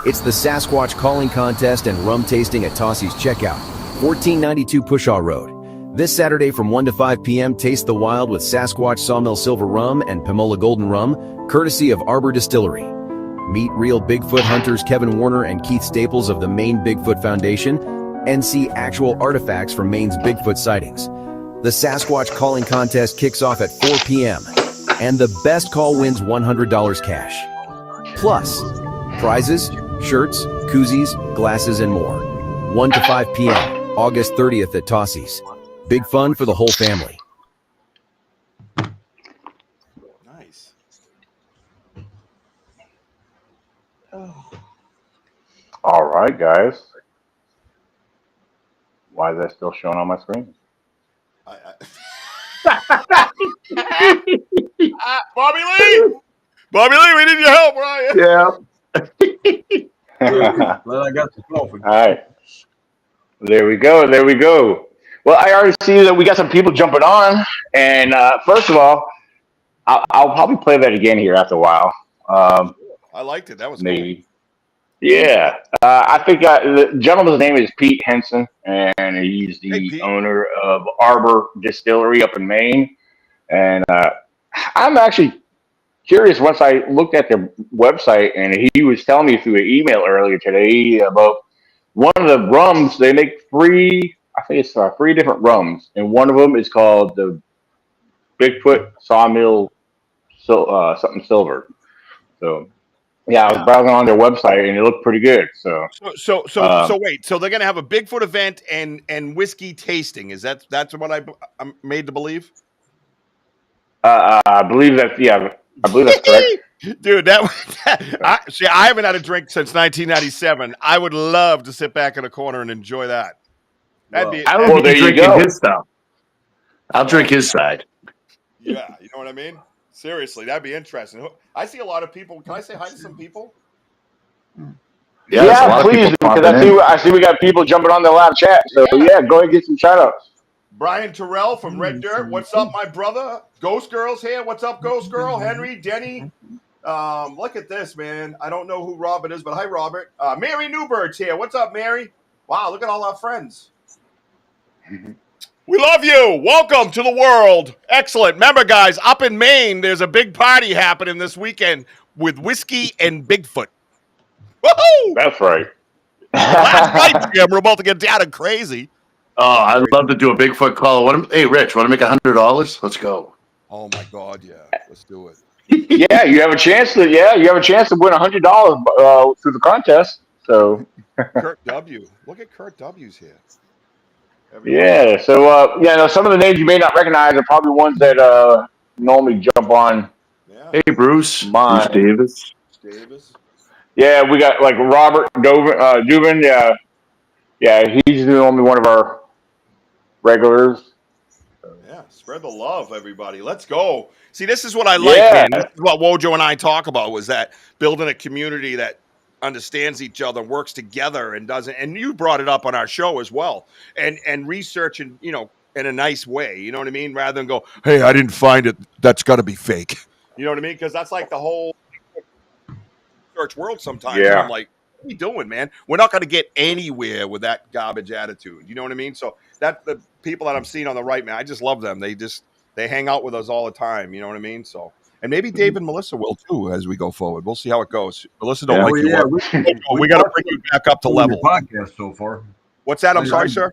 It's the Sasquatch Calling Contest and rum tasting at Tossie's Checkout, 1492 Pushaw Road. This Saturday from 1 to 5 p.m., taste the wild with Sasquatch Sawmill Silver Rum and Pomola Golden Rum, courtesy of Arbor Distillery. Meet real Bigfoot hunters Kevin Warner and Keith Staples of the Maine Bigfoot Foundation and see actual artifacts from Maine's Bigfoot sightings. The Sasquatch Calling Contest kicks off at 4 p.m. and the best call wins $100 cash. Plus, prizes, shirts, koozies, glasses, and more. 1 to 5 p.m., August 30th at Tossie's. Big fun for the whole family. Nice. All right, guys. Why is that still showing on my screen? Bobby Lee! Bobby Lee, we need your help, Ryan. Yeah. Well, I got the coffee. All right. There we go. There we go. Well, I already see that we got some people jumping on. And first of all, I'll probably play that again here after a while. I liked it. That was maybe. Cool. Yeah. I think the gentleman's name is Pete Henson, and he's the owner of Arbor Distillery up in Maine. And I'm actually curious, once I looked at their website, and he was telling me through an email earlier today about one of the rums. They make three different rums, and one of them is called the Bigfoot Sawmill something Silver. So yeah, I was browsing on their website, and it looked pretty good. So wait, so they're gonna have a Bigfoot event and whiskey tasting? That's what I'm made to believe? I believe that's correct. Dude, I haven't had a drink since 1997. I would love to sit back in a corner and enjoy that. I will be drinking his stuff. I'll drink his side. Yeah, you know what I mean? Seriously, that'd be interesting. I see a lot of people. Can I say hi to some people? Yeah, please, because I see we got people jumping on the live chat. So yeah, go ahead and get some shout outs. Brian Terrell from Red Dirt. What's up, my brother? Ghost Girl's here. What's up, Ghost Girl? Henry, Denny. Look at this, man. I don't know who Robert is, but hi, Robert. Mary Newberg's here. What's up, Mary? Wow, look at all our friends. We love you. Welcome to the world. Excellent. Remember, guys, up in Maine, there's a big party happening this weekend with whiskey and Bigfoot. Woohoo! That's right. Last night, Jim, we're about to get down and crazy. Oh, I'd love to do a Bigfoot call. Hey, Rich, want to make $100? Let's go. Oh my God, yeah, let's do it. Yeah, you have a chance to. Yeah, you have a chance to win $100 through the contest. So, Kurt W. Look at Kurt W's here. Yeah. So, some of the names you may not recognize are probably ones that normally jump on. Yeah. Hey, Bruce Davis. Yeah, we got like Robert Dubin. Yeah, he's the only one of our regulars. Yeah, spread the love, everybody. Let's go. See, this is what I like, man. This is what Wojo and I talk about, was that building a community that understands each other, works together, and doesn't. And you brought it up on our show as well, and research, and in a nice way. You know what I mean? Rather than go, hey, I didn't find it. That's got to be fake. You know what I mean? Because that's like the whole research world sometimes. Yeah. And I'm like, what are we doing, man? We're not going to get anywhere with that garbage attitude. You know what I mean? So that the people that I'm seeing on the right, man, I just love them. They hang out with us all the time. You know what I mean? So, and maybe Dave and Melissa will too as we go forward. We'll see how it goes. Melissa don't like you. We got to bring you back up to level. Podcast so far. What's that? I'm sorry, sir.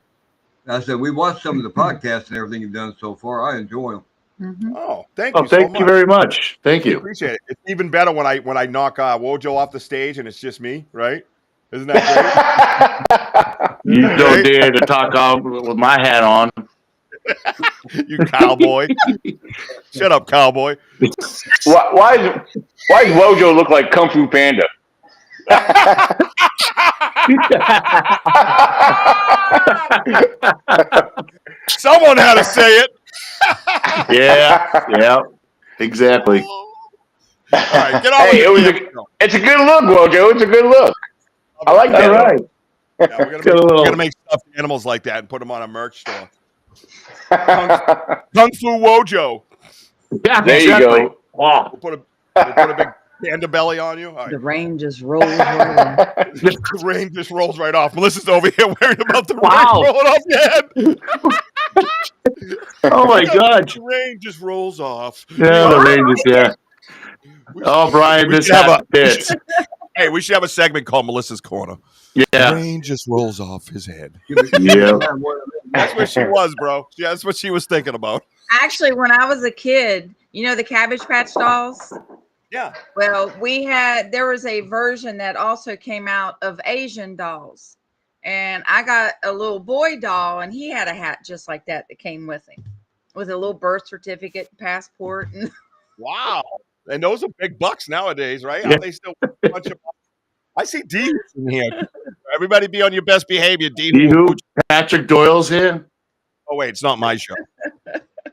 I said we watched some of the podcasts and everything you've done so far. I enjoy them. Mm-hmm. Oh, thank you. Thank you very much. Thank you. Appreciate it. It's even better when I knock Wojo off the stage and it's just me, right? Isn't that great? You don't dare to talk off with my hat on. You cowboy. Shut up, cowboy. Why does Wojo look like Kung Fu Panda? Someone had to say it. Yeah, exactly. All right, get on it's a good look, Wojo. It's a good look. I like that. All right. Yeah, we're gonna make stuffed animals like that and put them on a merch store. Kung Fu Wojo. Yeah, there you go. Wow. We'll put a Panda belly on you. All right. The rain just rolls right off. The rain just rolls right off. Melissa's over here worried about the Wow. rain rolling off your head. Oh my God. The rain just rolls off. Yeah, the rain is there. Oh, Brian, We this should have hat a- fits. Hey, we should have a segment called Melissa's Corner. The Yeah. rain just rolls off his head. Yeah. That's where she was, bro. Yeah, that's what she was thinking about. Actually, when I was a kid, you know the Cabbage Patch dolls? Yeah. Well, there was a version that also came out of Asian dolls. And I got a little boy doll, and he had a hat just like that came with him, with a little birth certificate, passport. And Wow. And those are big bucks nowadays, right? Yeah. Are they still a bunch of I see D in here. Everybody be on your best behavior, D. Who? Patrick Doyle's here. Oh, wait, it's not my show.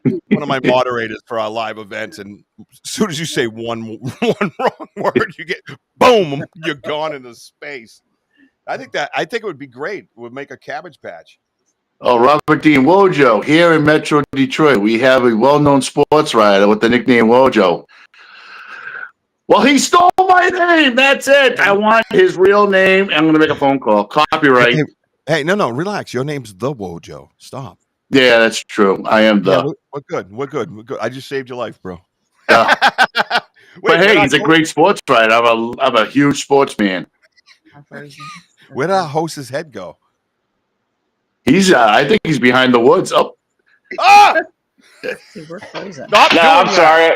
One of my moderators for our live events, and as soon as you say one wrong word, you get boom, you're gone into space. I think it would be great. We'd make a Cabbage Patch. Oh, Robert Dean Wojo. Here in Metro Detroit, we have a well-known sports writer with the nickname Wojo. Well, he stole my name. That's it. I want his real name. I'm going to make a phone call. Copyright. Hey, no, relax. Your name's the Wojo. Stop. Yeah, that's true. I am the. Yeah, we're good. We're good. I just saved your life, bro. Yeah. Wait, But hey, he's a great sports writer. I'm a huge sportsman. Where did our host's head go? He's. I think he's behind the woods. Oh. Ah! See, we're frozen. Stop No, doing I'm that. sorry.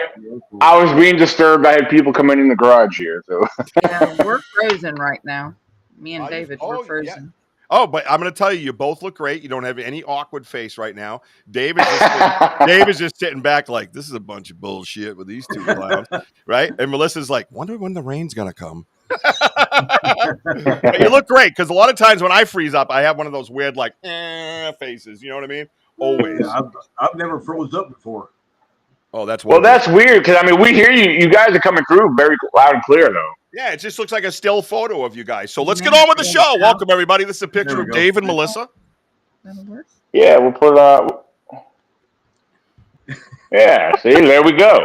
I was being disturbed. I had people coming in the garage here. So Yeah, we're frozen right now. Me and David, we're frozen. Yeah. Oh, but I'm going to tell you, you both look great. You don't have any awkward face right now. David's just sitting back like, this is a bunch of bullshit with these two clowns, right? And Melissa's like, wonder when the rain's going to come. But you look great, because a lot of times when I freeze up, I have one of those weird like faces. You know what I mean? Always. Yeah, I've never froze up before. Oh, that's well, that's weird because I mean we hear you. You guys are coming through very loud and clear though. Yeah, it just looks like a still photo of you guys. So let's get on with the show. Welcome everybody. This is a picture of Dave and Melissa. Yeah, we'll put yeah, see, there we go.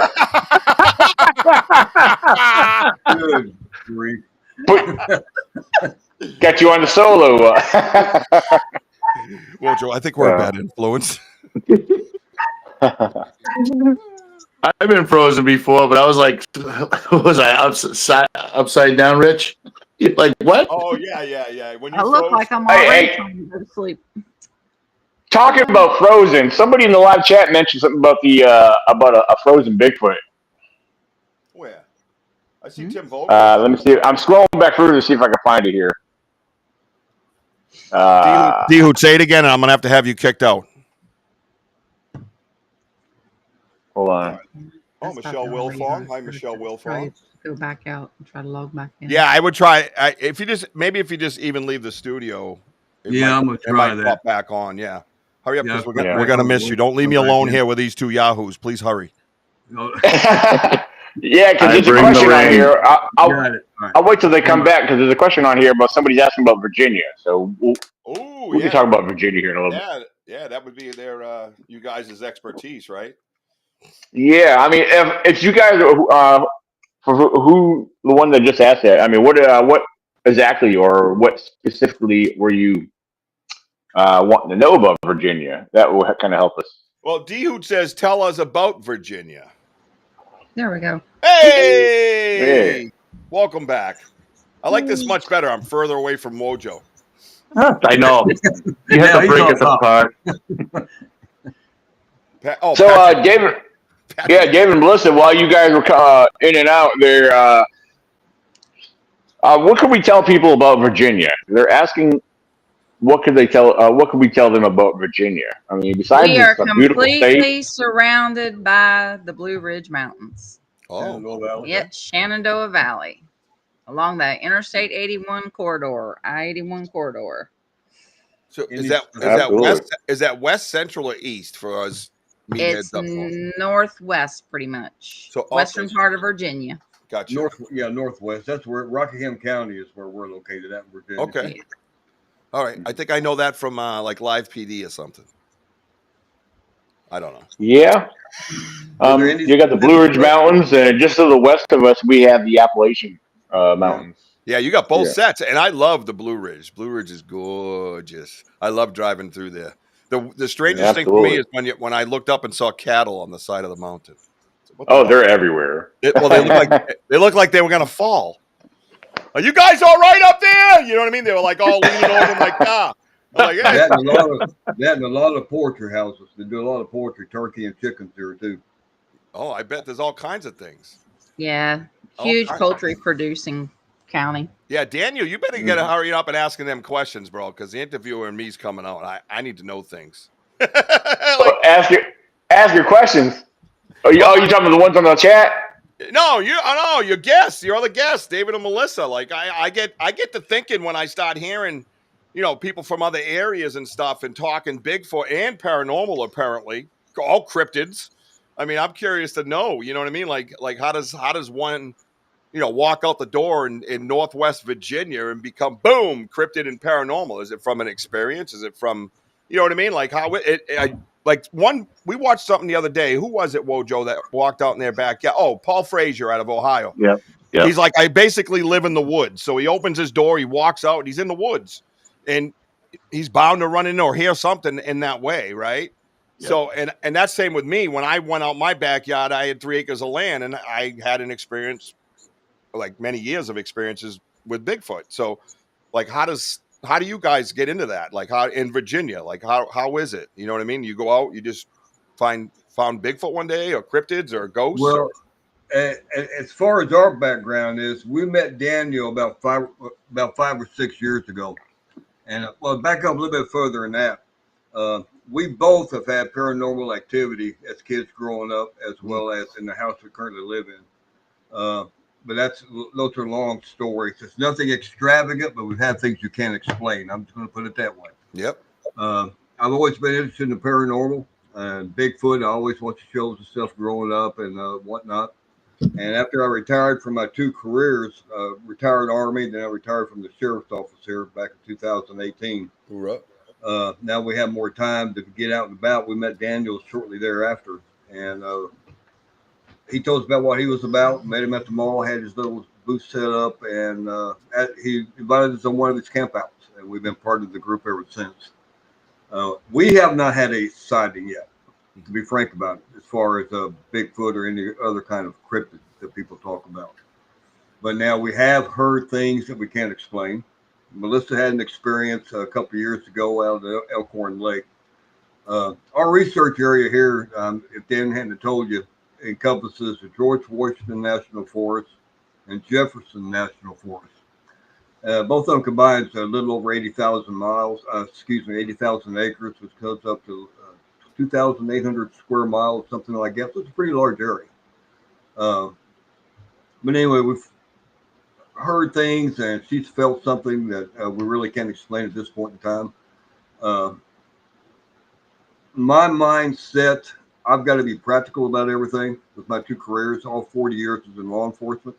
Good grief. Got you on the solo. Well, Joe, I think we're a bad influence. I've been frozen before, but I was like, what was I upside down, Rich? You're like, what? Oh yeah. When you I look like I'm already trying to go to sleep. Talking about Frozen, somebody in the live chat mentioned something about about a frozen Bigfoot. Where? I see Tim Vogel. Let me see. I'm scrolling back through to see if I can find it here. D-Hoot, say it again, and I'm gonna have you kicked out. Hold on. Oh, Michelle Wilfong. Hi, Michelle Wilfong. Go back out and try to log back in. Yeah, I would try. If you just even leave the studio. I'm gonna try that. Pop back on. Yeah, hurry up, because Yeah. we're gonna miss you. Don't leave me alone here with these two yahoos. Please hurry. Yeah, because there's a question on here. I'll wait till they come back because there's a question on here about somebody's asking about Virginia. So we can talk about Virginia here in a little bit. Yeah, that would be their you guys' expertise, right? Yeah, I mean, if you guys for who the one that just asked that, I mean, what exactly or what specifically were you wanting to know about Virginia? That will kind of help us. Well, D-Hoot says, tell us about Virginia. There we go. Hey! Welcome back. I like this much better. I'm further away from Mojo. I know. You have to break us apart. David, David and Melissa, while you guys were in and out there, what can we tell people about Virginia? They're asking, what could they tell? What could we tell them about Virginia? I mean, besides we are it's a beautiful completely state, surrounded by the Blue Ridge Mountains. Oh, Yep, Shenandoah Valley, along the Interstate 81 corridor, I-81 corridor. So is that west, central, or east for us? It's northwest, pretty much. So western part of Virginia. Gotcha. Northwest. That's where Rockingham County is where we're located at in Virginia. Okay. Yeah. All right. I think I know that from like Live PD or something. I don't know. Yeah. Were there any You got the Blue Ridge specific Mountains, and just to the west of us, we have the Appalachian Mountains. Yeah, you got both Yeah. sets, and I love the Blue Ridge. Blue Ridge is gorgeous. I love driving through there. The strangest thing for me Absolutely. is when I looked up and saw cattle on the side of the mountain. So what the Oh, hell? they're everywhere. Well, they look like they were gonna fall. Are you guys all right up there? You know what I mean? They were like all leaning over my car. I'm like, hey. that and a lot of poultry houses? They do a lot of poultry, turkey and chickens there too. Oh, I bet there's all kinds of things. Yeah, All huge kinds. poultry producing county. Yeah, Daniel, you better get hurrying up and asking them questions, bro, because the interviewer and me's coming out. I need to know things. like, Ask your questions. You talking about the ones on the chat? No, your guests, your other guests, David and Melissa. Like I get to thinking when I start hearing, people from other areas and stuff and talking Bigfoot and paranormal, apparently all cryptids. I mean, I'm curious to know. You know what I mean? Like how does one, walk out the door in Northwest Virginia and become boom cryptid and paranormal? Is it from an experience? Is it from, you know what I mean? Like how we watched something the other day. Who was it, Wojo, that walked out in their backyard? Oh, Paul Frazier out of Ohio. Yeah. Yeah. He's like, I basically live in the woods. So he opens his door, he walks out, and he's in the woods. And he's bound to run in or hear something in that way, right? Yep. So, and that's same with me. When I went out my backyard, I had 3 acres of land, and I had an experience, like many years of experiences with Bigfoot. So, like, how do you guys get into that? Like, how in Virginia? Like, how is it? You know what I mean? You go out, you just found Bigfoot one day, or cryptids, or ghosts. Well, as far as our background is, we met Daniel about 5 or 6 years ago, and back up a little bit further than that. We both have had paranormal activity as kids growing up, as well as in the house we currently live in. But those are long stories. It's nothing extravagant, but we've had things you can't explain. I'm just going to put it that way. Yep. I've always been interested in the paranormal and Bigfoot. I always watched shows and stuff growing up and whatnot. And after I retired from my 2 careers, retired Army, then I retired from the sheriff's office here back in 2018. Now we have more time to get out and about. We met Daniel shortly thereafter, and he told us about what he was about. Met him at the mall, had his little booth set up, and he invited us on one of his campouts, and we've been part of the group ever since. We have not had a sighting yet, to be frank about it, as far as Bigfoot or any other kind of cryptid that people talk about. But now we have heard things that we can't explain. Melissa had an experience a couple of years ago out at Elkhorn Lake. Our research area here, if Dan hadn't told you, encompasses the George Washington National Forest and Jefferson National Forest. Both of them combined a little over 80,000 acres, which comes up to 2,800 square miles, something like that. So it's a pretty large area. But anyway, we've heard things, and she's felt something that we really can't explain at this point in time. My mindset, I've got to be practical about everything. With my 2 careers, all 40 years is in law enforcement.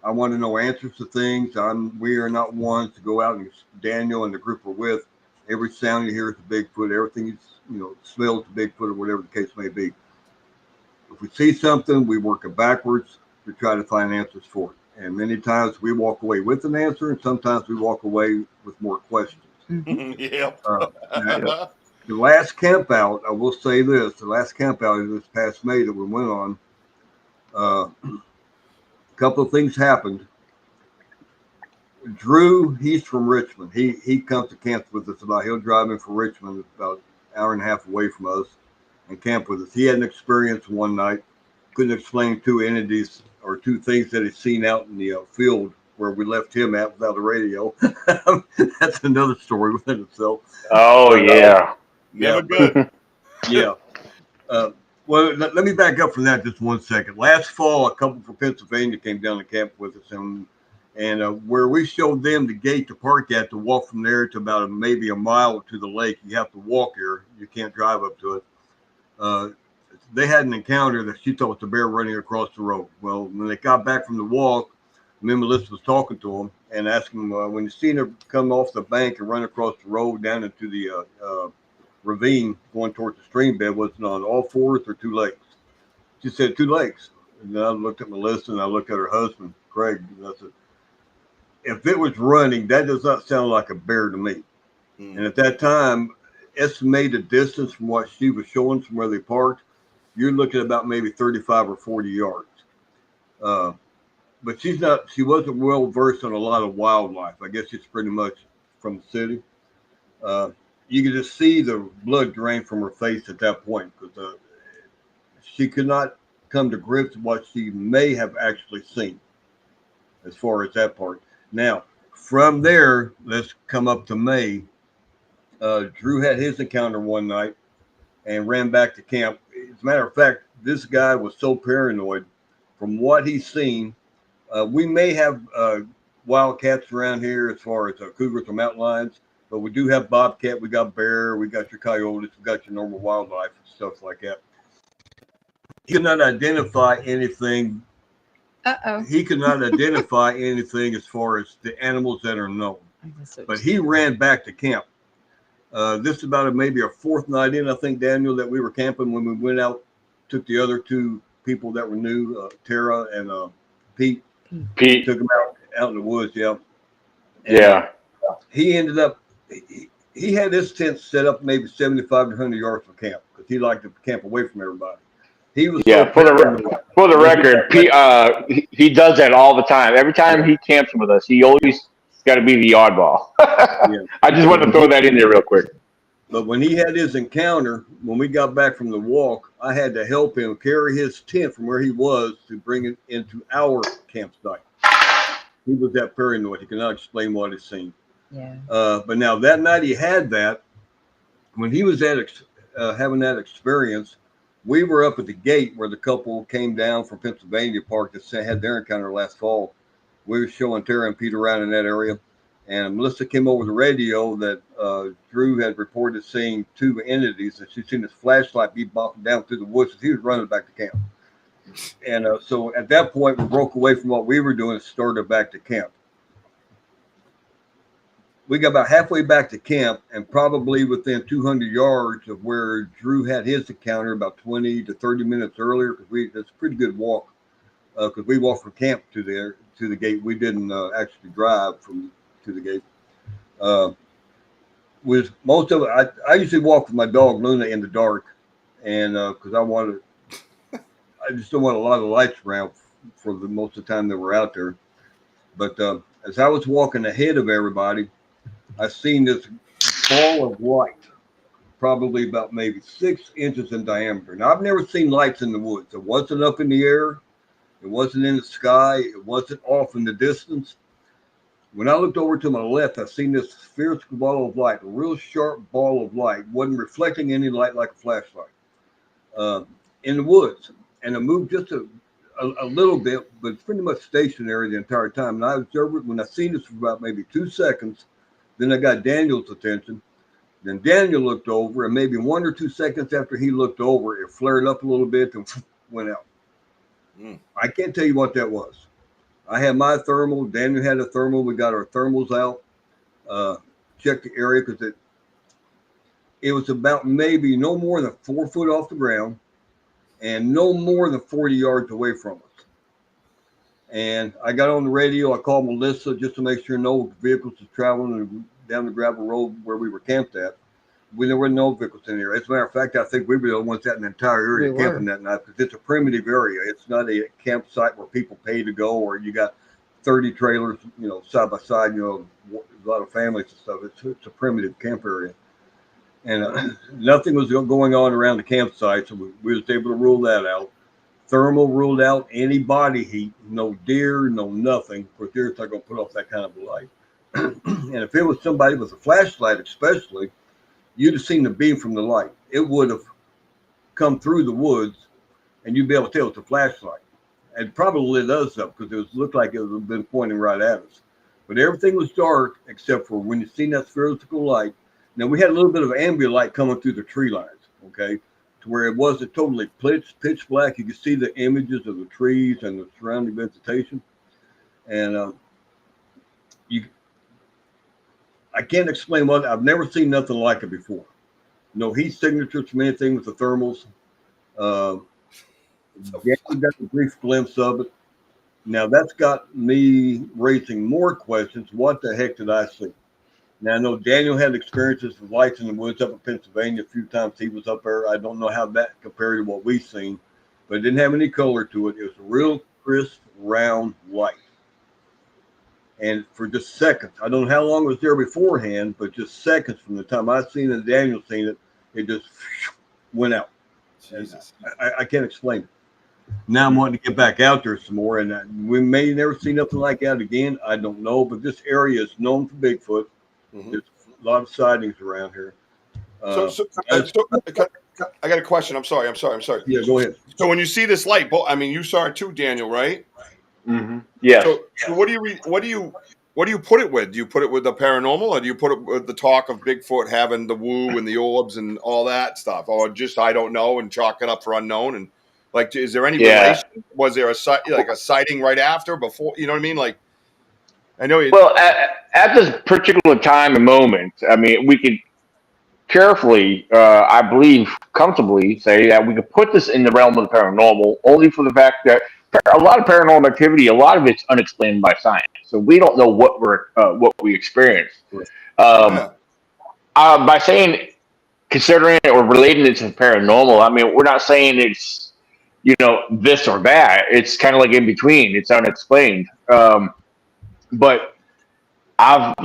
I want to know answers to things. We are not ones to go out and Daniel and the group we're with. Every sound you hear is a Bigfoot. Everything smells a Bigfoot, or whatever the case may be. If we see something, we work it backwards to try to find answers for it. And many times we walk away with an answer, and sometimes we walk away with more questions. Yep. The last camp out, I will say this, the last camp out this past May that we went on, a couple of things happened. Drew, he's from Richmond. He comes to camp with us he'll drive in from Richmond, about an hour and a half away from us, and camp with us. He had an experience one night, couldn't explain 2 entities or 2 things that he'd seen out in the field where we left him at without a radio. That's another story within itself. Oh, yeah. Never good. Yeah. Well, let me back up from that just 1 second. Last fall, a couple from Pennsylvania came down to camp with us, and where we showed them the gate to park at, to walk from there to about maybe a mile to the lake. You have to walk here. You can't drive up to it. They had an encounter that she thought was a bear running across the road. Well, when they got back from the walk, me and Melissa was talking to them and asking them, when you seen her come off the bank and run across the road down into the ravine going towards the stream bed was on all fours or two legs. She said 2 legs. And then I looked at Melissa and I looked at her husband, Craig, and I said, if it was running, that does not sound like a bear to me. And at that time, estimated distance from what she was showing from where they parked, you're looking at about maybe 35 or 40 yards. But she wasn't well versed on a lot of wildlife. I guess it's pretty much from the city. You could just see the blood drain from her face at that point because she could not come to grips with what she may have actually seen as far as that part. Now, from there, let's come up to May. Drew had his encounter one night and ran back to camp. As a matter of fact, this guy was so paranoid from what he's seen. We may have wildcats around here as far as cougars or mountain lions, but we do have bobcat, we got bear, we got your coyotes, we got your normal wildlife and stuff like that. He could not identify anything. He could not identify anything as far as the animals that are known. But he ran back to camp. This is about maybe our 4th night in, I think, Daniel, that we were camping when we went out, took the other 2 people that were new, Tara and Pete. Took him out in the woods, yeah. And, yeah. He ended up, he had his tent set up maybe 75 to 100 yards from camp because he liked to camp away from everybody. He was for the record, he does that all the time. Every time he camps with us, he always got to be the oddball. I just wanted to throw that in there real quick. But when he had his encounter, when we got back from the walk, I had to help him carry his tent from where he was to bring it into our campsite. He was that paranoid. He could not explain what he'd seen. Yeah. But now that night he had that. When he was having that experience, we were up at the gate where the couple came down from Pennsylvania Park that had their encounter last fall. We were showing Tara and Pete around in that area. And Melissa came over the radio that Drew had reported seeing 2 entities, and she'd seen his flashlight be bopping down through the woods as he was running back to camp. And so at that point, we broke away from what we were doing and started back to camp. We got about halfway back to camp and probably within 200 yards of where Drew had his encounter about 20 to 30 minutes earlier, because that's a pretty good walk, because we walked from camp to the gate. We didn't actually drive to the gate. With most of it, I usually walk with my dog Luna in the dark, and because I just don't want a lot of lights around for the most of the time that we're out there. But as I was walking ahead of everybody, I seen this ball of light, probably about maybe 6 inches in diameter. Now, I've never seen lights in the woods. It wasn't up in the air. It wasn't in the sky. It wasn't off in the distance. When I looked over to my left, I seen this spherical ball of light, a real sharp ball of light. Wasn't reflecting any light like a flashlight in the woods. And it moved just a little bit, but pretty much stationary the entire time. And I observed it when I seen this for about maybe 2 seconds. Then I got Daniel's attention. Then Daniel looked over, and maybe 1 or 2 seconds after he looked over, it flared up a little bit and went out. I can't tell you what that was. I had my thermal. Daniel had a thermal. We got our thermals out. Checked the area because it was about maybe no more than 4 foot off the ground and no more than 40 yards away from us. And I got on the radio. I called Melissa just to make sure no vehicles was traveling down the gravel road where we were camped at. There were no vehicles in there. As a matter of fact, I think we were the only ones out in the entire area camping that night because it's a primitive area. It's not a campsite where people pay to go, or you got 30 trailers, side by side, a lot of families and stuff. It's a primitive camp area. And nothing was going on around the campsite, so we was able to rule that out. Thermal ruled out any body heat, no deer, no nothing. Of course, deer's not going to put off that kind of light. And if it was somebody with a flashlight especially, you'd have seen the beam from the light. It would have come through the woods, and you'd be able to tell it's a flashlight. And probably lit us up because it looked like it would have been pointing right at us. But everything was dark except for when you seen that spherical light. Now, we had a little bit of ambient light coming through the tree lines, okay, to where it wasn't totally pitch black. You could see the images of the trees and the surrounding vegetation. And I can't explain I've never seen nothing like it before. No heat signatures from anything with the thermals. Uh, Gary got a brief glimpse of it. Now that's got me raising more questions. What the heck did I see? Now I know Daniel had experiences with lights in the woods up in Pennsylvania a few times he was up there. I don't know how that compared to what we've seen, but it didn't have any color to it. It was a real crisp, round light. And for just seconds, I don't know how long it was there beforehand, but just seconds from the time I seen it and Daniel seen it, it just went out. Jesus. I can't explain it. Now I'm wanting to get back out there some more, and we may never see nothing like that again. I don't know, but this area is known for Bigfoot. Mhm. There's a lot of sightings around here. I got a question. I'm sorry. Yeah, go ahead. So when you see this light, I mean, you saw it too, Daniel, right? Mm-hmm. Yes. So what do you put it with? Do you put it with the paranormal, or do you put it with the talk of Bigfoot having the woo and the orbs and all that stuff, or just I don't know and chalk it up for unknown? And like, is there any Yeah. relation? Was there a sighting right after, before? You know what I mean? Like, I know it. Well, at this particular time and moment, I mean, we could carefully, I believe, comfortably say that we could put this in the realm of the paranormal, only for the fact that a lot of paranormal activity, a lot of it's unexplained by science, so we don't know what we experience. Um, Yeah. by saying considering it or relating it to paranormal, I mean we're not saying it's this or that. It's kind of like in between. It's unexplained. But I've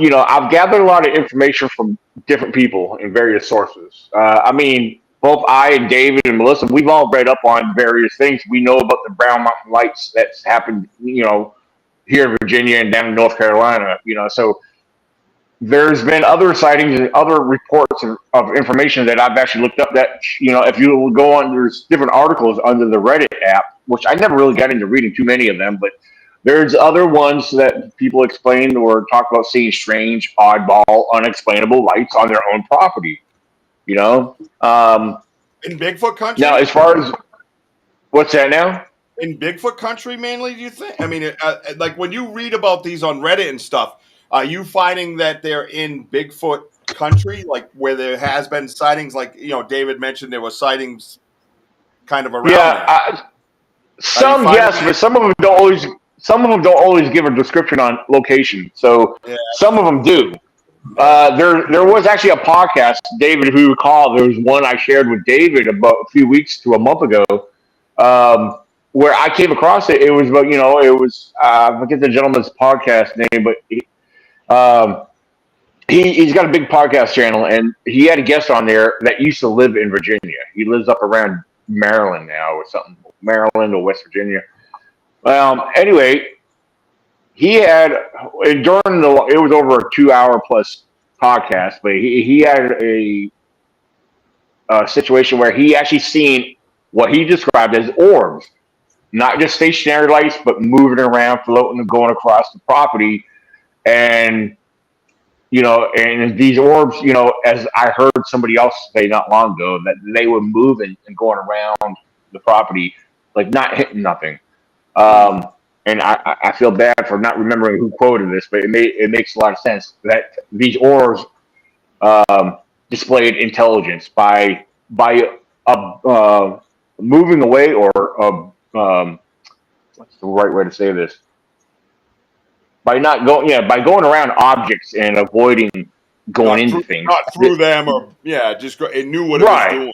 gathered a lot of information from different people in various sources. I mean, both I and David and Melissa, we've all read up on various things. We know about the Brown Mountain Lights that's happened, here in Virginia and down in North Carolina. So there's been other sightings and other reports of information that I've actually looked up that, if you will go on, there's different articles under the Reddit app, which I never really got into reading too many of them, but there's other ones that people explain or talk about seeing strange, oddball, unexplainable lights on their own property, you know? In Bigfoot Now, country? as far as what's that now? In Bigfoot country, mainly, do you think? I mean, like when you read about these on Reddit and stuff, are you finding that they're in Bigfoot country, like where there has been sightings? Like David mentioned, there were sightings kind of around Yeah, there. Are you some finding yes, but that? some of them don't always. Some of them don't always give a description on location. So Yeah, some of them do. yeah. There was actually a podcast, David, if you recall, there was one I shared with David about a few weeks to a month ago, where I came across it. It was about, it was, I forget the gentleman's podcast name, but he's got a big podcast channel, and he had a guest on there that used to live in Virginia. He lives up around Maryland now or something, Maryland or West Virginia. Anyway, he had during it was over a 2 hour plus podcast, but he had a situation where he actually seen what he described as orbs, not just stationary lights, but moving around, floating and going across the property. And and these orbs, as I heard somebody else say not long ago, that they were moving and going around the property, like not hitting nothing. Mm. And I feel bad for not remembering who quoted this, but it makes a lot of sense that these orbs displayed intelligence by moving away or what's the right way to say this? By not going, by going around objects and avoiding going into things. Not through them, or just it knew what it was Right. doing.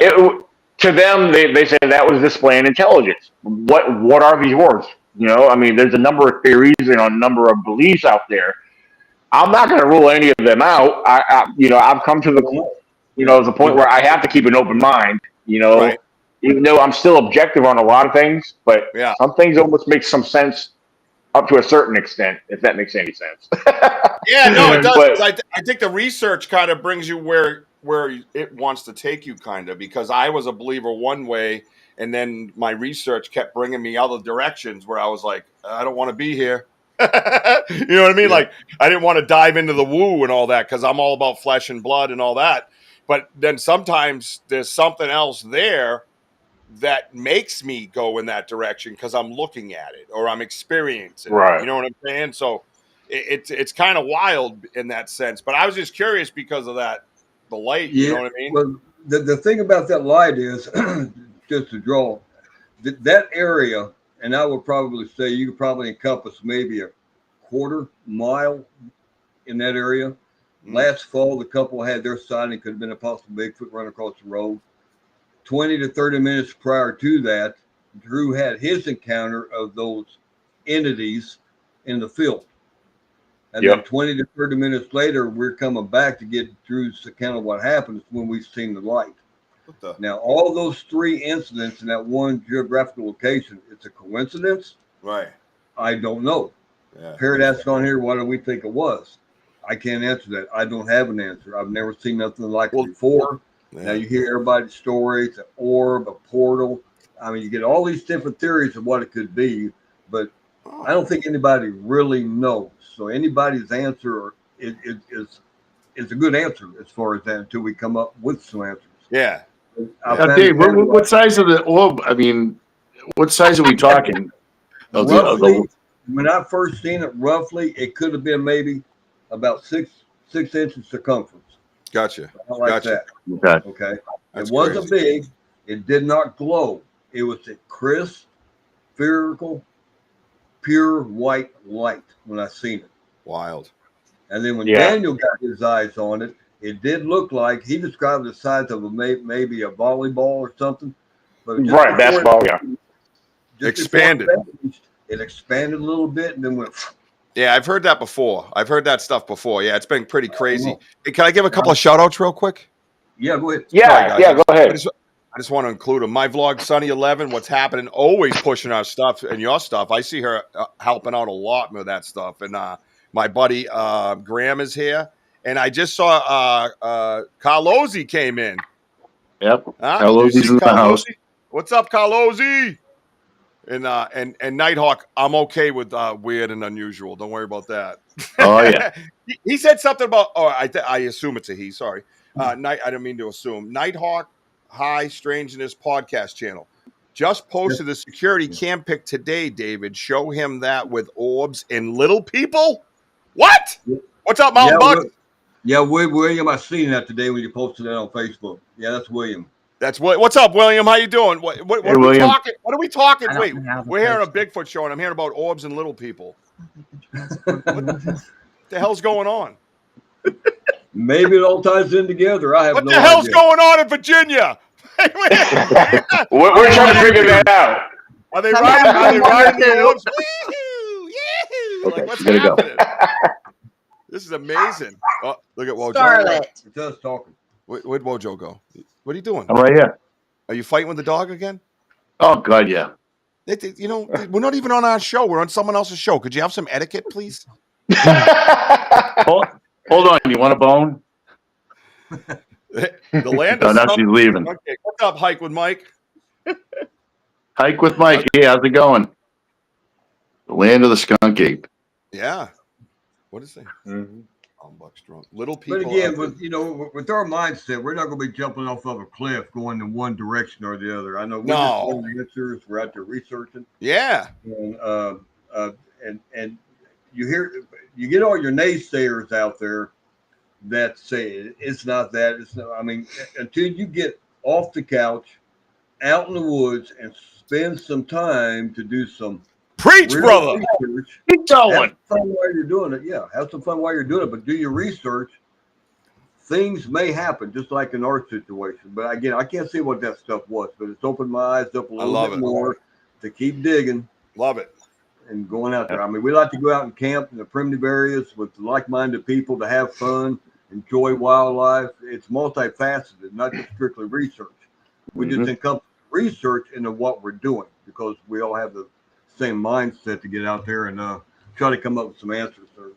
Yeah. To them, they say that was displaying intelligence. What are these words? I mean, there's a number of theories and a number of beliefs out there. I'm not going to rule any of them out. I've come to the point where I have to keep an open mind. Right. Even though I'm still objective on a lot of things, but Yeah. some things almost make some sense up to a certain extent, if that makes any sense. Yeah, no, it does. But I think the research kind of brings you where it wants to take you, kind of, because I was a believer one way, and then my research kept bringing me other directions where I was like, I don't want to be here. You know what I mean? Yeah. Like, I didn't want to dive into the woo and all that because I'm all about flesh and blood and all that. But then sometimes there's something else there that makes me go in that direction because I'm looking at it or I'm experiencing it. You right. know what I'm saying? So it's kind of wild in that sense. But I was just curious because of that, the light. Yeah. You know what I mean? Well, the thing about that light is just to draw that area, and I would probably say you could probably encompass maybe a quarter mile in that area. Last fall, the couple had their sighting. Could have been a possible Bigfoot run across the road. 20 to 30 minutes prior to that, Drew had his encounter of those entities in the field. And then 20 to 30 minutes later, we're coming back to get Drew's account of what happened when we've seen the light. Now, all those three incidents in that one geographical location, it's a coincidence? Right. I don't know. Yeah. Parrot asked on here, what do we think it was? I can't answer that. I don't have an answer. I've never seen nothing like it before. Now you hear everybody's stories, an orb, a portal. I mean, you get all these different theories of what it could be, but I don't think anybody really knows. So anybody's answer is a good answer as far as that until we come up with some answers. Yeah. Dave, what size of the orb? I mean, what size are we talking? Roughly, when I first seen it, roughly, it could have been maybe about 6 inches circumference. Gotcha. Like that. Okay. It wasn't big. It did not glow. It was a crisp, spherical, pure white light when I seen it. Wild. And then when Daniel got his eyes on it, it did look like he described the size of maybe a volleyball or something. But right, basketball, expanded. It expanded a little bit and then went. Yeah, I've heard that before. I've heard that stuff before. Yeah, it's been pretty crazy. Hey, can I give a couple of shout outs real quick? Yeah, go ahead. Yeah, Sorry, go ahead. I just want to include them. My vlog, Sunny 11, what's happening, always pushing our stuff and your stuff. I see her helping out a lot with that stuff. And my buddy Graham is here. And I just saw Carlozzi came in. Yep. Carlozzi's in the house. What's up, Carlozzi? And Nighthawk, I'm okay with weird and unusual. Don't worry about that. Oh yeah. he said something about. Oh, I assume it's a he. Sorry, I didn't mean to assume. Nighthawk High Strangeness podcast channel just posted the security cam pic today. David, show him that with orbs and little people. What? What's up, Mountain Buck? Yeah, William, I seen that today when you posted that on Facebook. Yeah, that's William. That's what. What's up, William? How you doing? What are we talking? What are we talking? Wait, we're hearing a Bigfoot show, and I'm hearing about orbs and little people. What the hell's going on? Maybe it all ties in together. I have what no the hell's idea. Going on in Virginia? We're trying to figure that out. Are they riding the orbs? Woo-hoo, yahoo! Like, what's happening? This is amazing. Oh, look at Wojo. Scarlet. It's us talking. Where'd Wojo go? What are you doing? I'm right here. Are you fighting with the dog again? Oh God, yeah. You know, we're not even on our show. We're on someone else's show. Could you have some etiquette, please? Hold on. You want a bone? The land. No, now she's leaving. Okay. What's up, Hike with Mike? Hike with Mike. Hey, how's it going? The land of the skunk ape. Yeah. What is it? Mm-hmm. Little people. But again, with our mindset, we're not going to be jumping off of a cliff going in one direction or the other. I know we're just doing the answers. We're out there researching. Yeah. And you get all your naysayers out there that say it's not that. It's not. I mean, until you get off the couch, out in the woods, and spend some time to do some preach, brother. Keep going. Have fun while you're doing it. Yeah, have some fun while you're doing it, but do your research. Things may happen, just like in our situation. But again, I can't see what that stuff was, but it's opened my eyes up a little bit more to keep digging. Love it. And going out there. I mean, we like to go out and camp in the primitive areas with like-minded people to have fun, enjoy wildlife. It's multifaceted, not just strictly research. We just encompass research into what we're doing because we all have the same mindset to get out there and try to come up with some answers or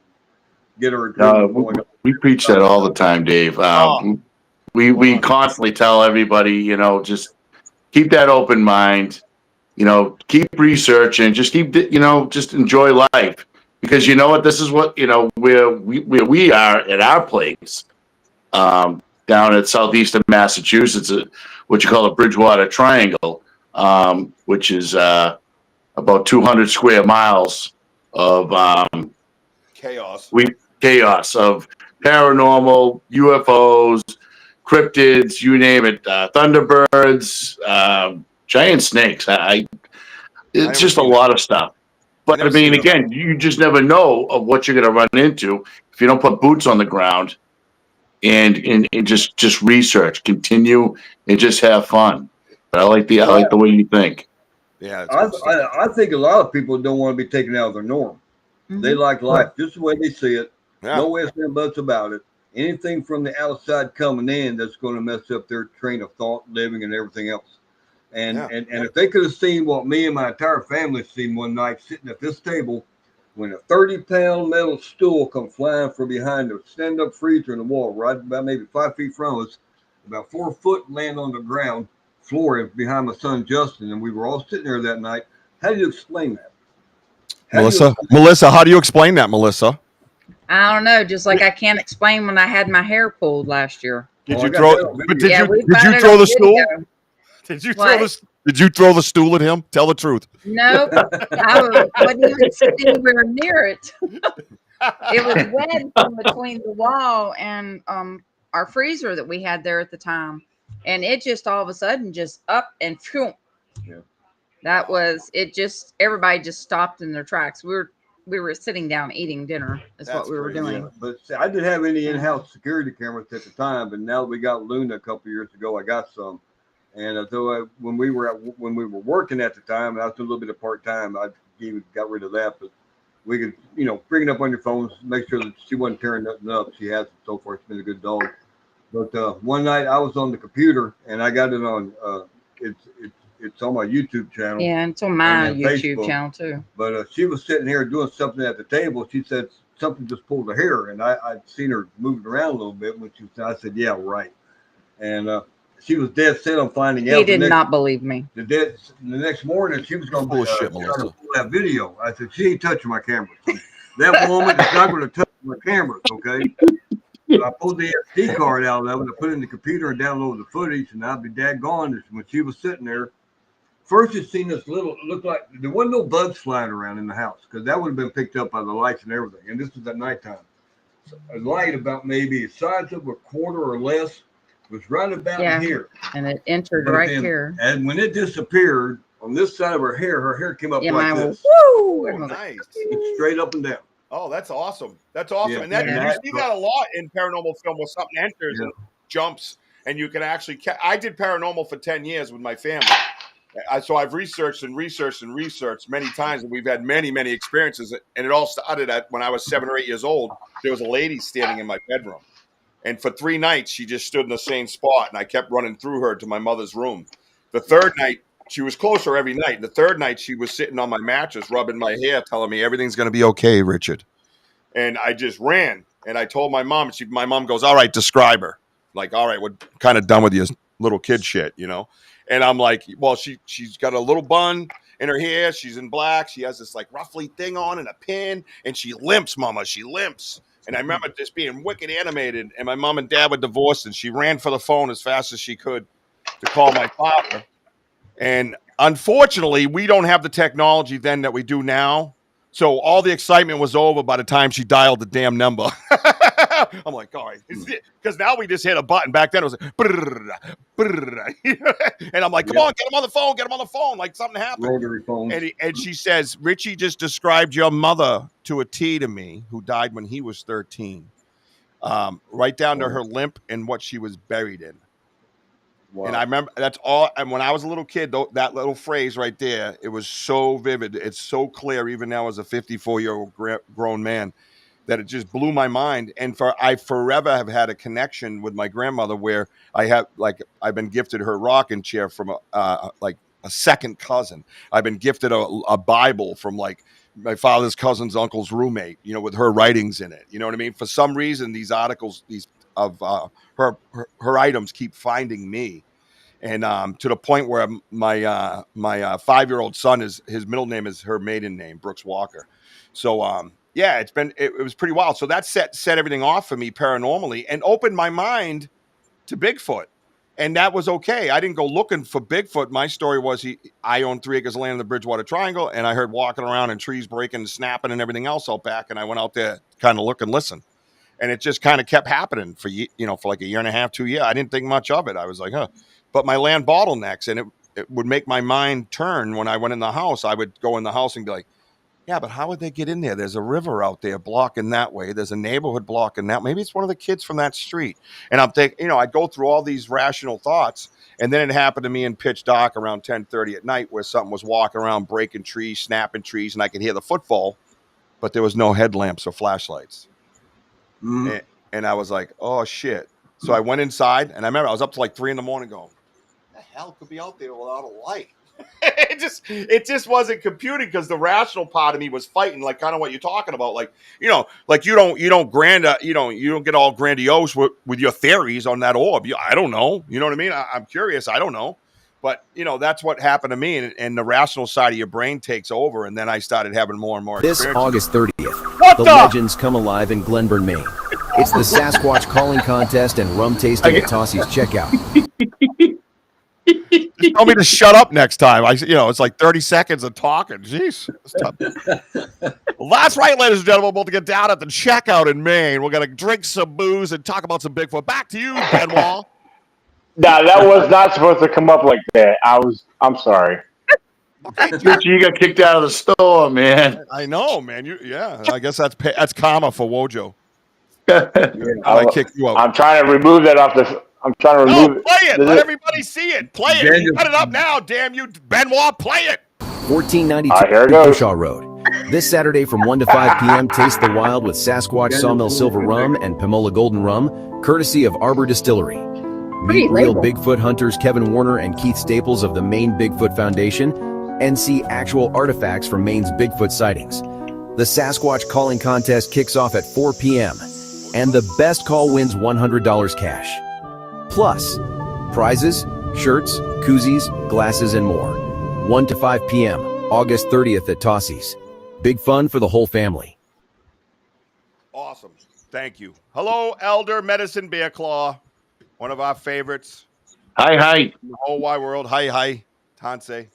get our going. We preach that all the time, Dave. We constantly tell everybody, just keep that open mind. Keep researching. Just keep, just enjoy life because you know what? This is what where we are at our place down at southeastern Massachusetts, what you call a Bridgewater Triangle, which is about 200 square miles of chaos. Chaos of paranormal, UFOs, cryptids, you name it, thunderbirds, giant snakes. It's just a lot of stuff. But I mean, again, you just never know of what you're going to run into if you don't put boots on the ground and just research, continue, and just have fun. But I like the way you think. Yeah, I think a lot of people don't want to be taken out of their norm. Mm-hmm. They like life just the way they see it. Yeah. No ifs and buts about it. Anything from the outside coming in that's going to mess up their train of thought, living, and everything else. And if they could have seen what me and my entire family seen one night sitting at this table, when a 30-pound metal stool come flying from behind a stand-up freezer in the wall, right about maybe 5 feet from us, about 4 foot, land on the ground floor behind my son Justin, and we were all sitting there that night. How do you explain that? Melissa, how do you explain that, Melissa? I don't know. Just like I can't explain when I had my hair pulled last year. Did you throw the stool? Did you throw the stool at him? Tell the truth. Nope. I wasn't even sitting anywhere near it. It was wedged in between the wall and our freezer that we had there at the time. And it just all of a sudden just up and phew. Yeah. That was it. Just everybody just stopped in their tracks. We were sitting down eating dinner. That's what we were doing. Yeah. But I didn't have any in-house security cameras at the time. But now that we got Luna a couple of years ago, I got some. And so when we were working at the time, I was doing a little bit of part time. I even got rid of that, but we could bring it up on your phones, make sure that she wasn't tearing nothing up. She has, and so forth. It's been a good dog. But one night I was on the computer and I got it on. It's on my YouTube channel. Yeah, it's on my YouTube channel too. But she was sitting here doing something at the table. She said something just pulled her hair, and I'd seen her moving around a little bit when I said, "Yeah, right." And she was dead set on finding out. He did not believe me. The next morning, she was going to pull that video. I said, "She ain't touching my camera. That woman is not going to touch my cameras." Okay. So I pulled the SD card out of it, I put it in the computer and downloaded the footage, and I'd be daggone. When she was sitting there, first you seen this little, it looked like there wasn't no bugs flying around in the house because that would have been picked up by the lights and everything. And this was at nighttime. So a light about maybe the size of a quarter or less was right about here. And it entered right here. And when it disappeared on this side of her hair came up like this. Woo! Oh, nice. Straight up and down. Oh, that's awesome. That's awesome. Yeah. And you see that a lot in paranormal film where something enters and jumps, and you can actually I did paranormal for 10 years with my family. So I've researched many times, and we've had many, many experiences. And it all started when I was 7 or 8 years old. There was a lady standing in my bedroom. And for 3 nights, she just stood in the same spot, and I kept running through her to my mother's room. The third night, she was closer every night. The third night, she was sitting on my mattress, rubbing my hair, telling me everything's going to be okay, Richard. And I just ran, and I told my mom. My mom goes, "All right, describe her." Like, all right, we're kind of done with your little kid shit, And I'm like, well, she's got a little bun in her hair. She's in black. She has this like ruffly thing on and a pin, and she limps, Mama. She limps. And I remember this being wicked animated, and my mom and dad were divorced, and she ran for the phone as fast as she could to call my father. And unfortunately, we don't have the technology then that we do now. So all the excitement was over by the time she dialed the damn number. I'm like, all right, because now we just hit a button. Back then it was like, brrr, brrr. And I'm like, come on, get him on the phone, like something happened. Rotary phones. And she says, Richie just described your mother to a T to me, who died when he was 13, right down to her limp and what she was buried in. Wow. And I remember that's all. And when I was a little kid, that little phrase right there, it was so vivid. It's so clear, even now as a 54-year-old grown man, that it just blew my mind. And I forever have had a connection with my grandmother where I've been gifted her rocking chair from a second cousin. I've been gifted a Bible from like my father's cousin's uncle's roommate, with her writings in it. You know what I mean? For some reason, these articles, of her items keep finding me. And to the point where my 5-year-old son his middle name is her maiden name, Brooks Walker. So it was pretty wild. So that set everything off for me paranormally and opened my mind to Bigfoot. And that was okay. I didn't go looking for Bigfoot. My story was I owned 3 acres of land in the Bridgewater Triangle, and I heard walking around and trees breaking and snapping and everything else out back. And I went out there to kind of look and listen. And it just kind of kept happening for for like a year and a half, 2 years. I didn't think much of it. I was like, huh. But my land bottlenecks, and it would make my mind turn when I went in the house. I would go in the house and be like, yeah, but how would they get in there? There's a river out there blocking that way. There's a neighborhood blocking that. Maybe it's one of the kids from that street. And I'm thinking, I'd go through all these rational thoughts. And then it happened to me in pitch dark around 10:30 at night where something was walking around, breaking trees, snapping trees, and I could hear the footfall, but there was no headlamps or flashlights. And I was like, oh, shit. So I went inside, and I remember I was up to like 3 a.m. going, what the hell could be out there without a light? it just wasn't computing because the rational part of me was fighting, like kind of what you're talking about, like you don't get all grandiose with your theories on that orb. I don't know, you know what I mean? I'm curious, I don't know, but that's what happened to me, and the rational side of your brain takes over, and then I started having more and more This experiences. August 30th, the legends come alive in Glenburn, Maine. It's the Sasquatch calling contest and rum tasting at Tossie's checkout. Just tell me to shut up next time. It's like 30 seconds of talking. Jeez. Well, that's right, ladies and gentlemen. We're about to get down at the checkout in Maine. We're going to drink some booze and talk about some Bigfoot. Back to you, Benoit. No, that was not supposed to come up like that. I'm sorry. Okay, You got kicked out of the store, man. I know, man. I guess that's karma for Wojo. I kicked you out. I'm trying to remove that off the. I'm trying to remove play it. Let everybody see it. Play it. You cut it up now, damn you, Benoit. Play it. 1492 Pushaw Road. This Saturday from 1 to 5 p.m., taste the wild with Sasquatch Sawmill Silver Rum and Pomola Golden Rum, courtesy of Arbor Distillery. Meet real Bigfoot hunters Kevin Warner and Keith Staples of the Maine Bigfoot Foundation and see actual artifacts from Maine's Bigfoot sightings. The Sasquatch calling contest kicks off at 4 p.m., and the best call wins $100 cash. Plus, prizes, shirts, koozies, glasses, and more. 1 to 5 p.m., August 30th at Tossie's. Big fun for the whole family. Awesome. Thank you. Hello, Elder Medicine Bear Claw, one of our favorites. Hi. In the whole wide world. Hi. Tansei.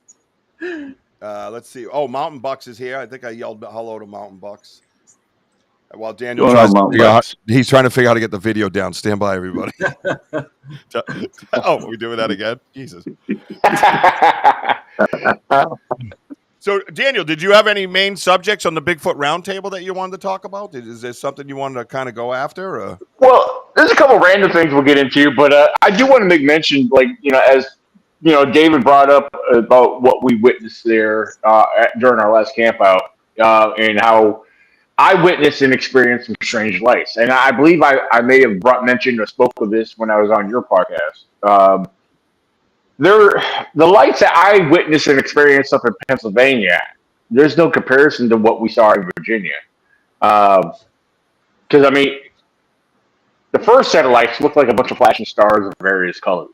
Let's see. Oh, Mountain Bucks is here. I think I yelled hello to Mountain Bucks. While Daniel he's trying to figure out how to get the video down. Stand by, everybody. We're doing that again? Jesus. So, Daniel, did you have any main subjects on the Bigfoot Roundtable that you wanted to talk about? Is there something you wanted to kind of go after? Or? Well, there's a couple random things we'll get into, but I do want to make mention, as David brought up about what we witnessed there during our last camp out, and how I witnessed and experienced some strange lights. And I believe I may have mentioned or spoke of this when I was on your podcast. The lights that I witnessed and experienced up in Pennsylvania, there's no comparison to what we saw in Virginia. Because, the first set of lights looked like a bunch of flashing stars of various colors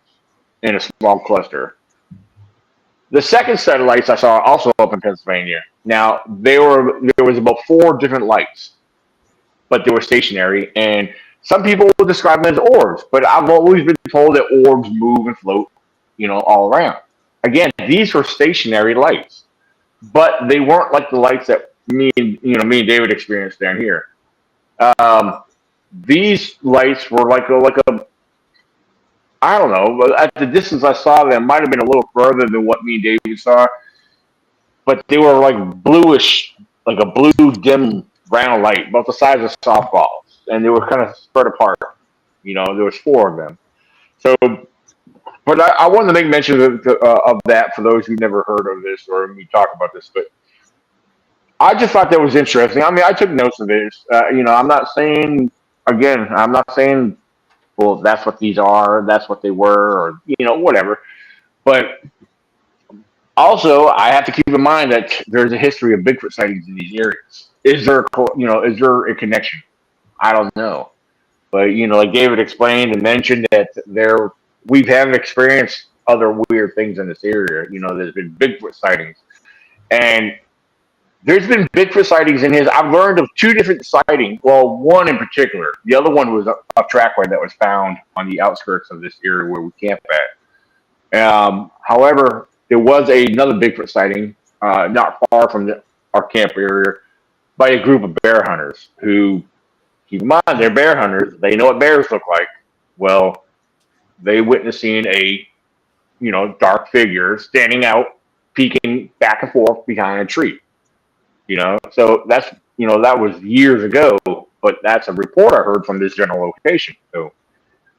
in a small cluster. The second set of lights I saw also up in Pennsylvania. Now, there was about 4 different lights, but they were stationary, and some people would describe them as orbs, but I've always been told that orbs move and float, all around. Again, these were stationary lights, but they weren't like the lights that me and David experienced down here. These lights were like a I don't know, but at the distance I saw them, might have been a little further than what me and David saw. But they were like bluish, like a blue dim round light, about the size of softballs. And they were kind of spread apart. There was 4 of them. So, but I wanted to make mention of that for those who never heard of this or me talk about this. But I just thought that was interesting. I took notes of this. I'm not saying, well, that's what these are, that's what they were, or, whatever. But also, I have to keep in mind that there's a history of Bigfoot sightings in these areas. Is there a connection? I don't know. But, like David explained and mentioned that we haven't experienced other weird things in this area. There's been Bigfoot sightings. And there's been Bigfoot sightings in his. I've learned of 2 different sightings. Well, one in particular. The other one was a trackway that was found on the outskirts of this area where we camp at. However, there was another Bigfoot sighting not far from our camp area by a group of bear hunters who keep in mind, they're bear hunters. They know what bears look like. Well, they witnessing a, dark figure standing out, peeking back and forth behind a tree. So that's, that was years ago, but that's a report I heard from this general location. So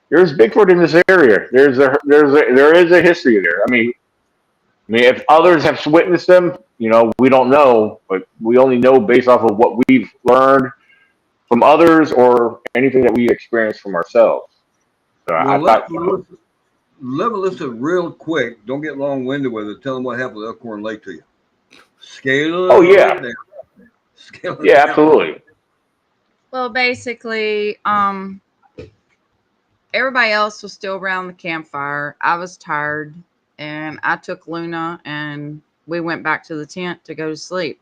there's Bigfoot in this area. There is a history there. I mean, if others have witnessed them, we don't know, but we only know based off of what we've learned from others or anything that we experienced from ourselves. So I Well, thought, let me listen real quick. Don't get long winded with it. Tell them what happened with Elkhorn Lake to you. oh Scale it yeah, down. Scale it yeah, down. absolutely. Well, basically, everybody else was still around the campfire. I was tired, and I took Luna, and we went back to the tent to go to sleep.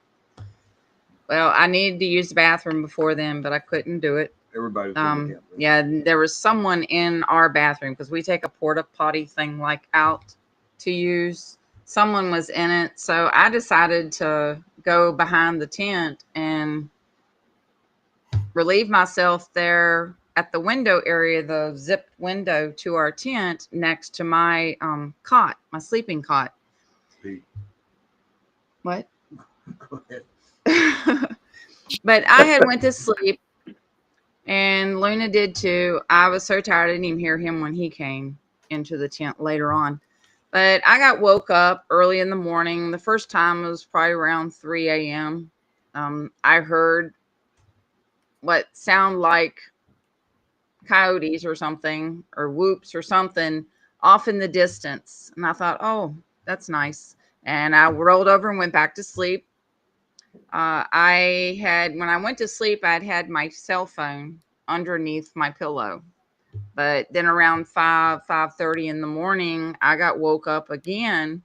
Well, I needed to use the bathroom before then, but I couldn't do it. Everybody's in the camp. Yeah, there was someone in our bathroom because we take a porta potty thing like out to use. Someone was in it, so I decided to go behind the tent and relieve myself there at the window area, the zipped window to our tent next to my cot, my sleeping cot. Pete, What? go ahead. But I had went to sleep, and Luna did too. I was so tired I didn't even hear him when he came into the tent later on. But I got woke up early in the morning. The first time it was probably around 3 a.m. I heard what sounded like coyotes or something, or whoops or something off in the distance. And I thought, oh, that's nice. And I rolled over and went back to sleep. When I went to sleep, I'd had my cell phone underneath my pillow. But then around 5:30 in the morning, I got woke up again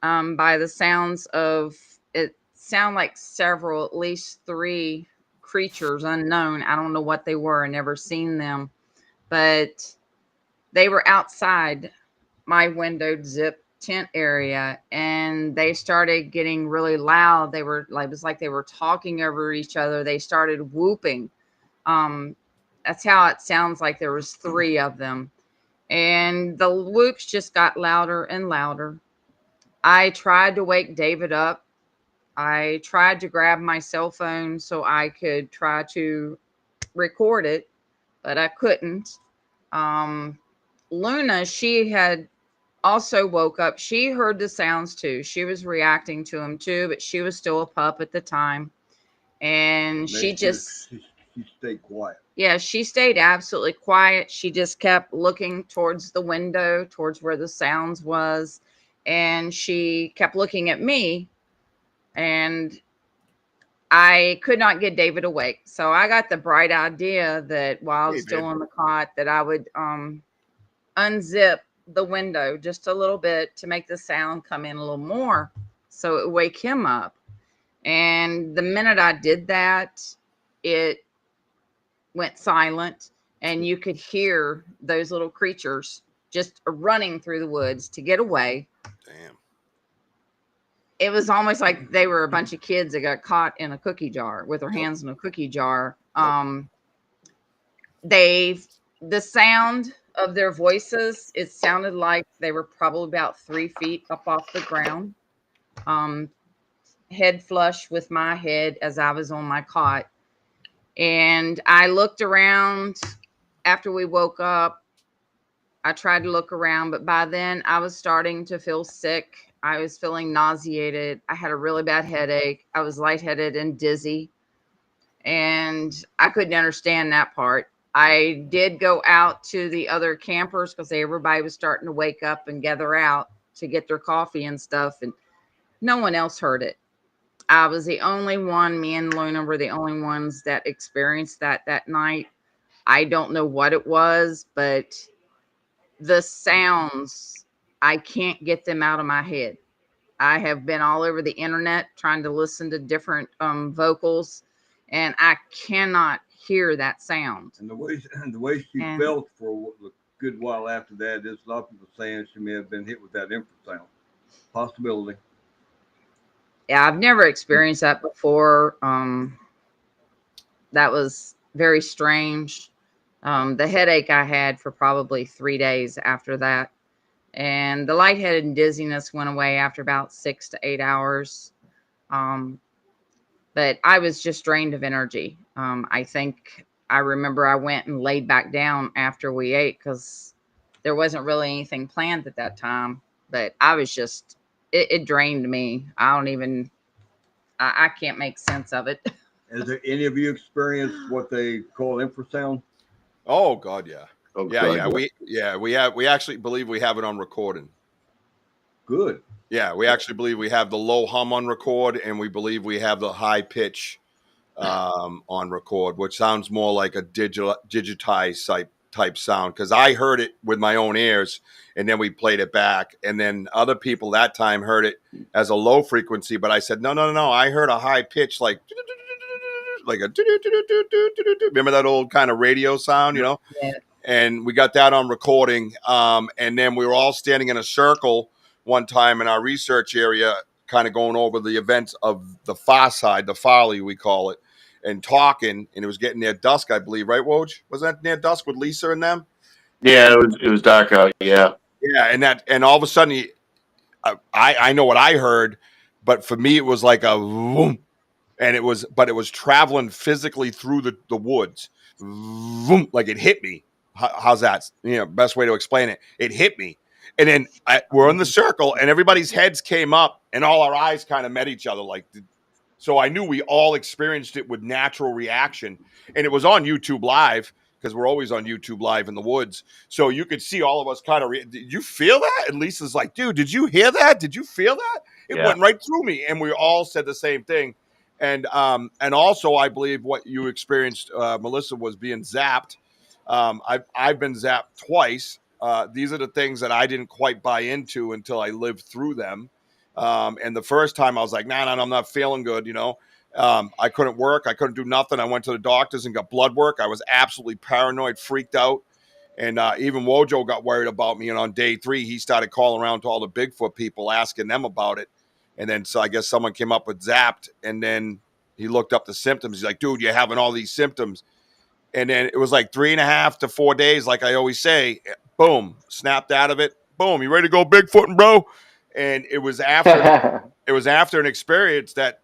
by the sounds of it. Sound like several, at least three creatures unknown. I don't know what they were. I never seen them, but they were outside my windowed zip tent area, and they started getting really loud. They were like, it was like they were talking over each other. They started whooping. Um, that's how it sounds like. There was three of them, and the whoops just got louder and louder. I tried to wake David up. I tried to grab my cell phone so I could try to record it, but I couldn't. Um, Luna, she had also woke up. She heard the sounds too. She was reacting to them too, but she was still a pup at the time. And she just, She stayed quiet. yeah, she stayed absolutely quiet. She just kept looking towards the window, towards where the sounds was. And she kept looking at me. And I could not get David awake. So I got the bright idea that while I Hey, was still man. on the cot, that I would unzip the window just a little bit to make the sound come in a little more so it would wake him up. And the minute I did that, it went silent, and you could hear those little creatures just running through the woods to get away. Damn. It was almost like they were a bunch of kids that got caught in a cookie jar with their hands in a cookie jar. They The sound of their voices, it sounded like they were probably about 3 feet up off the ground, um, head flush with my head as I was on my cot. And I looked around after we woke up. I tried to look around, but by then I was starting to feel sick. I was feeling nauseated. I had a really bad headache. I was lightheaded and dizzy, and I couldn't understand that part. I did go out to the other campers because everybody was starting to wake up and gather out to get their coffee and stuff, and no one else heard it. I was the only one, me and Luna were the only ones that experienced that night. I don't know what it was, but the sounds, I can't get them out of my head. I have been all over the internet trying to listen to different vocals, and I cannot hear that sound. And the way she And felt for a good while after that, there's a lot of people saying she may have been hit with that infrasound. Possibility. yeah, I've never experienced that before. That was very strange. The headache I had for probably 3 days after that. And the lightheaded and dizziness went away after about 6 to 8 hours. Um, but I was just drained of energy. I think I remember I went and laid back down after we ate because there wasn't really anything planned at that time. But I was just, it drained me. I don't even, I can't make sense of it. Has there any of you experienced what they call infrasound? Oh God, yeah. Oh, Yeah, God, yeah. We actually believe we have it on recording. Good. Yeah, we actually believe we have the low hum on record, and we believe we have the high pitch on record, which sounds more like a digitized type sound. Because I heard it with my own ears, and then we played it back, and then other people that time heard it as a low frequency. But I said, no, I heard a high pitch like a. Remember that old kind of radio sound, you know? Yeah. And we got that on recording. And then we were all standing in a circle one time in our research area, kind of going over the events of the far side, the Farley, we call it, and talking. And it was getting near dusk, I believe, right, Woj? Was that near dusk with Lisa and them? Yeah, And it was dark out. Yeah. yeah, and all of a sudden, I know what I heard, but for me, it was like a boom, and it was traveling physically through the woods, boom, like it hit me. How's that? Best way to explain it. It hit me, and then we're in the circle, and everybody's heads came up, and all our eyes kind of met each other, like. So I knew we all experienced it with natural reaction, and it was on YouTube Live because we're always on YouTube Live in the woods. So you could see all of us kind of. Did you feel that? And Lisa's like, "Dude, did you hear that? Did you feel that?" It went right through me, and we all said the same thing. And also, I believe what you experienced, Melissa, was being zapped. I've been zapped twice. These are the things that I didn't quite buy into until I lived through them. And the first time I was like, nah, I'm not feeling good. I couldn't work. I couldn't do nothing. I went to the doctors and got blood work. I was absolutely paranoid, freaked out. And even Wojo got worried about me. And on day 3, he started calling around to all the Bigfoot people, asking them about it. And then, so I guess someone came up with zapped. And then he looked up the symptoms. He's like, dude, you're having all these symptoms. And then it was like 3.5 to 4 days, like I always say, boom, snapped out of it. Boom, you ready to go Bigfooting, bro? And it was after an experience that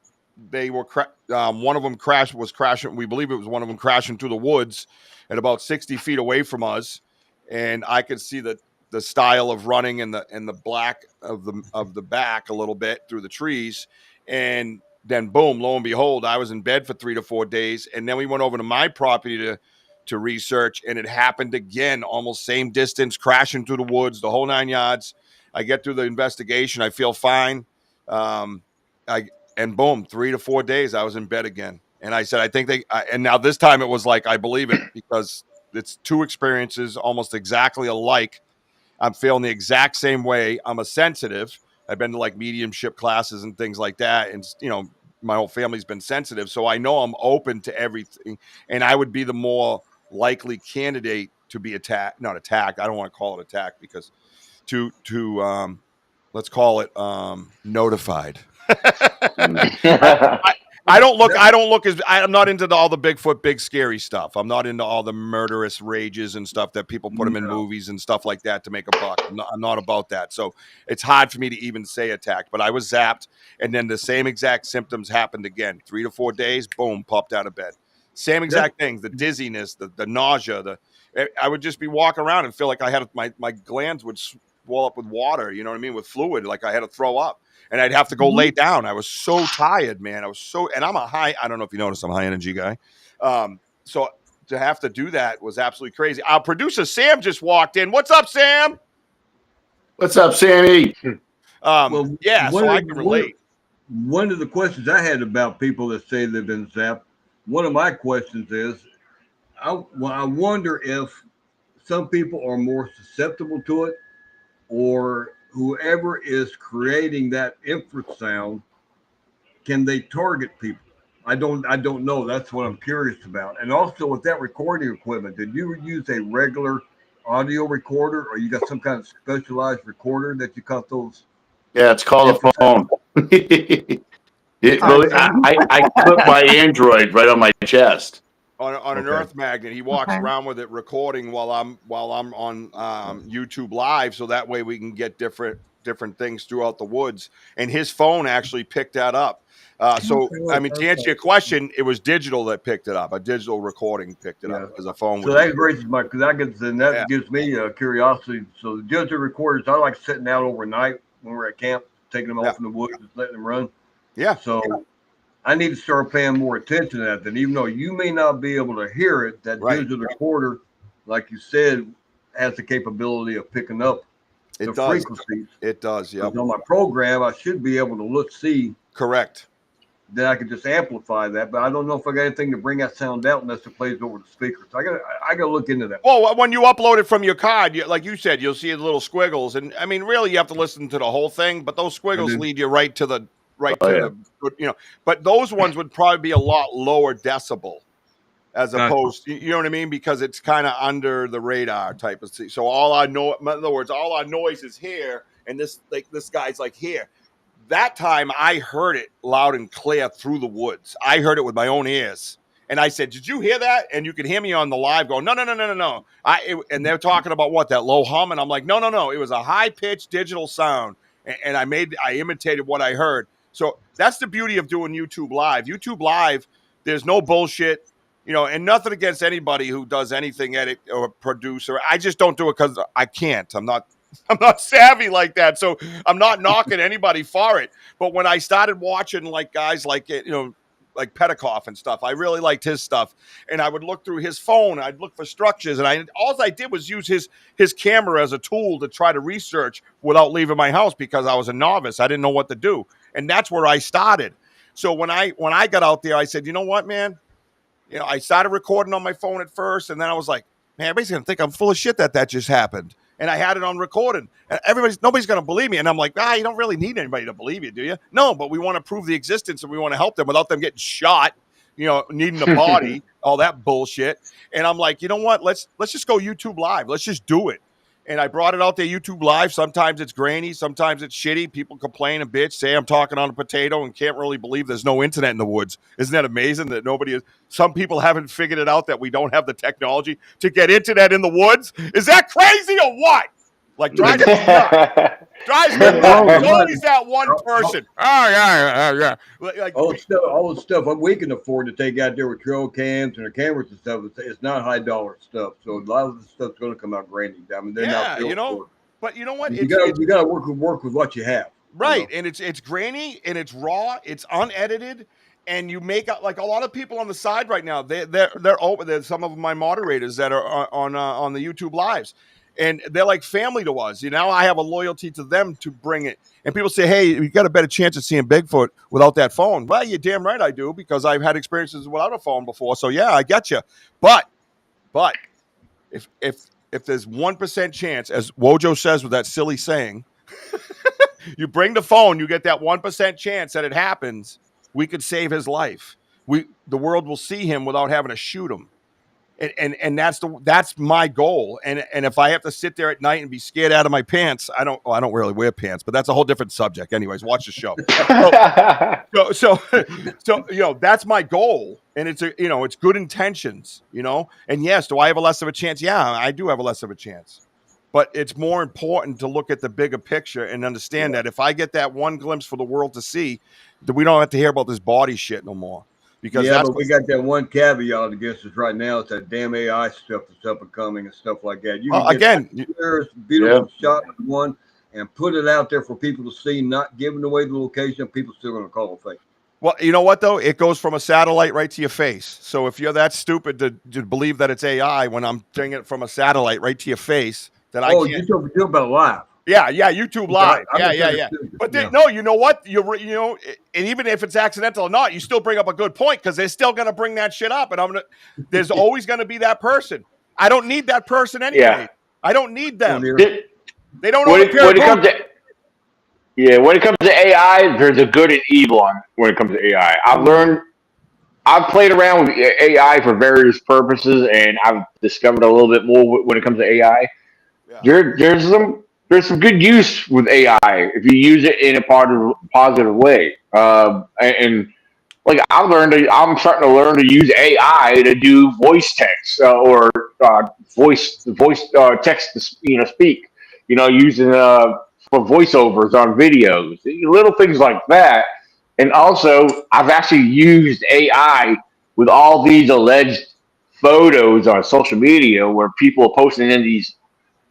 they were one of them was crashing. We believe it was one of them crashing through the woods at about 60 feet away from us, and I could see the style of running and the black of the back a little bit through the trees, and then boom, lo and behold, I was in bed for 3 to 4 days, and then we went over to my property to research, and it happened again, almost same distance, crashing through the woods, the whole 9 yards. I get through the investigation. I feel fine. And boom, 3 to 4 days, I was in bed again. And I said, I think and now this time it was like, I believe it because it's 2 experiences almost exactly alike. I'm feeling the exact same way. I'm a sensitive. I've been to like mediumship classes and things like that. And, my whole family's been sensitive. So I know I'm open to everything. And I would be the more likely candidate to be not attacked. I don't want to call it attack because to let's call it notified. I don't look as I'm not into all the Bigfoot, big scary stuff. I'm not into all the murderous rages and stuff that people put them in movies and stuff like that to make a buck. I'm not about that. So it's hard for me to even say attacked, but I was zapped. And then the same exact symptoms happened again, 3 to 4 days, boom, popped out of bed. Same exact things, the dizziness, the nausea, I would just be walking around and feel like I had my glands would swell up with water, you know what I mean? With fluid, like I had to throw up. And I'd have to go lay down. I was so tired, man. And I'm I don't know if you noticed, I'm a high energy guy. So to have to do that was absolutely crazy. Our producer, Sam, just walked in. What's up, Sam? What's up, Sammy? So I can relate. One of the questions I had about people that say they've been zapped, one of my questions is, I wonder if some people are more susceptible to it, or whoever is creating that infrasound, can they target people? I don't know. That's what I'm curious about. And also with that recording equipment, did you use a regular audio recorder, or you got some kind of specialized recorder that you cut those? Yeah, it's called a phone. I clip my Android right on my chest. on an Earth magnet. He walks around with it, recording while I'm on YouTube Live, so that way we can get different things throughout the woods. And his phone actually picked that up. So I mean, to answer your question, it was digital that picked it up. A digital recording picked it up because the phone. So that raises my gives me curiosity. So the digital recorders, I like sitting out overnight when we're at camp, taking them off in the woods, and letting them run. Yeah. So I need to start paying more attention to that. Then, even though you may not be able to hear it, that digital recorder, like you said, has the capability of picking up the frequencies. It does. Yeah. On my program, I should be able to see. Correct. Then I can just amplify that, but I don't know if I got anything to bring that sound out unless it plays over the speakers. So I got to look into that. Well, when you upload it from your card, like you said, you'll see the little squiggles, and I mean, really, you have to listen to the whole thing. But those squiggles lead you right to the But those ones would probably be a lot lower decibel, as opposed, you know what I mean, because it's kind of under the radar type of thing. So all I know, in other words, all our noise is here, and this guy's like here. That time I heard it loud and clear through the woods. I heard it with my own ears. And I said, "Did you hear that?" And you could hear me on the live going, "No." And they're talking about what, that low hum. And I'm like, no. It was a high pitched digital sound. And I imitated what I heard. So that's the beauty of doing YouTube Live. YouTube Live, there's no bullshit, and nothing against anybody who does anything, edit or producer. I just don't do it because I can't. I'm not savvy like that, so I'm not knocking anybody for it. But when I started watching like guys like like Petikoff and stuff, I really liked his stuff, and I would look through his phone. I'd look for structures, and all I did was use his camera as a tool to try to research without leaving my house because I was a novice. I didn't know what to do, and that's where I started. So when I got out there, I said, you know what, man? I started recording on my phone at first, and then I was like, man, everybody's gonna think I'm full of shit that just happened. And I had it on recording. And nobody's going to believe me. And I'm like, you don't really need anybody to believe you, do you? No, but we want to prove the existence and we want to help them without them getting shot, needing a body, all that bullshit. And I'm like, you know what? Let's just go YouTube Live. Let's just do it. And I brought it out there, YouTube Live. Sometimes it's grainy. Sometimes it's shitty. People complain and bitch, say I'm talking on a potato and can't really believe there's no internet in the woods. Isn't that amazing that some people haven't figured it out that we don't have the technology to get internet in the woods? Is that crazy or what? Like, drives me nuts. Drives me nuts. There's always that one person. Oh, yeah. Like, all the stuff we can afford to take out there with trail cams and the cameras and stuff, it's not high dollar stuff. So a lot of the stuff's going to come out grainy. I mean, they're not built for it. But you know what? You got to work with what you have. Right. And it's grainy and it's raw. It's unedited. And you make up, like a lot of people on the side right now, they're open. There's some of my moderators that are on the YouTube Lives. And they're like family to us. I have a loyalty to them to bring it. And people say, hey, you got a better chance of seeing Bigfoot without that phone. Well, you're damn right I do, because I've had experiences without a phone before. So, yeah, I get you. But if there's 1% chance, as Wojo says with that silly saying, you bring the phone, you get that 1% chance that it happens, we could save his life. The world will see him without having to shoot him. And that's my goal. And if I have to sit there at night and be scared out of my pants, I don't really wear pants, but that's a whole different subject. Anyways, watch the show. So that's my goal. And it's good intentions, and yes, do I have a less of a chance? Yeah, I do have a less of a chance, but it's more important to look at the bigger picture and understand that if I get that one glimpse for the world to see, that we don't have to hear about this body shit no more. Because but we got that one caveat against us right now. It's that damn AI stuff that's up and coming and stuff like that. You can beautiful shot one and put it out there for people to see, not giving away the location. People still going to call it fake. Well, you know what, though? It goes from a satellite right to your face. So if you're that stupid to believe that it's AI when I'm doing it from a satellite right to your face, that I can't. You're talking about live. Yeah, YouTube Live. Yeah. But no, you know what? And even if it's accidental or not, you still bring up a good point, because they're still going to bring that shit up, and there's always going to be that person. I don't need that person anyway. Yeah. I don't need them. They don't know when it comes to AI, there's a good and evil when it comes to AI. I've played around with AI for various purposes, and I've discovered a little bit more when it comes to AI. Yeah. There's some good use with AI if you use it in a positive way. And like I'm starting to learn to use AI to do voice text or voice text to speak. Using for voiceovers on videos, little things like that. And also, I've actually used AI with all these alleged photos on social media where people are posting in these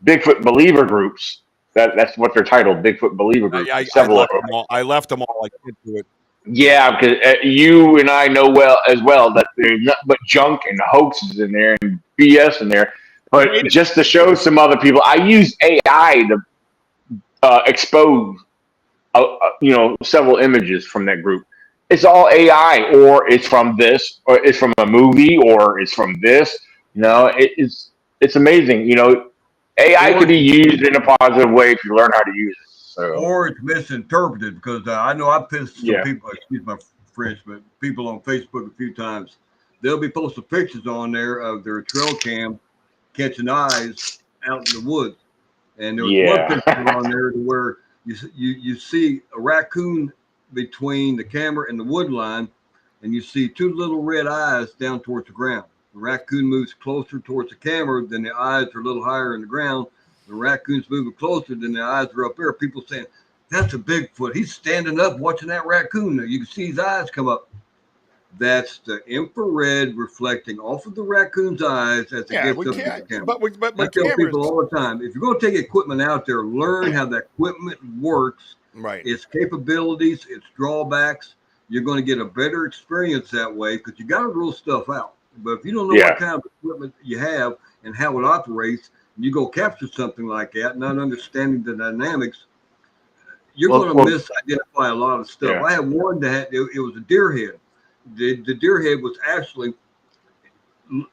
Bigfoot believer groups. That's what they're titled, Bigfoot believer groups. I Several of left them. them all. I left them all. I can't do it. Yeah, because you and I know well as well that there's nothing but junk and hoaxes in there and BS in there. But just to show some other people, I use AI to expose, several images from that group. It's all AI, or it's from this, or it's from a movie, or it's from this. It's amazing. AI Or could be used in a positive way if you learn how to use it. So or it's misinterpreted because I know I pissed some yeah, people, excuse my French, but people on Facebook a few times. They'll be posting pictures on there of their trail cam catching eyes out in the woods. And there was one yeah, picture on there to where you see a raccoon between the camera and the wood line, and you see two little red eyes down towards the ground. The raccoon moves closer towards the camera, then the eyes are a little higher in the ground. The raccoon's moving closer, then the eyes are up there. People saying, that's a Bigfoot. He's standing up watching that raccoon. You can see his eyes come up. That's the infrared reflecting off of the raccoon's eyes as it Yeah, gets we up to the can't. camera. But I with tell cameras, people all the time, if you're going to take equipment out there, learn how that equipment works, right? its capabilities, its drawbacks. You're going to get a better experience that way because you got to rule stuff out. But if you don't know yeah. what kind of equipment you have and how it operates, and you go capture something like that, not understanding the dynamics, you're Well, going to well, misidentify a lot of stuff. Yeah. I had one that it was a deer head. The deer head was actually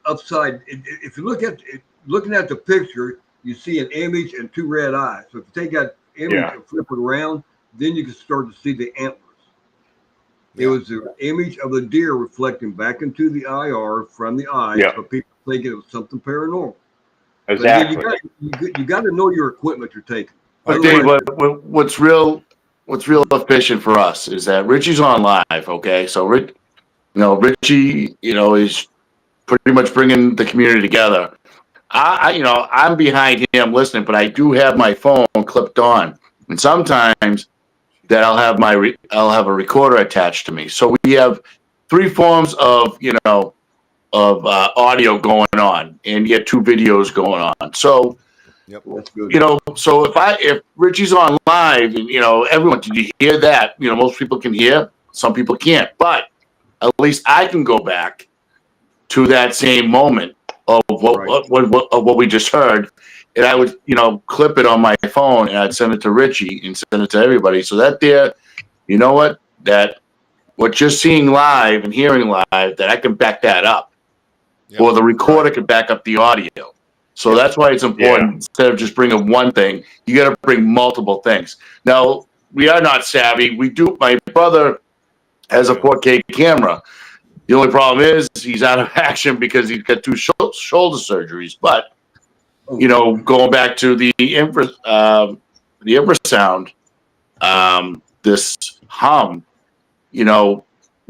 upside. If you looking at the picture, you see an image and two red eyes. So if you take that image Yeah. and flip it around, then you can start to see the antlers. It Yeah. was the image of the deer reflecting back into the IR from the eyes, Yeah. but people thinking it was something paranormal. But again, Exactly. you got to know your equipment you're taking. but Dave, Otherwise, what's real efficient for us is that Richie's on live. Okay, so Richie, is pretty much bringing the community together. I'm behind him listening, but I do have my phone clipped on, and sometimes that I'll have a recorder attached to me. So we have three forms of audio going on, and yet two videos going on. So Yep. that's good. so if Richie's on live, and everyone, did you hear that? Most people can hear, some people can't, but at least I can go back to that same moment of Right. what we just heard, and I would clip it on my phone and I'd send it to Richie and send it to everybody. So that what you're seeing live and hearing live, that I can back that up, Yep. or the recorder can back up the audio. So Yep. that's why it's important. Yeah. Instead of just bringing one thing, you got to bring multiple things. Now, we are not savvy. My brother has a 4K camera. The only problem is he's out of action because he's got two shoulder surgeries. But going back to the infrasound, this hum,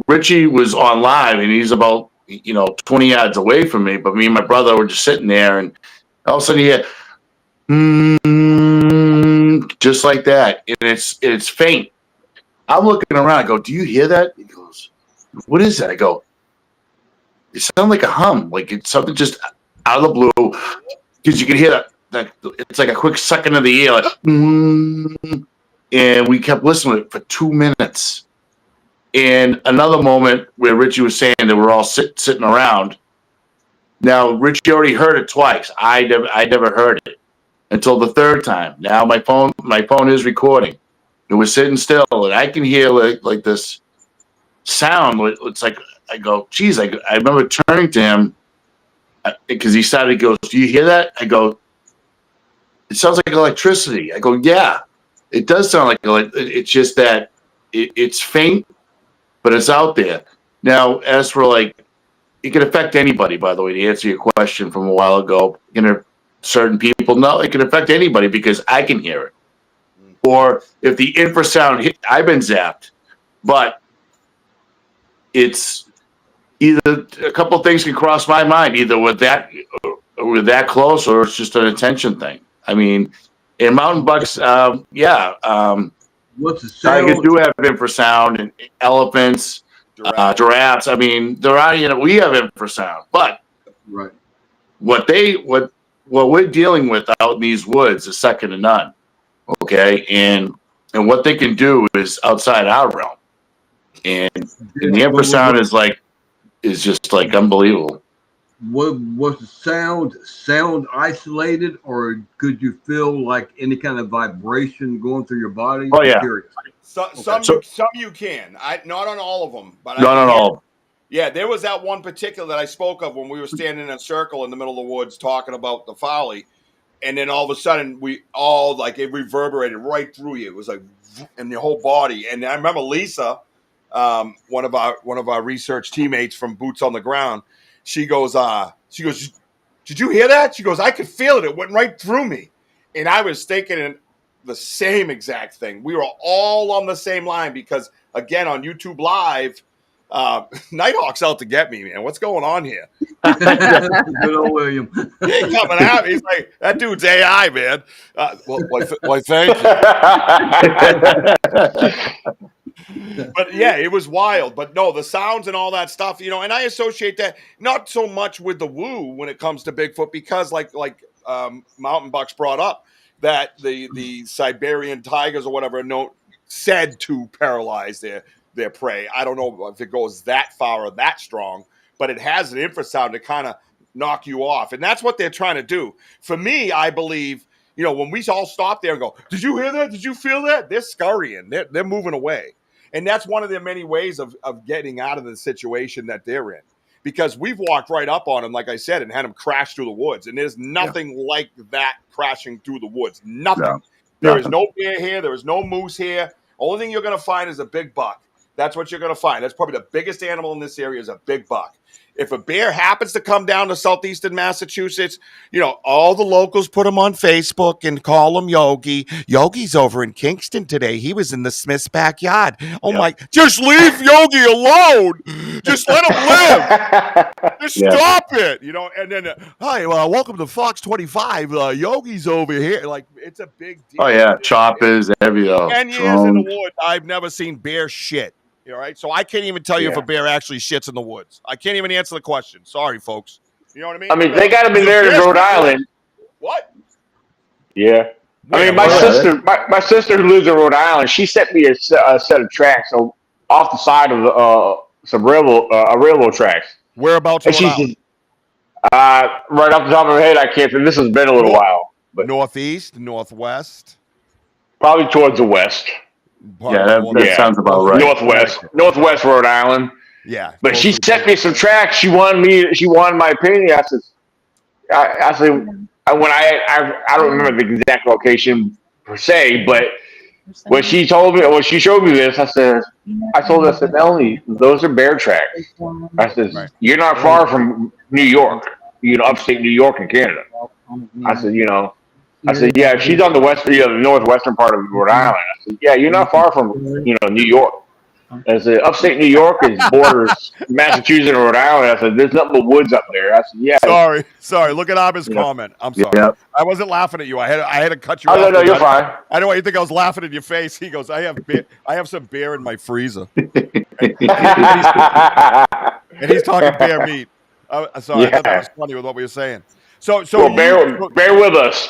Richie was on live and he's about 20 yards away from me. But me and my brother were just sitting there, and all of a sudden you hear just like that, and it's faint. I'm looking around. I go, "Do you hear that?" He goes, "What is that?" I go, "It sounds like a hum, like it's something just out of the blue." Because you can hear that it's like a quick suck into the air, like, and we kept listening for 2 minutes. And another moment where Richie was saying that we're all sitting around. Now Richie already heard it twice. I never heard it until the third time. Now my phone is recording. It was sitting still, and I can hear like this sound. It's like I go, geez. I remember turning to him because he started. He goes, "Do you hear that?" I go, "It sounds like electricity." I go, "Yeah, it does sound like it's just that it's faint, but it's out there." Now, as for it can affect anybody. By the way, to answer your question from a while ago, certain people, no, it can affect anybody because I can hear it. Or if the infrasound hit, I've been zapped, but it's either a couple of things can cross my mind, either with that close, or it's just an attention thing. I mean, in mountain bucks, What's the tigers sound? do have infrasound, and elephants, giraffes. I mean, we have infrasound, but Right. what we're dealing with out in these woods is second to none. Okay, and what they can do is outside our realm, and the infrasound is just like unbelievable. Was the sound isolated, or could you feel like any kind of vibration going through your body? Oh I'm yeah, curious. Some you can. Not on all of them, but not at all. Yeah, there was that one particular that I spoke of when we were standing in a circle in the middle of the woods talking about the folly, and then all of a sudden we all like it reverberated right through you. It was like in your whole body. And I remember Lisa, one of our research teammates from Boots on the Ground. She goes, did you hear that? She goes, I could feel it. It went right through me, and I was thinking the same exact thing. We were all on the same line because again on YouTube Live. Nighthawk's out to get me, man. What's going on here? Good old William. He ain't coming out. He's like, that dude's AI, man. Why, thank you. But yeah, it was wild. But no, the sounds and all that stuff, and I associate that not so much with the woo when it comes to Bigfoot, because like Mountain Bucks brought up that the Siberian tigers or whatever said to paralyze their prey. I don't know if it goes that far or that strong, but it has an infrasound to kind of knock you off. And that's what they're trying to do. For me, I believe, when we all stop there and go, did you hear that? Did you feel that? They're scurrying. They're moving away. And that's one of their many ways of getting out of the situation that they're in. Because we've walked right up on them, like I said, and had them crash through the woods. And there's nothing like that crashing through the woods. Nothing. No, there is no bear here. There is no moose here. Only thing you're going to find is a big buck. That's what you're going to find. That's probably the biggest animal in this area is a big buck. If a bear happens to come down to southeastern Massachusetts, all the locals put him on Facebook and call him Yogi. Yogi's over in Kingston today. He was in the Smith's backyard. Oh my, just leave Yogi alone. Just let him live. Just stop it. And then, hi, welcome to Fox 25. Yogi's over here. Like, it's a big deal. Oh yeah, choppers, 10 years in the woods, I've never seen bear shit. All right, so I can't even tell you if a bear actually shits in the woods. I can't even answer the question. Sorry, folks. You know what I mean? I mean, they got to be there in Rhode Island. What? Yeah. I mean, my sister who lives in Rhode Island, she sent me a set of tracks off the side of some railroad tracks. Whereabouts? And she's right off the top of her head, I can't think. This has been a little while. But northeast, northwest, probably towards the west. That sounds about right. Northwest Rhode Island. Yeah, but she sent me some tracks. She wanted my opinion. I said, when I don't remember the exact location per se, but when she showed me this, I told her, Melanie, those are bear tracks. I said, you're not far from New York, upstate New York in Canada. I said, yeah, she's on the northwestern part of Rhode Island. I said, yeah, you're not far from, New York. I said, upstate New York is borders Massachusetts and Rhode Island. I said, there's nothing but woods up there. I said, yeah. Sorry. Look at Abba's comment. I'm sorry. Yeah. I wasn't laughing at you. I had to cut you off. No, you're fine. I don't want you to think I was laughing in your face. He goes, I have some bear in my freezer. and he's talking bear meat. Sorry, I thought that was funny with what we were saying. So bear with us.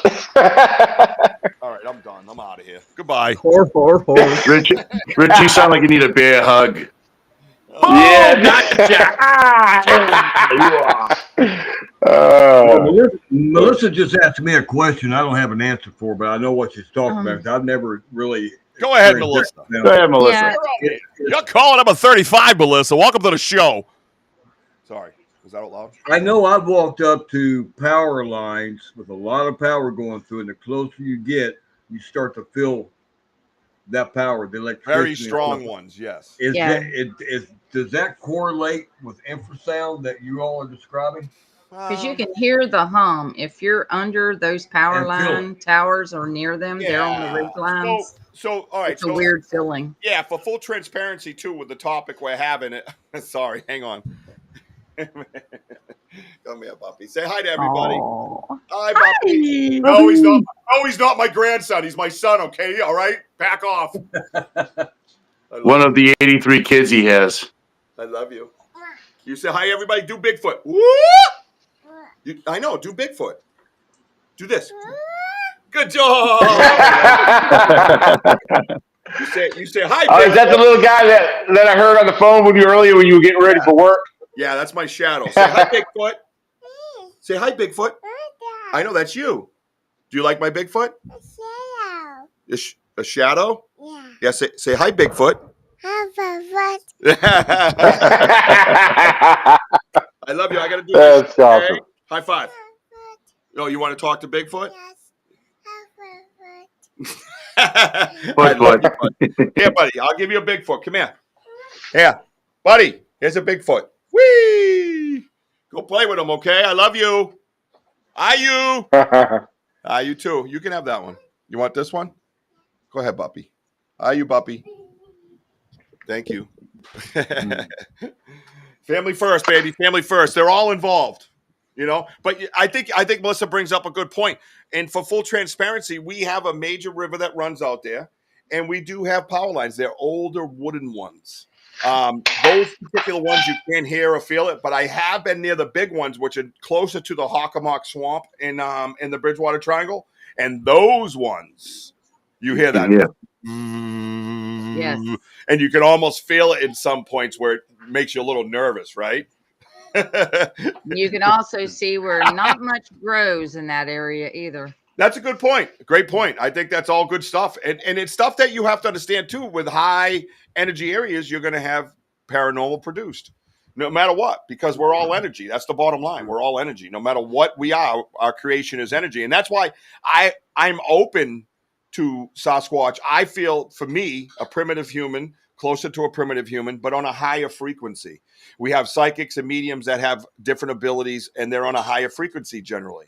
All right, I'm done. I'm out of here. Goodbye. Rich, you sound like you need a bear hug. Melissa just asked me a question. I don't have an answer for, but I know what she's talking about. I've never really. Go ahead, Melissa. Yeah. You're calling number 35, Melissa. Welcome to the show. Sorry. Was that out loud? I know I've walked up to power lines with a lot of power going through, and the closer you get, you start to feel that power, the electricity. Very strong ones, yes. Does that correlate with infrasound that you all are describing? Because you can hear the hum. If you're under those power And feel line towers or near them, they're on the Yeah. ridge lines. So all right. It's a So weird feeling. yeah, for full transparency too, with the topic we're having, it. Sorry, hang on. Come here, Buffy. Say hi to everybody. Oh. Hi, Buffy. Hi. No, he's not. No, he's not my grandson. He's my son. Okay, all right. Back off. One of the 83 kids he has. I love you. You say hi, everybody. Do Bigfoot. Woo! I know. Do Bigfoot. Do this. Good job. You say hi. Oh, is that the little guy that I heard on the phone with you earlier when you were getting ready for work? Yeah, that's my shadow. Say hi, Bigfoot. Say hi, Bigfoot. I know that's you. Do you like my Bigfoot? A shadow? Yeah. Yeah. Say hi, Bigfoot. I love you. I got to do this. That's awesome. Okay? High five. Oh, you want to talk to Bigfoot? I love you, buddy. Here, buddy. I'll give you a Bigfoot. Come here. Here, buddy. Here's a Bigfoot. Whee! Go play with him, okay? I love you. You too. You can have that one. You want this one? Go ahead, Buppy. You, Buppy. Thank you. Family first, baby. Family first. They're all involved, you know. But I think Melissa brings up a good point. And for full transparency, we have a major river that runs out there, and we do have power lines. They're older wooden ones. Those particular ones you can't hear or feel it, but I have been near the big ones, which are closer to the Hockomock Swamp in the Bridgewater Triangle, and those ones you hear that. Yeah. Yes. And you can almost feel it in some points where it makes you a little nervous, right? You can also see where not much grows in that area either. That's a good point. Great point. I think that's all good stuff. And it's stuff that you have to understand too. With high energy areas, you're going to have paranormal produced no matter what, because we're all energy. That's the bottom line. We're all energy. No matter what we are, our creation is energy. And that's why I'm open to Sasquatch. I feel, for me, a primitive human, closer to a primitive human, but on a higher frequency. We have psychics and mediums that have different abilities, and they're on a higher frequency generally.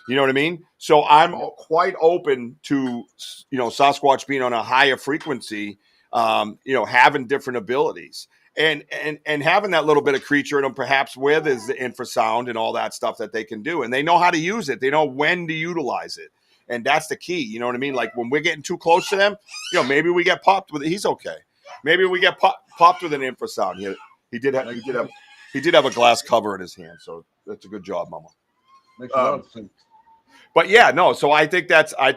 You know what I mean? So I'm quite open to, Sasquatch being on a higher frequency, having different abilities. And having that little bit of creature in them, perhaps where there's the infrasound and all that stuff that they can do. And they know how to use it. They know when to utilize it. And that's the key. You know what I mean? Like when we're getting too close to them, maybe we get popped with it. He's okay. Maybe we get popped with an infrasound. He did have a glass cover in his hand. So that's a good job, Mama. Makes a lot of sense. But yeah, no. So I think that's a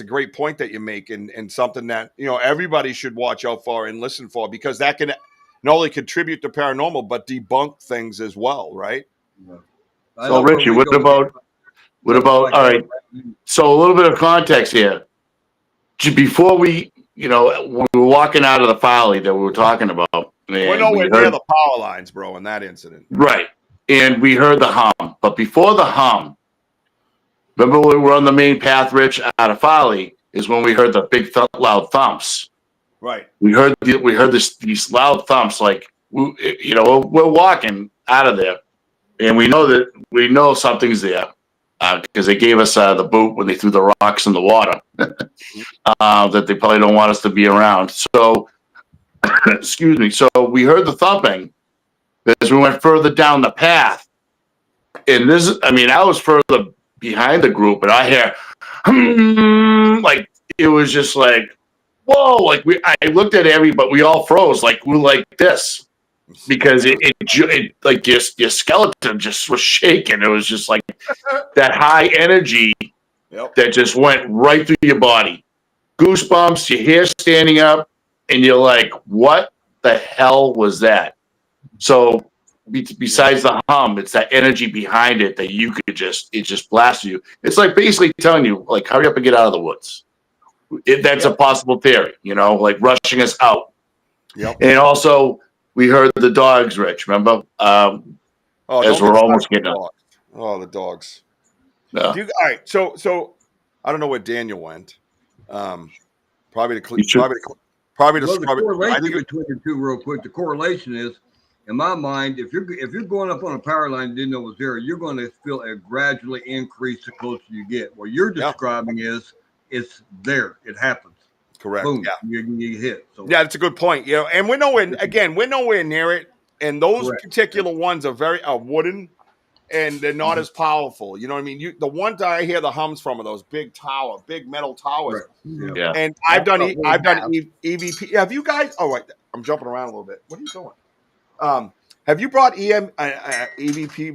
great point that you make, and something that everybody should watch out for and listen for, because that can not only contribute to paranormal but debunk things as well, right? Yeah. So Richie, what about all right? So a little bit of context here. Before we were walking out of the folly that we were talking about. We're nowhere near the power lines, bro, in that incident. Right. And we heard the hum. But before the hum, remember when we were on the main path, Rich, out of Folly, is when we heard the big loud thumps. Right. We heard these loud thumps, like, we're walking out of there. And we know something's there. Because they gave us the boot when they threw the rocks in the water that they probably don't want us to be around. So, excuse me. So we heard the thumping as we went further down the path. And I was further behind the group, and I hear, like, it was just like, whoa, like I looked at everybody, we all froze, like we're like this. Because it like your skeleton just was shaking. It was just like that high energy that just went right through your body. Goosebumps, your hair standing up, and you're like, what the hell was that? So besides the hum, it's that energy behind it that it just blasted you. It's like basically telling you, like, hurry up and get out of the woods. That's a possible theory, like rushing us out. Yep. And also, we heard the dogs, Rich, remember? As we're almost getting out. Oh, the dogs. Yeah. All right. So I don't know where Daniel went. Probably to The correlation between the two, real quick. The correlation is in my mind, if you're going up on a power line and didn't know it was there, you're going to feel a gradually increase the closer you get. What you're describing is it's there. It happens. Correct. Boom. Yeah. You hit. So Yeah, that's a good point. You know, and we're nowhere near it. And those correct. particular ones are wooden, and they're not as powerful. You know what I mean? The ones that I hear the hums from are those big metal towers. Correct. Yeah. And That's what we have. EVP. Have you guys? Oh, wait, I'm jumping around a little bit. What are you doing? Have you brought EVP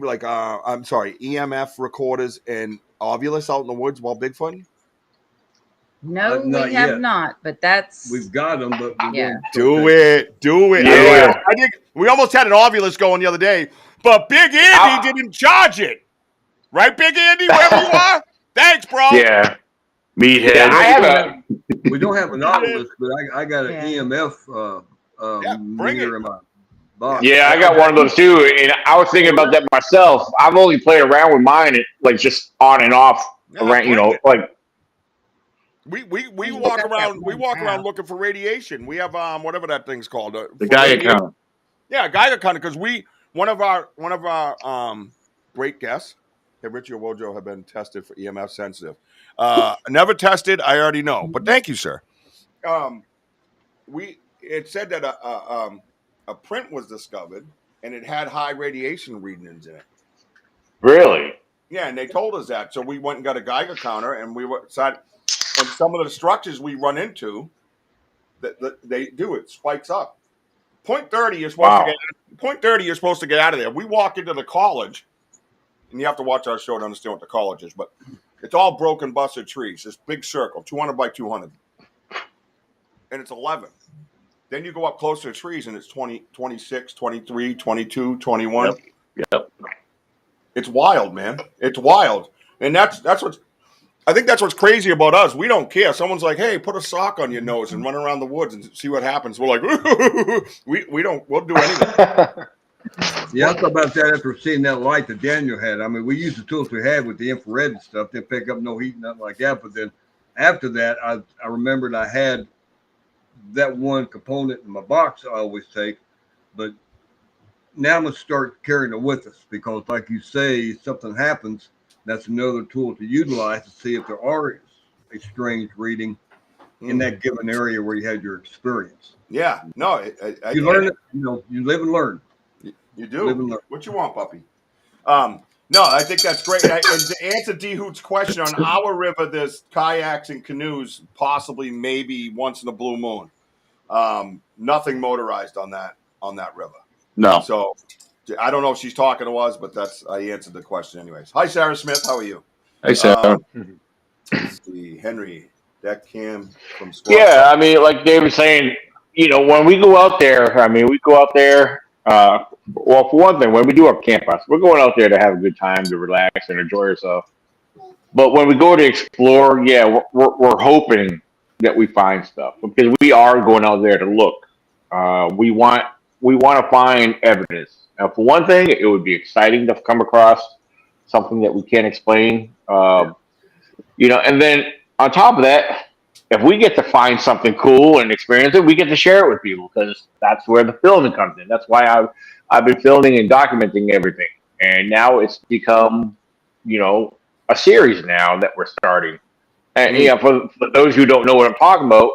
EMF recorders and Ovilus out in the woods while Bigfooting? No, Not we have yet. not, but that's We've got them, but we're Yeah. Do it. Yeah. I think we almost had an Ovilus going the other day, but Big Andy didn't charge it. Right, Big Andy, wherever you are? Thanks, bro. Yeah. Meathead. Yeah, I have we don't have an Ovilus, but I got an Yeah. EMF bring meter it. in my box. Yeah, I got one of those too, and I was thinking about that myself. I've only played around with mine, like just on and off, around, bring it. like We You walk got that around. We one walk now. around looking for radiation. We have whatever that thing's called. The for guy radio. account. Yeah, Geiger counter, because one of our great guests, Richie Wojo, have been tested for EMF sensitive. Never tested. I already know, but thank you, sir. It said that a print was discovered and it had high radiation readings in it. really. Yeah, and they told us that, so we went and got a Geiger counter, and we decided. And some of the structures we run into, that they do it spikes up. Point 30, you're supposed to get. Point 30, you're supposed to get out of there. We walk into the college, and you have to watch our show to understand what the college is, but it's all broken, busted trees. This big circle, 200 by 200, and it's 11. Then you go up closer to trees, and it's 20, 26, 23, 22, 21. Yep. It's wild, man. It's wild, and that's what's. I think that's what's crazy about us. We don't care. Someone's like, "Hey, put a sock on your nose and run around the woods and see what happens." We're like, we don't. We'll do anything. Yeah, I thought about that after seeing that light that Daniel had. I mean, we used the tools we had with the infrared and stuff. Didn't pick up no heat, nothing like that. But then after that, I remembered I had that one component in my box I always take. But now I'm going to start carrying it with us because, like you say, something happens. That's another tool to utilize to see if there are a strange reading in that given area where you had your experience. Yeah, no, You learn it. You live and learn. You do. What you want, puppy? No, I think that's great. And to answer D Hoot's question, on our river, there's kayaks and canoes, possibly maybe once in a blue moon. Nothing motorized on that river. No. So I don't know if she's talking to us, but I answered the question anyways. Hi, Sarah Smith. How are you? Hey, Sarah. Let's see, Henry, that cam from Squad. Yeah, I mean, like Dave was saying, when we go out there, we go out there. Well, for one thing, when we do our camp outs, we're going out there to have a good time, to relax and enjoy ourselves. But when we go to explore, yeah, we're hoping that we find stuff because we are going out there to look. We want to find evidence. Now, for one thing, it would be exciting to come across something that we can't explain. And then on top of that, if we get to find something cool and experience it, we get to share it with people because that's where the filming comes in. That's why I've been filming and documenting everything, and now it's become, a series now that we're starting. And for those who don't know what I'm talking about,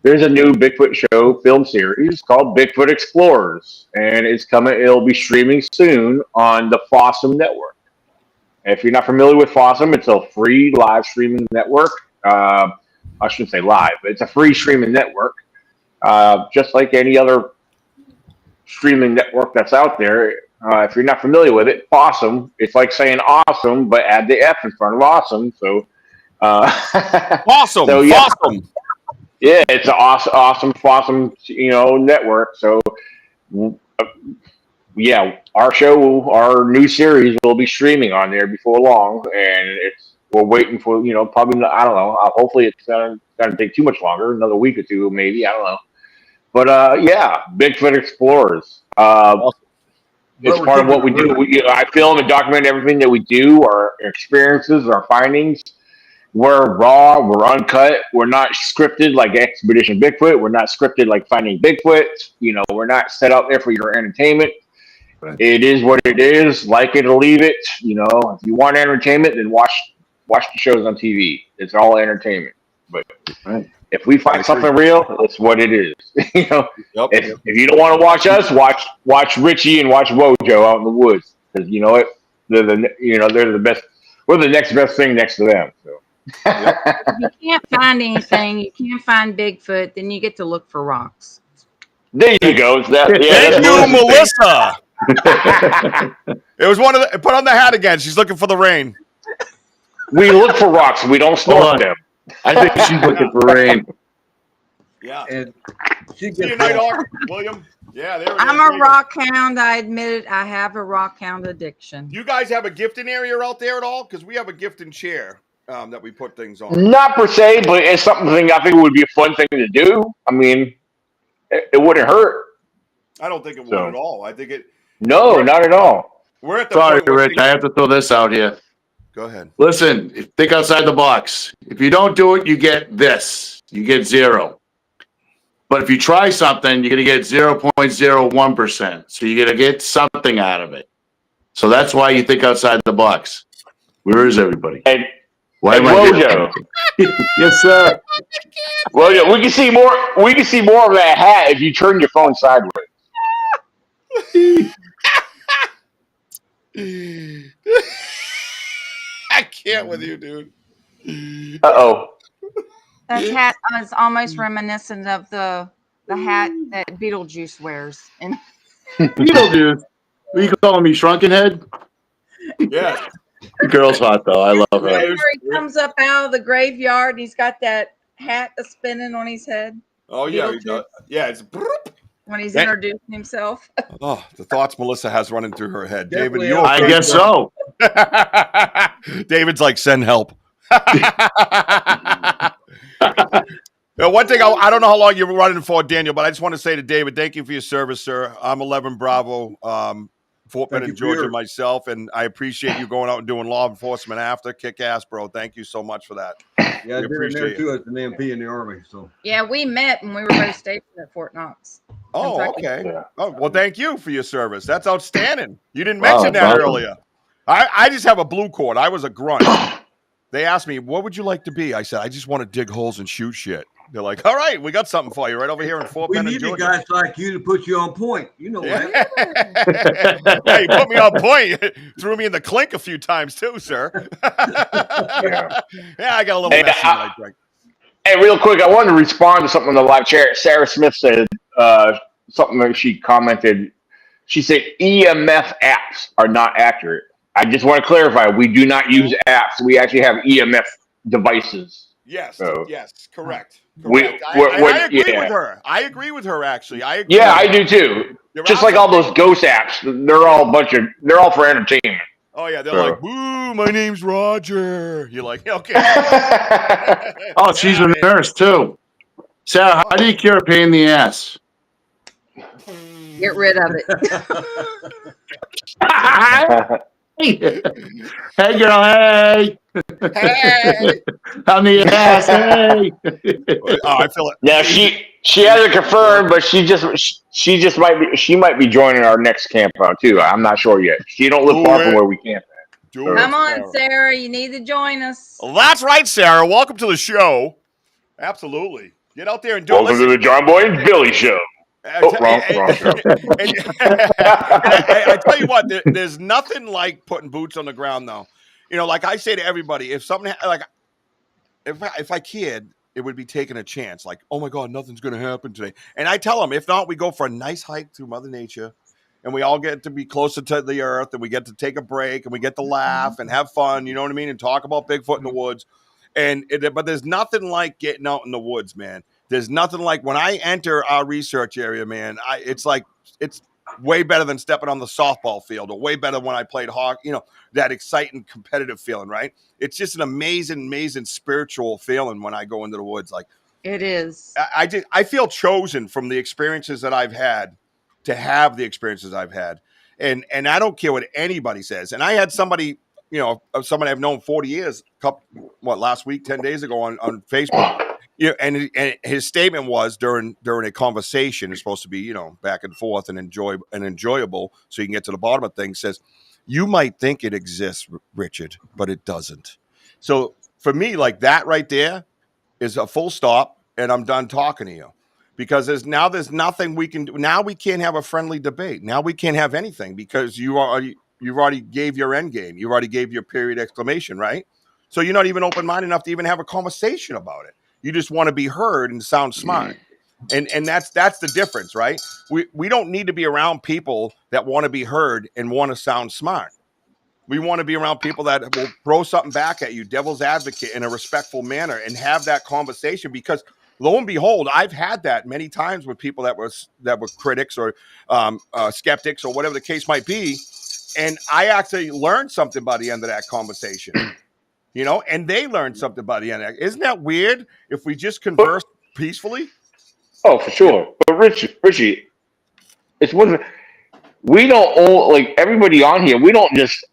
there's a new Bigfoot show film series called Bigfoot Explorers, and it's coming. It'll be streaming soon on the Fossum Network. And if you're not familiar with Fossum, it's a free live streaming network. I shouldn't say live, but it's a free streaming network, just like any other streaming network that's out there. If you're not familiar with it, Fossum, it's like saying awesome, but add the F in front of awesome. So, awesome. So yeah, awesome. Yeah, it's an awesome network. So, yeah, our new series will be streaming on there before long, and we're waiting for probably, I don't know. Hopefully, it's gonna take too much longer, another week or two, maybe, I don't know. But yeah, Bigfoot Explorers. It's part of what we do. I film and document everything that we do, our experiences, our findings. We're raw, we're uncut, we're not scripted like Expedition Bigfoot. We're not scripted like Finding Bigfoot. We're not set out there for your entertainment. It is what it is. Like it or leave it. You know, if you want entertainment, then watch the shows on TV. It's all entertainment. But if we find something real, it's what it is. You know, if you don't want to watch us, watch Richie and watch Wojo out in the woods, because you know what, they're the best. We're the next best thing next to them. So. If you can't find anything, you can't find Bigfoot, then you get to look for rocks. There you go. Thank you, Melissa. It was one of the. Put on the hat again. She's looking for the rain. We look for rocks. We don't snort them. I think she's looking for rain. Yeah. And See you, Nighthawk, William. Yeah, there it is. I'm a rock hound. I admit it. I have a rock hound addiction. You guys have a gifting area out there at all? Because we have a gifting chair that we put things on. Not per se, but it's something I think would be a fun thing to do. I mean, it wouldn't hurt. I don't think it would at all. I think it. No, not at all. We're at the Sorry, point where Rich. I have to throw this out here. Go ahead. Listen, think outside the box. If you don't do it, you get this. You get 0. But if you try something, you're going to get 0.01%. So you're going to get something out of it. So that's why you think outside the box. Where is everybody? And why am I Wojo. Yes, sir. Wojo, we can see more. We can see more of that hat if you turn your phone sideways. I can't with you, dude. Uh-oh. That hat is almost reminiscent of the hat that Beetlejuice wears. And Beetlejuice. Are you calling me Shrunken Head? Yeah. The girl's hot, though. I love her. he comes up out of the graveyard and he's got that hat spinning on his head. Oh, yeah. He does. Yeah, it's... When he's introducing himself. Oh, the thoughts Melissa has running through her head. Definitely David, you okay? I guess so. David's like, send help. Now, one thing, I don't know how long you're running for, Daniel, but I just want to say to David, thank you for your service, sir. I'm 11 Bravo, Fort Bend in Georgia myself, and I appreciate you going out and doing law enforcement after. Kick ass, bro. Thank you so much for that. Yeah, I did it there too as an MP in the Army. So Yeah, we met when we were both stationed at Fort Knox. Oh, Kentucky. okay. Yeah. Oh, well, thank you for your service. That's outstanding. You didn't mention that earlier. I just have a blue cord. I was a grunt. They asked me, what would you like to be? I said, I just want to dig holes and shoot shit. They're like, all right, we got something for you right over here in Fort Bend, Georgia. We needed guys like you to put you on point. You know that. Yeah, you put me on point. Threw me in the clink a few times too, sir. Yeah. Yeah, I got a little messy when I drank. Hey, real quick, I wanted to respond to something in the live chat. Sarah Smith said something that she commented. She said EMF apps are not accurate. I just want to clarify. We do not use apps. We actually have EMF devices. Yes, So, yes, correct. I agree with her. I agree with her, actually. I agree. Yeah, I do too. You're Just like all those ghost apps. They're all for entertainment. Oh, yeah, they're like, boo, my name's Roger. You're like, okay. Oh, she's a nurse, too. Sarah, how do you cure a pain in the ass? Get rid of it. Hey, girl, hey. Hey. On the ass, hey. Oh, I feel it. Now she hasn't confirmed, but she might be joining our next camp out too. I'm not sure yet. She don't live far from where we camp at. Come on, Sarah. You need to join us. Well, that's right, Sarah. Welcome to the show. Absolutely. Get out there and do it. Welcome to the John Boy and Billy Show. Wrong show. I tell you what, there's nothing like putting boots on the ground, though. You know, like I say to everybody, if something like if I kid, it would be taking a chance. Like, oh my God, nothing's going to happen today. And I tell them, if not, we go for a nice hike through Mother Nature, and we all get to be closer to the earth, and we get to take a break, and we get to laugh and have fun. You know what I mean? And talk about Bigfoot in the woods. But there's nothing like getting out in the woods, man. There's nothing like when I enter our research area, man. It's way better than stepping on the softball field, or way better when I played hockey. You know, that exciting, competitive feeling, right? It's just an amazing, amazing spiritual feeling when I go into the woods. Like it is. I feel chosen from the experiences that I've had to have the experiences I've had, and I don't care what anybody says. And I had somebody, you know, somebody I've known 40 years, last week, 10 days ago on Facebook. Yeah, and his statement was during a conversation. It's supposed to be, back and forth and enjoyable, so you can get to the bottom of things. Says, you might think it exists, Richard, but it doesn't. So for me, like that right there is a full stop, and I'm done talking to you, because there's nothing we can do. Now we can't have a friendly debate. Now we can't have anything because you've already gave your end game. You already gave your period exclamation, right? So you're not even open minded enough to even have a conversation about it. You just want to be heard and sound smart. And that's the difference, right? We don't need to be around people that want to be heard and want to sound smart. We want to be around people that will throw something back at you, devil's advocate, in a respectful manner, and have that conversation. Because lo and behold, I've had that many times with people that were critics or skeptics or whatever the case might be, and I actually learned something by the end of that conversation. And they learned something by the end of that. Isn't that weird? If we just converse peacefully. Oh, for sure. But Richie, it's one. We don't all, like everybody on here. We don't just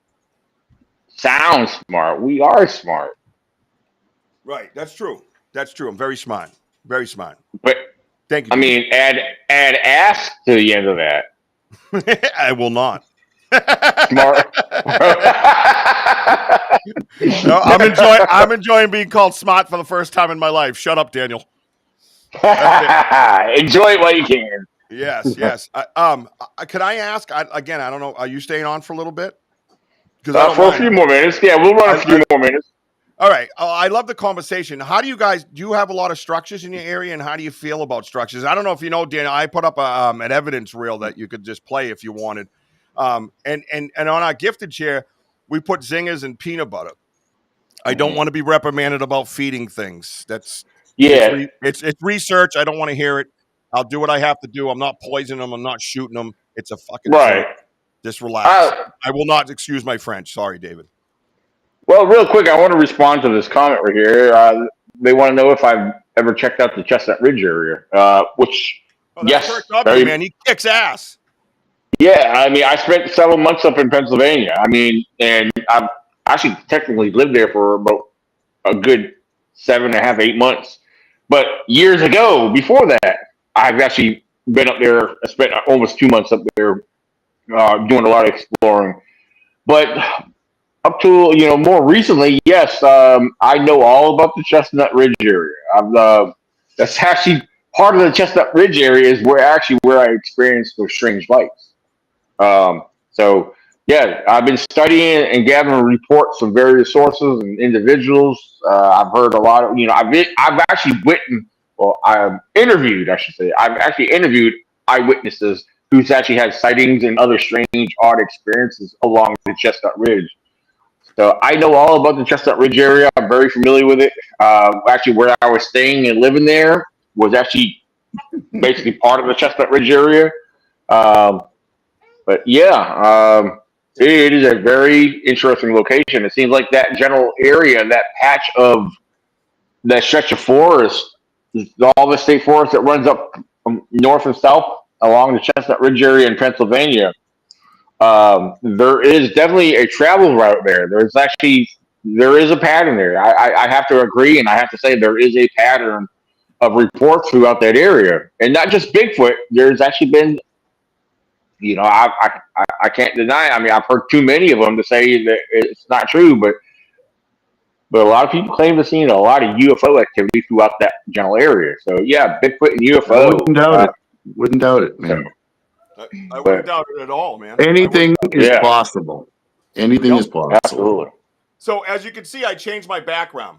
sound smart. We are smart. Right. That's true. That's true. I'm very smart. Very smart. But Thank you, I David. mean, add ass to the end of that. I will not. Smart. No, I'm enjoying being called smart for the first time in my life. Shut up, Daniel. Enjoy it while you can. Yes. Can I ask again? I don't know. Are you staying on for a little bit? Because For a few more minutes. Yeah, we'll run a few more minutes. All right. I love the conversation. How do you have a lot of structures in your area, and how do you feel about structures? I don't know if you know, Daniel, I put up an evidence reel that you could just play if you wanted. And on our gifted chair, we put zingers and peanut butter. I don't want to be reprimanded about feeding things. It's research. I don't want to hear it. I'll do what I have to do. I'm not poisoning them. I'm not shooting them. It's a fucking right. joke. Just relax. I will not excuse my French. Sorry, David. Well, real quick, I want to respond to this comment right here. They want to know if I've ever checked out the Chestnut Ridge area, which, yes. Kirk W, man, he kicks ass. Yeah, I mean, I spent several months up in Pennsylvania. I mean, and I've actually technically lived there for about a good 7.5, 8 months. But years ago, before that, I've actually been up there. I spent almost 2 months up there doing a lot of exploring. But up to more recently, yes, I know all about the Chestnut Ridge area. That's actually part of the Chestnut Ridge area is where I experienced those strange lights. So yeah, I've been studying and gathering reports from various sources and individuals. I've heard a lot of I've actually I've interviewed, I should say. I've actually interviewed eyewitnesses who's actually had sightings and other strange, odd experiences along the Chestnut Ridge. So I know all about the Chestnut Ridge area. I'm very familiar with it. Actually, where I was staying and living there was actually basically part of the Chestnut Ridge area. But yeah, it is a very interesting location. It seems like that general area, that patch of that stretch of forest, all the state forest that runs up from north and south along the Chestnut Ridge area in Pennsylvania. There is definitely a travel route there. There is a pattern there. I have to agree, and I have to say there is a pattern of reports throughout that area, and not just Bigfoot. There's actually been, I can't deny it. I mean, I've heard too many of them to say that it's not true, but a lot of people claim to see a lot of UFO activity throughout that general area. So yeah, Bigfoot and UFO. I wouldn't doubt it. Wouldn't doubt it, man. I wouldn't doubt it at all, man. Anything is possible. Anything is possible. Absolutely. So as you can see, I changed my background.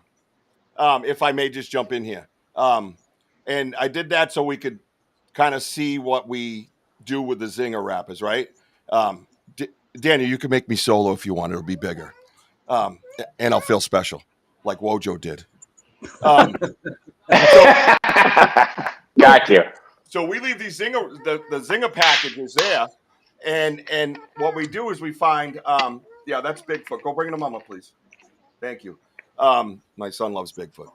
If I may just jump in here. And I did that so we could kind of see what we do with the Zinger rappers, right? Daniel, you can make me solo if you want. It'll be bigger. And I'll feel special, like Wojo did. Gotcha. So we leave these Zinger, the Zinger packages there, and what we do is we find, that's Bigfoot. Go bring it to Mama, please. Thank you. My son loves Bigfoot.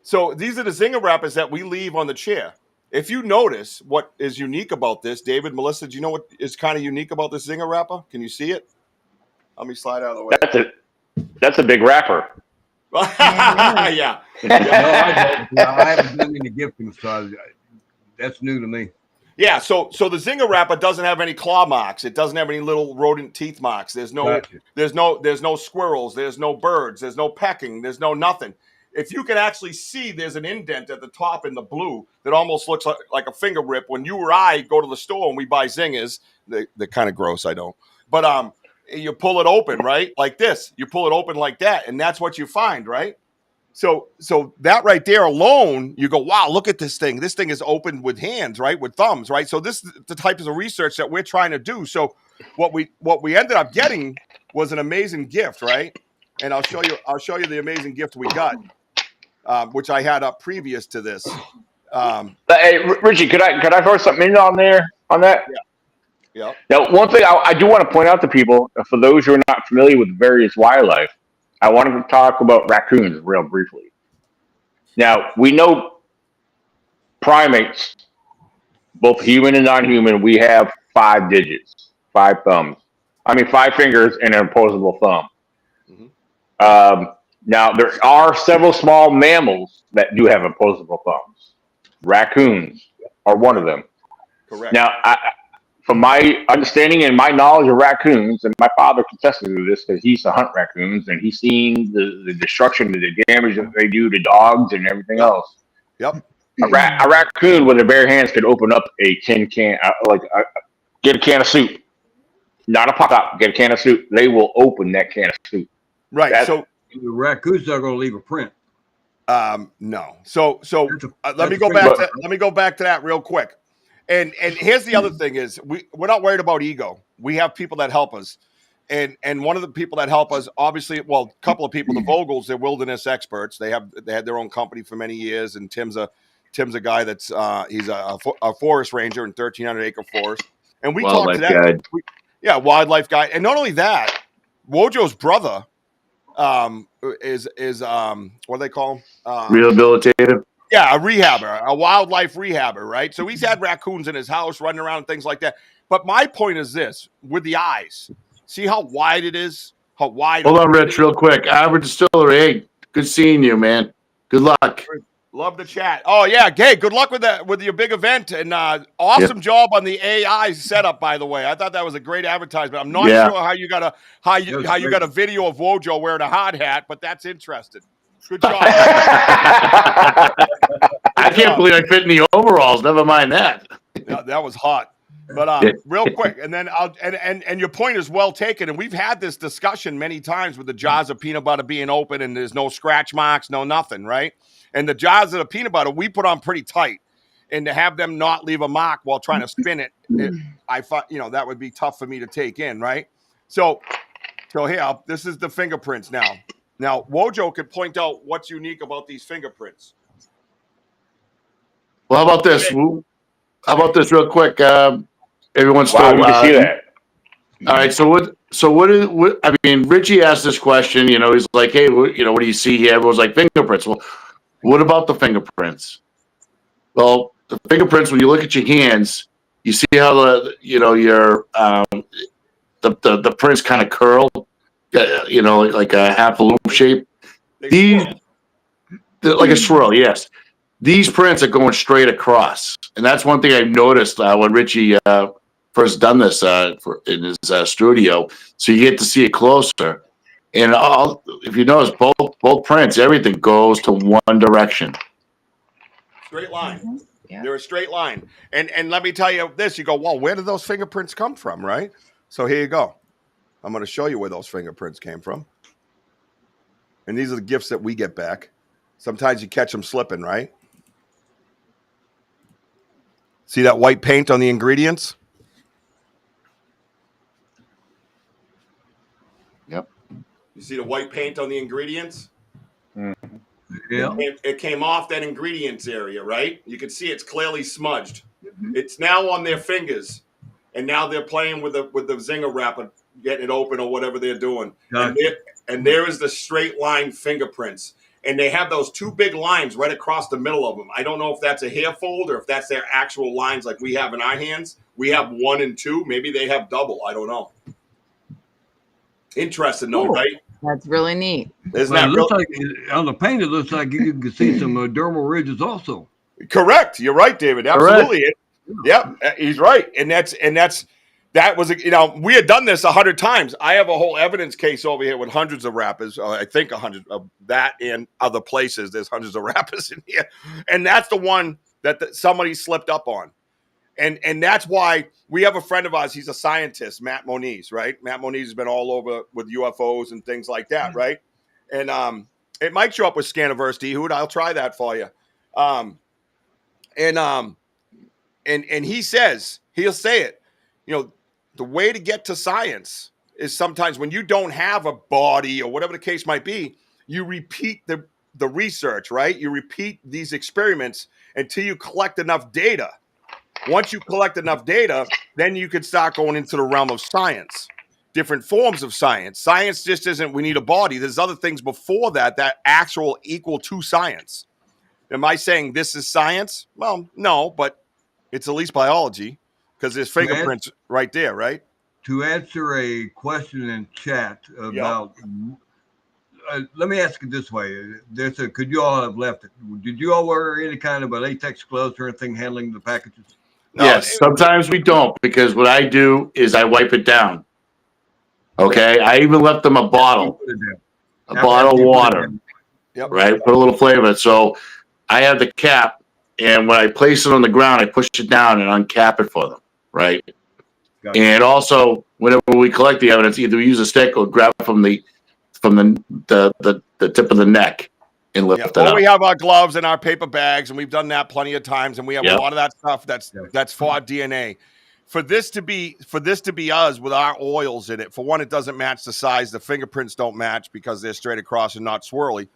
So these are the Zinger wrappers that we leave on the chair. If you notice what is unique about this, David, Melissa, do you know what is kind of unique about this Zinger wrapper? Can you see it? Let me slide out of the way. That's a big wrapper. Yeah. No, I haven't done any gifting, so that's new to me. Yeah, so the Zinger wrapper doesn't have any claw marks. It doesn't have any little rodent teeth marks. There's no squirrels. There's no birds. There's no pecking. There's no nothing. If you can actually see, there's an indent at the top in the blue that almost looks like a finger rip. When you or I go to the store and we buy Zingers, they're kind of gross. I don't, but you pull it open, right, like this. You pull it open like that, and that's what you find, right? So that right there alone, you go, wow, look at this thing. This thing is opened with hands, right? With thumbs, right? So this is the type of research that we're trying to do. So what we ended up getting was an amazing gift, right? And I'll show you the amazing gift we got, which I had up previous to this. Hey, Richie, could I throw something in on that? Yeah. Now, one thing I do want to point out to people, for those who are not familiar with various wildlife, I wanted to talk about raccoons real briefly. Now, we know primates, both human and non-human, we have 5 digits, 5 thumbs. 5 fingers and an opposable thumb. Mm-hmm. Now, there are several small mammals that do have opposable thumbs. Raccoons are one of them. Correct. Now, from my understanding and my knowledge of raccoons, and my father contested to this because he used to hunt raccoons and he's seen the destruction and the damage that they do to dogs and everything else. Yep. A raccoon with their bare hands could open up a tin can, get a can of soup. Not a pop-up, get a can of soup. They will open that can of soup. Right. So the raccoons are going to leave a print. No. So let me go back to that real quick. And here's the other thing is we're not worried about ego. We have people that help us. And one of the people that help us, obviously, well, a couple of people, the Vogels, they're wilderness experts. They had their own company for many years. And Tim's a guy that's he's a forest ranger in 1,300 acre forest. And we talked to that. Wildlife guy. And not only that, Wojo's brother is what do they call him? Rehabilitative. Yeah, a rehabber, a wildlife rehabber, right? So he's had raccoons in his house running around and things like that. But my point is this, with the eyes, see how wide it is? How wide. Hold on, Rich, real quick. Arbor Distillery, hey, good seeing you, man. Good luck. Love the chat. Oh, yeah. Hey, good luck with your big event. And awesome job on the AI setup, by the way. I thought that was a great advertisement. I'm not sure how you got a video of Wojo wearing a hard hat, but that's interesting. Good job. I can't believe I fit in the overalls. Never mind that. Yeah, that was hot. But real quick, and then and your point is well taken. And we've had this discussion many times with the jars of peanut butter being open and there's no scratch marks, no nothing, right? And the jars of the peanut butter we put on pretty tight. And to have them not leave a mark while trying to spin it, I thought, that would be tough for me to take in, right? So here, this is the fingerprints now. Now, Wojo could point out what's unique about these fingerprints. Well, how about this? How about this real quick? Everyone's wow, still you can see that. All right. So what I mean, Richie asked this question, he's like, hey, what do you see here? Everyone's like fingerprints. Well, what about the fingerprints? Well, the fingerprints, when you look at your hands, you see how the prints kind of curl, like a half a loop shape. Like a swirl, yes. These prints are going straight across, and that's one thing I've noticed when Richie first done this in his studio. So you get to see it closer, and if you notice, both prints, everything goes to one direction. Straight line. Yeah. They're a straight line, and let me tell you this: you go, well, where did those fingerprints come from, right? So here you go. I'm going to show you where those fingerprints came from, and these are the gifts that we get back. Sometimes you catch them slipping, right? See that white paint on the ingredients? Yep. You see the white paint on the ingredients? Mm-hmm. Yeah. It came off that ingredients area, right? You can see it's clearly smudged. Mm-hmm. It's now on their fingers, and now they're playing with the Zinger wrapper, getting it open or whatever they're doing. And there is the straight line fingerprints. And they have those 2 big lines right across the middle of them. I don't know if that's a hair fold or if that's their actual lines like we have in our hands. We have 1 and 2. Maybe they have double. I don't know. Interesting, though, right? That's really neat. Isn't Well, it that looks real? like on the paint, it looks like you can see some dermal ridges also. Correct. You're right, David. Absolutely. Yep, he's right. And that was, we had done this 100 times. I have a whole evidence case over here with hundreds of rappers. I think 100 of that and other places. There's hundreds of rappers in here. And that's the one that somebody slipped up on. And that's why we have a friend of ours. He's a scientist, Matt Moniz, right? Matt Moniz has been all over with UFOs and things like that, right? And it might show up with Scaniverse, D-Hood. I'll try that for you. And he'll say it, the way to get to science is sometimes when you don't have a body or whatever the case might be, you repeat the research, right? You repeat these experiments until you collect enough data. Once you collect enough data, then you can start going into the realm of science, different forms of science. Science just isn't, we need a body. There's other things before that actual equal to science. Am I saying this is science? Well, no, but it's at least biology because there's fingerprints right there, right? To answer a question in chat about, let me ask it this way. Could you all have left it? Did you all wear any kind of a latex gloves or anything handling the packages? No, yes, sometimes we don't because what I do is I wipe it down. Okay, I even left them a bottle of water, right? Put a little flavor. So I have the cap, and when I place it on the ground, I push it down and uncap it for them, right? Gotcha. And also, whenever we collect the evidence, either we use a stick or grab it from the tip of the neck and lift it up. We have our gloves and our paper bags, and we've done that plenty of times, and we have a lot of that stuff that's for our DNA. For this to be us with our oils in it, for one, it doesn't match the size. The fingerprints don't match because they're straight across and not swirly.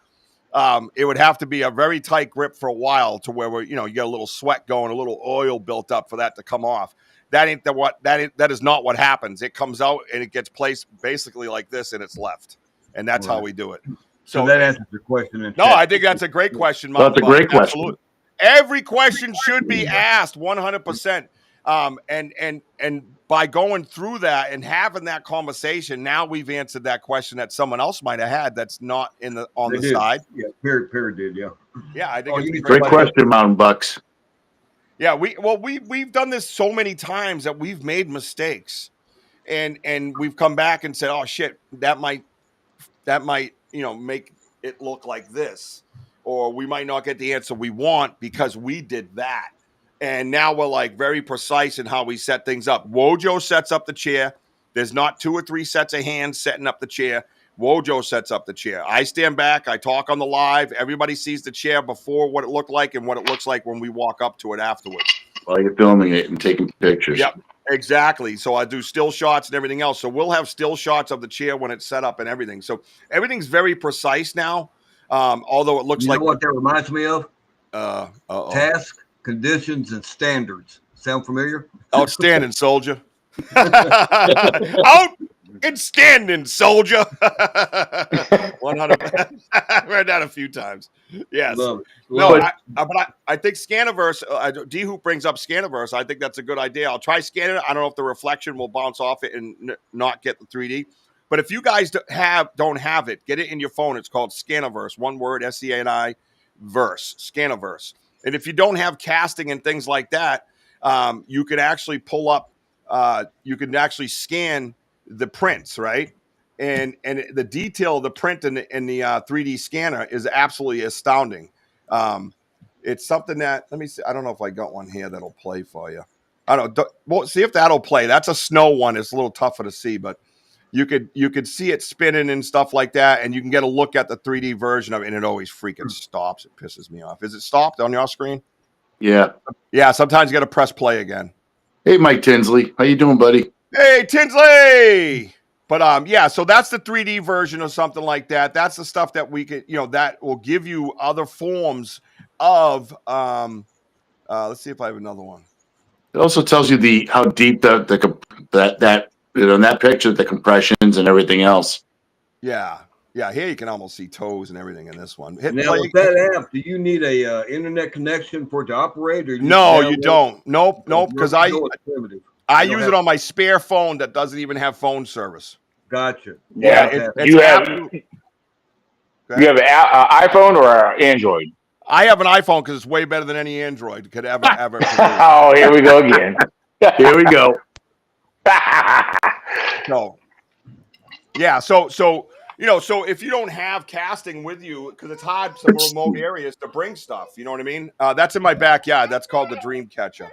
It would have to be a very tight grip for a while to where you get a little sweat going, a little oil built up for that to come off. That is not what happens. It comes out and it gets placed basically like this and it's left. And that's how we do it. So that answers the question. No, I think that's a great question. That's a great question. Absolutely. Every question should be asked 100%. And by going through that and having that conversation, now we've answered that question that someone else might have had that's not on the side. Yeah, Perry did, yeah. Yeah, I think it's a great question, Mountain Bucks. Yeah, we've done this so many times that we've made mistakes. And we've come back and said, oh shit, that might make it look like this, or we might not get the answer we want because we did that. And now we're like very precise in how we set things up. Wojo sets up the chair. There's not 2 or 3 sets of hands setting up the chair. Wojo sets up the chair. I stand back. I talk on the live. Everybody sees the chair before what it looked like and what it looks like when we walk up to it afterwards. While you're filming it and taking pictures. Yep. Exactly. So I do still shots and everything else. So we'll have still shots of the chair when it's set up and everything. So everything's very precise now. Although it looks like what that reminds me of? Task, conditions, and standards. Sound familiar? Outstanding, soldier. Outstanding, soldier. 100%. I read that a few times. Yes. I think Scaniverse, D-Hoop brings up Scaniverse. I think that's a good idea. I'll try scanning it. I don't know if the reflection will bounce off it and not get the 3D. But if you guys don't have it, get it in your phone. It's called Scaniverse. One word, S-C-A-N-I, verse, Scaniverse. And if you don't have casting and things like that, you can actually pull up, you can actually scan the prints, right? And the detail of the print in the 3D scanner is absolutely astounding. It's something that, let me see. I don't know if I got one here that'll play for you. I don't know. Well, see if that'll play. That's a snow one. It's a little tougher to see, but you could see it spinning and stuff like that, and you can get a look at the 3D version of it, and it always freaking stops. It pisses me off. Is it stopped on your screen? Yeah. Yeah, sometimes you got to press play again. Hey, Mike Tinsley. How you doing, buddy? Hey, Tinsley! But yeah, so that's the 3D version of something like that. That's the stuff that we could, that will give you other forms of, let's see if I have another one. It also tells you how deep in that picture, the compressions and everything else. Yeah. Yeah, here you can almost see toes and everything in this one. Now, with that app, do you need a internet connection for it to operate? Or no, you don't. Nope. Because I use it on my spare phone that doesn't even have phone service. Gotcha. Yeah, Yeah. it's You have absolute- you have an iPhone or an Android? I have an iPhone because it's way better than any Android could ever produce. Oh, here we go again. Here we go. So, yeah, so so if you don't have casting with you, because it's hard some remote areas to bring stuff, you know what I mean? That's in my backyard. That's called the Dream Catcher.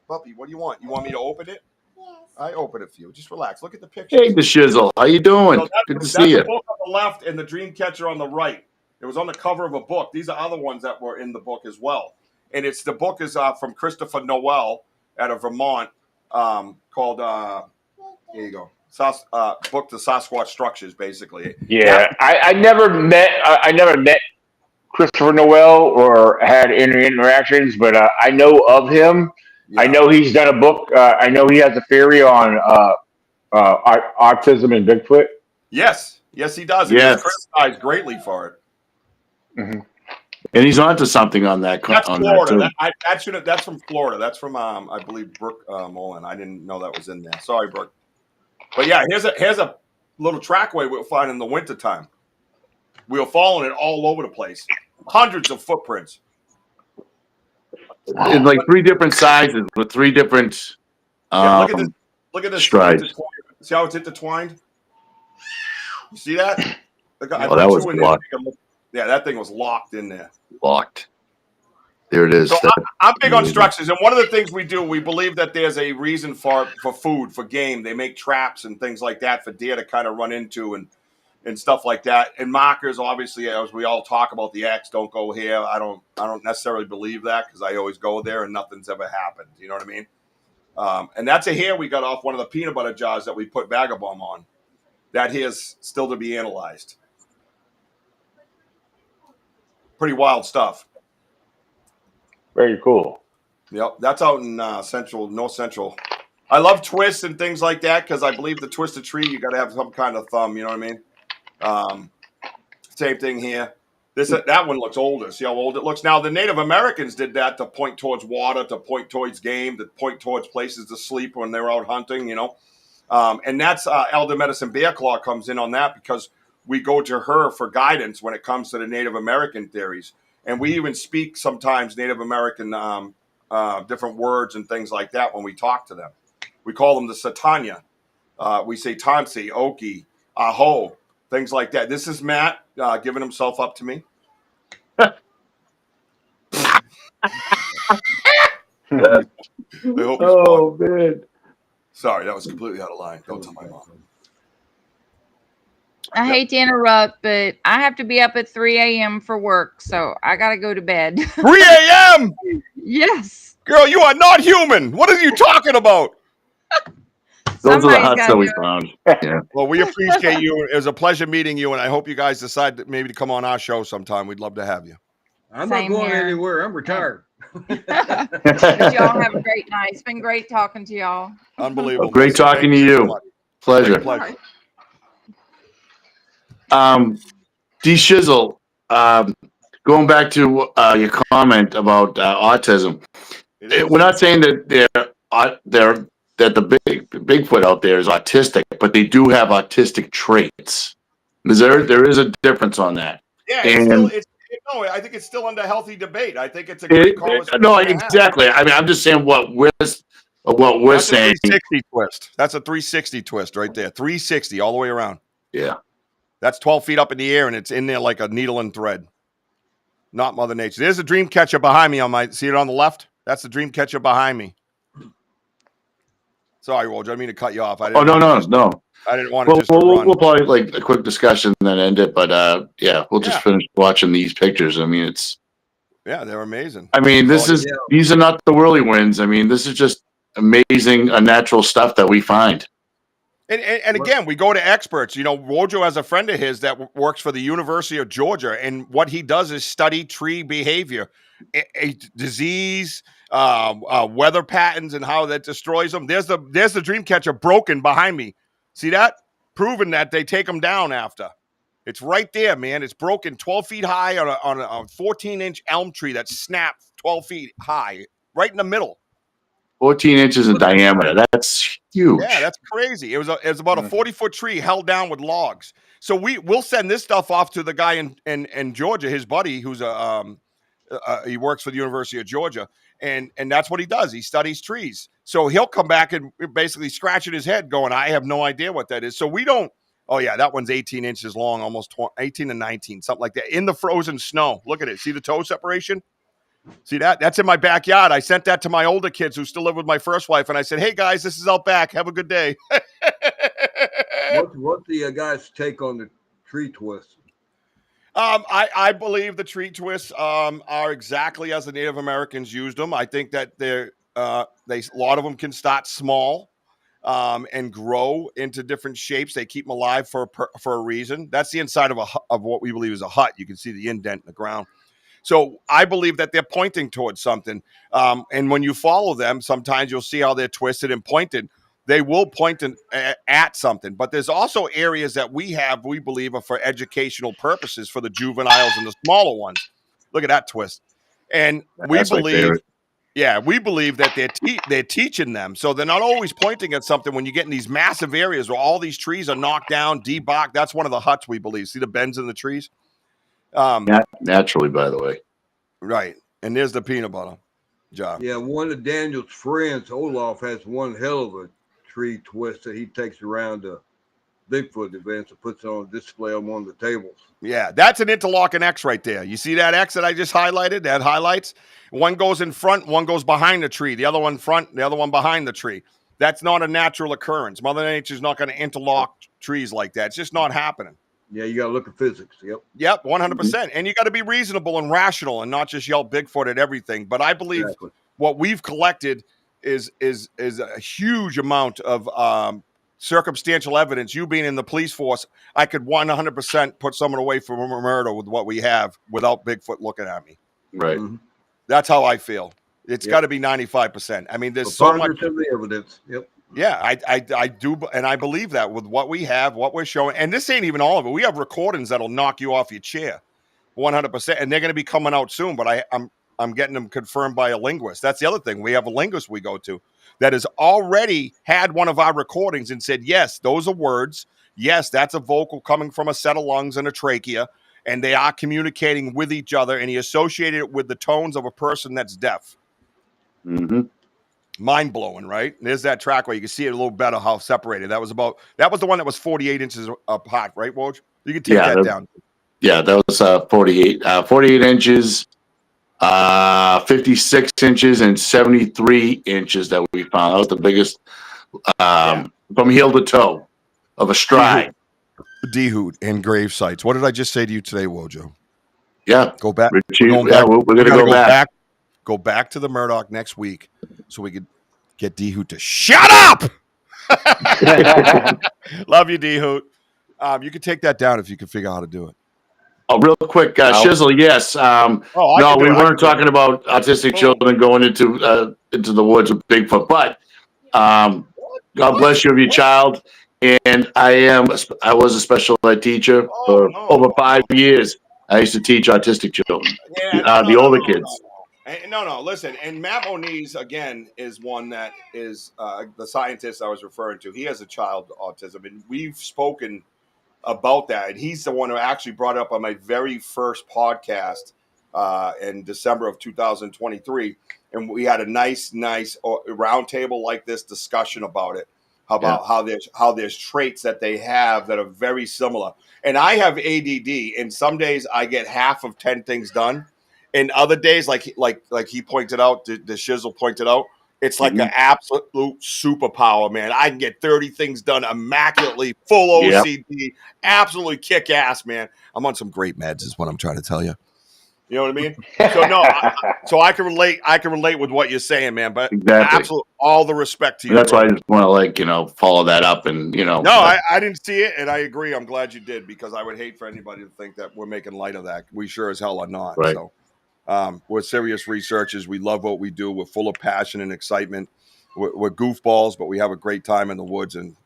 Puppy, what do you want? You want me to open it? Yes. I open it for you. Just relax. Look at the pictures. Hey, the shizzle. How you doing? So Good to that's see the you. book on the left and the Dream Catcher on the right. It was on the cover of a book. These are other ones that were in the book as well. And the book is from Christopher Noel out of Vermont, called here you go. Book the Sasquatch Structures, basically. Yeah, I never met Christopher Noel or had any interactions, but I know of him. Yeah. I know he's done a book. I know he has a theory on autism and Bigfoot. Yes, he does. And Yes. he's criticized greatly for it. Mm-hmm. And he's onto something on that. That's on Florida. That too. That's from Florida. That's from I believe Brooke Mullen. I didn't know that was in there. Sorry, Brooke. But yeah, here's a little trackway we'll find in the wintertime. We were following it all over the place. Hundreds of footprints. In like 3 different sizes with 3 different Yeah, look at this. Look at this. strides. See how it's intertwined? You see that? Look, I Oh, put that was 2 in there. locked. Yeah, that thing was locked in there. Locked. There it is. So I'm big on structures, and one of the things we do, we believe that there's a reason for food, for game. They make traps and things like that for deer to kind of run into and stuff like that. And markers, obviously, as we all talk about the X, don't go here. I don't necessarily believe that because I always go there and nothing's ever happened. You know what I mean? And that's a hair we got off one of the peanut butter jars that we put Vagabomb on. That hair's still to be analyzed. Pretty wild stuff. Very cool. Yep, that's out in North Central. I love twists and things like that because I believe the twisted tree, you got to have some kind of thumb. You know what I mean? Same thing here. That one looks older. See how old it looks? Now, the Native Americans did that to point towards water, to point towards game, to point towards places to sleep when they were out hunting, you know. And that's Elder Medicine Bear Claw comes in on that because we go to her for guidance when it comes to the Native American theories. And we even speak sometimes Native American different words and things like that when we talk to them. We call them the Satanya. We say Tansi, Oki, Aho, things like that. This is Matt giving himself up to me. I hope he's Oh, man. Sorry, that was completely out of line. Don't tell my mom. I hate to interrupt, but I have to be up at 3 a.m. for work, so I got to go to bed. 3 a.m.? Yes. Girl, you are not human. What are you talking about? Those are the Somebody's huts gotta that we do it. found. Yeah. Well, we appreciate you. It was a pleasure meeting you, and I hope you guys decide maybe to come on our show sometime. We'd love to have you. I'm Same not going here. anywhere. I'm retired. But y'all have a great night. It's been great talking to y'all. Unbelievable. Great Melissa. talking Thank to you. so much. Pleasure. Pleasure. D-Shizzle, going back to your comment about autism, we're not saying that that the Bigfoot out there is autistic, but they do have autistic traits. There is a difference on that. Yeah, I think it's still under healthy debate. I think it's a great conversation. No, exactly. I mean, I'm just saying what we're That's saying. A 360 twist. That's a 360 twist right there. 360 all the way around. Yeah. That's 12 feet up in the air, and it's in there like a needle and thread. Not Mother Nature. There's a dream catcher behind me. See it on the left? That's the dream catcher behind me. Sorry, Roger. I didn't mean to cut you off. No. I didn't want to just run. We'll probably like a quick discussion and then end it. But yeah, we'll just finish watching these pictures. I mean, they're amazing. I mean, these are not the whirlywinds. I mean, this is just amazing, unnatural stuff that we find. And again, we go to experts. You know, Wojo has a friend of his that works for the University of Georgia, and what he does is study tree behavior, a disease, weather patterns, and how that destroys them. There's the dream catcher broken behind me. See that? Proving that they take them down after. It's right there, man. It's broken 12 feet high on a 14-inch elm tree that snapped 12 feet high, right in the middle. 14 inches in diameter. That's huge. Yeah, that's crazy. It was about a 40-foot tree held down with logs. So we'll send this stuff off to the guy in Georgia, his buddy, who's he works for the University of Georgia, and that's what he does. He studies trees. So he'll come back and basically scratching his head, going, "I have no idea what that is." So we don't. Oh yeah, that one's 18 inches long, almost 18 to 19, something like that, in the frozen snow. Look at it. See the toe separation? See that? That's in my backyard. I sent that to my older kids who still live with my first wife, and I said, "Hey guys, this is out back. Have a good day." What's the guy's take on the tree twist? I believe the tree twists are exactly as the Native Americans used them. I think that a lot of them can start small and grow into different shapes. They keep them alive for a reason. That's the inside of what we believe is a hut. You can see the indent in the ground. So I believe that they're pointing towards something. And when you follow them, sometimes you'll see how they're twisted and pointed. They will point at something. But there's also areas that we believe are for educational purposes for the juveniles and the smaller ones. Look at that twist. And we believe that they're teaching them. So they're not always pointing at something when you get in these massive areas where all these trees are knocked down, debarked. That's one of the huts, we believe. See the bends in the trees? Naturally, by the way. Right. And there's the peanut butter job. Yeah, one of Daniel's friends, Olaf, has one hell of a tree twist that he takes around to Bigfoot events and puts on display on one of the tables. Yeah, that's an interlocking X right there. You see that X that I just highlighted? That highlights? One goes in front, one goes behind the tree. The other one front, the other one behind the tree. That's not a natural occurrence. Mother Nature's not going to interlock trees like that. It's just not happening. Yeah, you got to look at physics. Yep, 100%. And you got to be reasonable and rational and not just yell Bigfoot at everything. But I believe what we've collected is a huge amount of circumstantial evidence. You being in the police force, I could 100% put someone away from a murder with what we have without Bigfoot looking at me. Right. Mm-hmm. That's how I feel. It's got to be 95%. I mean, there's so much of the evidence. Yep. Yeah, I do, and I believe that with what we have, what we're showing, and this ain't even all of it. We have recordings that'll knock you off your chair, 100%, and they're going to be coming out soon. But I'm getting them confirmed by a linguist. That's the other thing. We have a linguist we go to that has already had one of our recordings and said, yes, those are words. Yes, that's a vocal coming from a set of lungs and a trachea, and they are communicating with each other. And he associated it with the tones of a person that's deaf. Mm-hmm. Mind blowing, right? And there's that track where you can see it a little better how separated. That was the one that was 48 inches apart, right, Woj? You can take that down. Yeah, that was 48 inches, 56 inches, and 73 inches that we found. That was the biggest from heel to toe of a stride. D-hoot and grave sites. What did I just say to you today, Wojo? Yeah. Go back. Richie, we're going to go back. Go back to the Murdoch next week so we could get D-Hoot to shut up. Love you, D-Hoot. You can take that down if you can figure out how to do it. Oh, real quick, Shizzle, yes. No, we weren't talking about autistic children going into the woods with Bigfoot, but God bless you of your child. And I was a special ed teacher for over 5 years. I used to teach autistic children, the older kids. No, listen. And Matt Moniz, again, is one that is the scientist I was referring to. He has a child autism, and we've spoken about that. And he's the one who actually brought it up on my very first podcast in December of 2023. And we had a nice roundtable like this discussion about it, about how there's traits that they have that are very similar. And I have ADD, and some days I get half of 10 things done. And other days, like he pointed out, the Shizzle pointed out, it's like an absolute superpower, man. I can get 30 things done immaculately, full OCD, absolutely kick ass, man. I'm on some great meds, is what I'm trying to tell you. You know what I mean? So I can relate. I can relate with what you're saying, man. But absolutely, all the respect to you. That's why I just want to follow that up, and No, I didn't see it, and I agree. I'm glad you did, because I would hate for anybody to think that we're making light of that. We sure as hell are not. Right. So. We're serious researchers. We love what we do. We're full of passion and excitement. We're goofballs, but we have a great time in the woods, and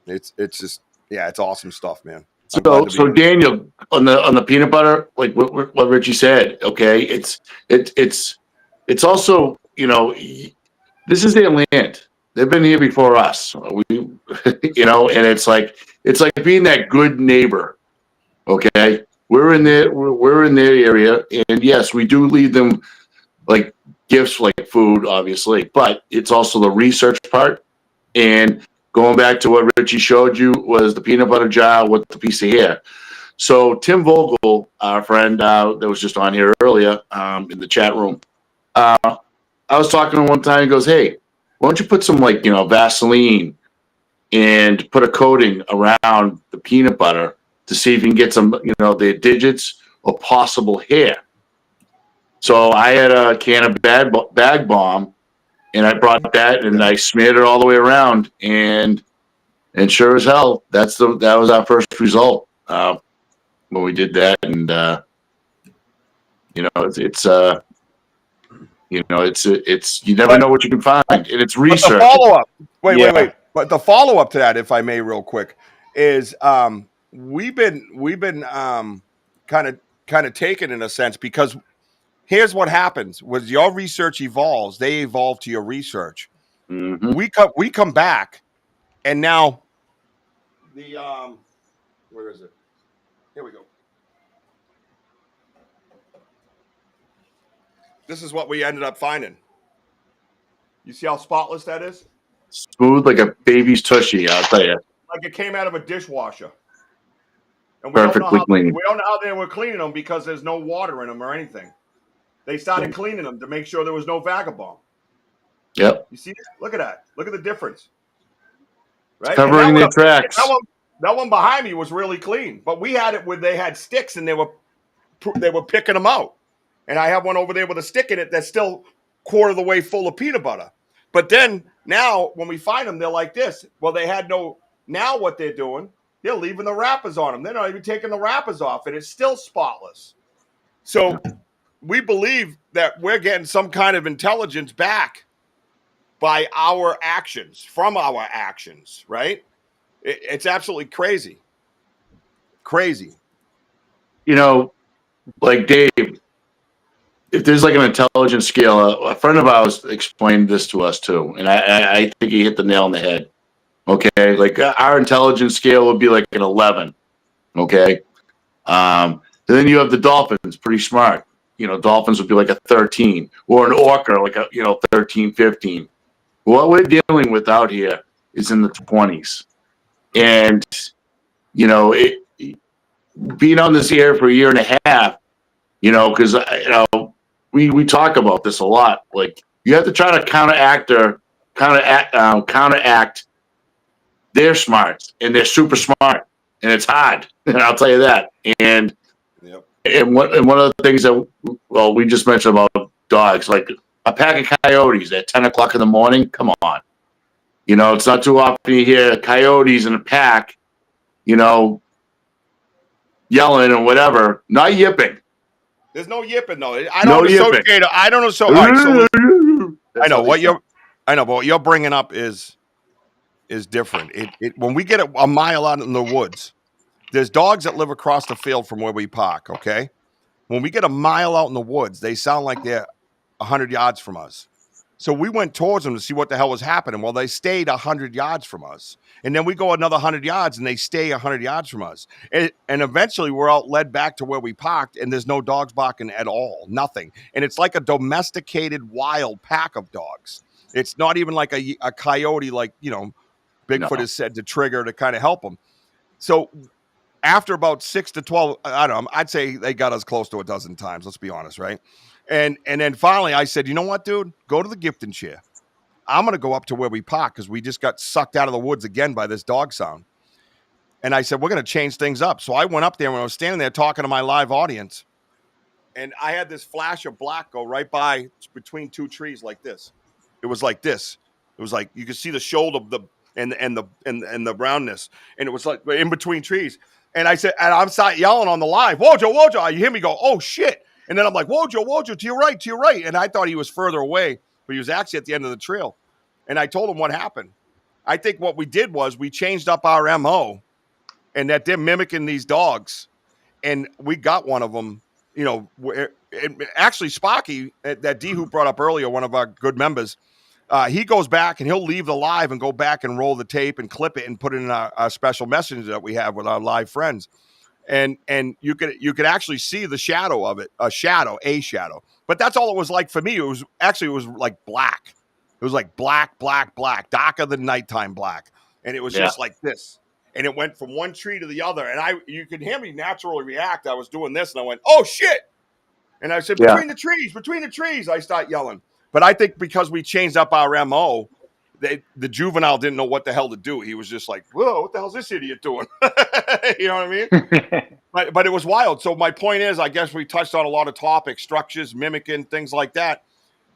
it's just it's awesome stuff, man. So Daniel, on the peanut butter, like what Richie said, okay, it's also this is their land. They've been here before us. We, you know, and it's like being that good neighbor. Okay, we're in their area, and yes, we do lead them like gifts, like food, obviously, but it's also the research part. And going back to what Richie showed you was the peanut butter jar with the piece of hair. So Tim Vogel, our friend that was just on here earlier in the chat room, I was talking to him one time. He goes, "Hey, why don't you put some like Vaseline and put a coating around the peanut butter to see if you can get some the digits or possible hair." So I had a can of bag bomb, and I brought that and I smeared it all the way around, and sure as hell, that was our first result when we did that, and it's you never know what you can find, and it's But the research. follow up, wait. Yeah. But the follow up to that, if I may, real quick, is we've been kind of taken in a sense, because here's what happens: when your research evolves, they evolve to your research. Mm-hmm. We come back, and now the where is it? Here we go. This is what we ended up finding. You see how spotless that is? Smooth like a baby's tushy, I'll tell you. Like it came out of a dishwasher. And we Perfectly clean. don't know how they were cleaning them, because there's no water in them or anything. They started cleaning them to make sure there was no vagabond. Yep. You see? Look at that. Look at the difference. Right? It's covering their tracks. That one behind me was really clean, but we had it where they had sticks and they were picking them out. And I have one over there with a stick in it that's still quarter of the way full of peanut butter. But then now when we find them, they're like this. Well, they had no. Now what they're doing, they're leaving the wrappers on them. They're not even taking the wrappers off, and it's still spotless. So we believe that we're getting some kind of intelligence back by our actions, from our actions, right? It's absolutely crazy. Crazy. Like Dave, if there's like an intelligence scale, a friend of ours explained this to us too, and I think he hit the nail on the head. Okay, like our intelligence scale would be like an 11. Okay, and then you have the dolphins, pretty smart. Dolphins would be like a 13, or an orca like a 13, 15. What we're dealing with out here is in the 20s, and being on this air for a year and a half, because we talk about this a lot. Like you have to try to counteract their smarts, and they're super smart, and it's hard. And I'll tell you that. And one of the things that we just mentioned about dogs, like a pack of coyotes at 10 o'clock in the morning. Come on, it's not too often you hear coyotes in a pack, yelling or whatever, not yipping. There's no yipping though. I don't associate. I don't know. All right, so I know what you're bringing up is different. When we get a mile out in the woods, there's dogs that live across the field from where we park. Okay, when we get a mile out in the woods, they sound like they're 100 yards from us. So we went towards them to see what the hell was happening. Well, they stayed 100 yards from us. And then we go another 100 yards and they stay 100 yards from us. And eventually we're out led back to where we parked, and there's no dogs barking at all, nothing. And it's like a domesticated wild pack of dogs. It's not even like a coyote like, Bigfoot is said to trigger to kind of help them. So after about 6 to 12, I don't know, I'd say they got us close to a dozen times. Let's be honest, right? And then finally I said, you know what, dude? Go to the gifting chair. I'm going to go up to where we park, because we just got sucked out of the woods again by this dog sound. And I said, we're going to change things up. So I went up there when I was standing there talking to my live audience, and I had this flash of black go right by between two trees like this. It was like this. It was like you could see the shoulder of and the brownness, and it was like in between trees. And I said, and I'm yelling on the live, Wojo. You hear me go, oh shit. And then I'm like, Wojo, to your right. And I thought he was further away, but he was actually at the end of the trail. And I told him what happened. I think what we did was we changed up our MO, and that they're mimicking these dogs. And we got one of them, actually Sparky, that D who brought up earlier, one of our good members, He goes back and he'll leave the live and go back and roll the tape and clip it and put it in our special messenger that we have with our live friends. And you could actually see the shadow of it, a shadow. But that's all it was like for me. It was like black. It was like black, darker than nighttime black. And it was just like this. And it went from one tree to the other. And you could hear me naturally react. I was doing this and I went, oh shit. And I said, between the trees, I start yelling. But I think because we changed up our MO, the juvenile didn't know what the hell to do. He was just like, whoa, what the hell's this idiot doing? You know what I mean? But it was wild. So my point is, I guess we touched on a lot of topics, structures, mimicking, things like that.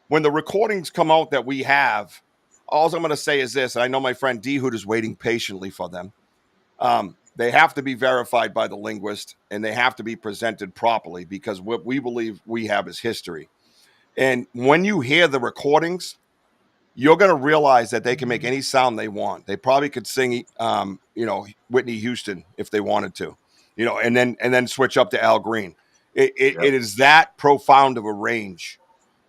When the recordings come out that we have, all I'm going to say is this, and I know my friend D-Hood is waiting patiently for them. They have to be verified by the linguist, and they have to be presented properly because what we believe we have is history. And when you hear the recordings, you're going to realize that they can make any sound they want. They probably could sing, Whitney Houston if they wanted to, and then switch up to Al Green. It is that profound of a range,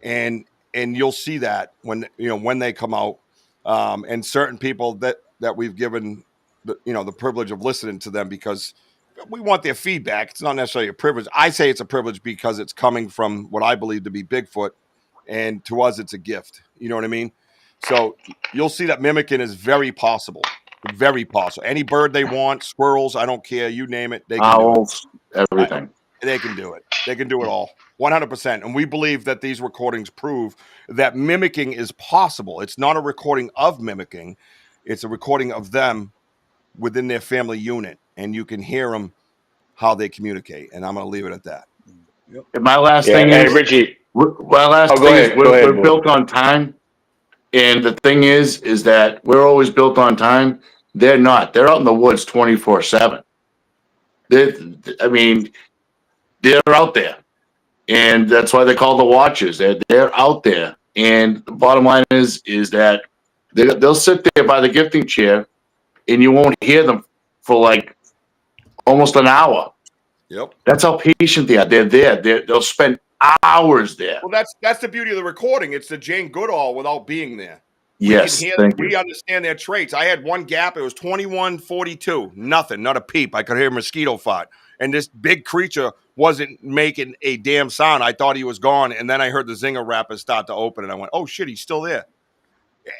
and you'll see that when they come out, and certain people that we've given the privilege of listening to them because we want their feedback. It's not necessarily a privilege. I say it's a privilege because it's coming from what I believe to be Bigfoot, and to us, it's a gift. You know what I mean? So you'll see that mimicking is very possible. Very possible. Any bird they want, squirrels, I don't care. You name it, they can Owls, do it. everything. They can do it. They can do it all. 100%. And we believe that these recordings prove that mimicking is possible. It's not a recording of mimicking. It's a recording of them within their family unit. And you can hear them how they communicate. And I'm going to leave it at that. Yep. My last thing is, Richie. We're built on time. And the thing is that we're always built on time. They're not. They're out in the woods 24/7. They're out there. And that's why they're called the Watchers. They're out there. And the bottom line is that they'll sit there by the gifting chair and you won't hear them for like almost an hour. Yep. That's how patient they are. They're there. They'll spend hours there. Well, that's the beauty of the recording. It's the Jane Goodall without being there. Yes, we understand their traits. I had one gap. It was 21:42. Nothing, not a peep. I could hear a mosquito fart. And this big creature wasn't making a damn sound. I thought he was gone. And then I heard the zinger wrappers start to open. And I went, oh, shit, he's still there.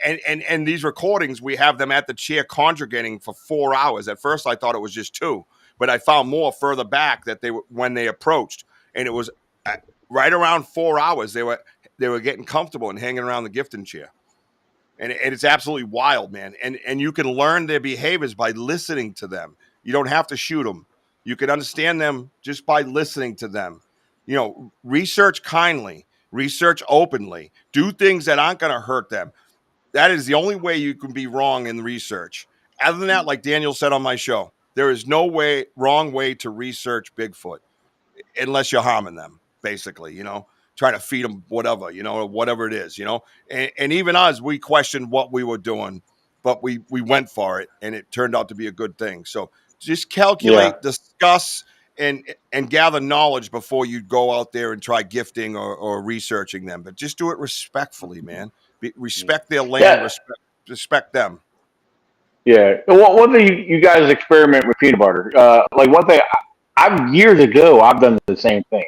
And these recordings, we have them at the chair congregating for 4 hours. At first, I thought it was just 2. But I found more further back that when they approached. And it was right around 4 hours. They were getting comfortable and hanging around the gifting chair. And it's absolutely wild, man. And you can learn their behaviors by listening to them. You don't have to shoot them. You can understand them just by listening to them. Research kindly, research openly, do things that aren't going to hurt them. That is the only way you can be wrong in research. Other than that, like Daniel said on my show, there is no wrong way to research Bigfoot unless you're harming them, basically, try to feed them whatever it is, and even us, we questioned what we were doing, but we went for it and it turned out to be a good thing. So just calculate, discuss, and gather knowledge before you go out there and try gifting or researching them, but just do it respectfully, man. Respect their land, respect them. Yeah. One thing you guys experiment with peanut butter. Like one thing, years ago, I've done the same thing.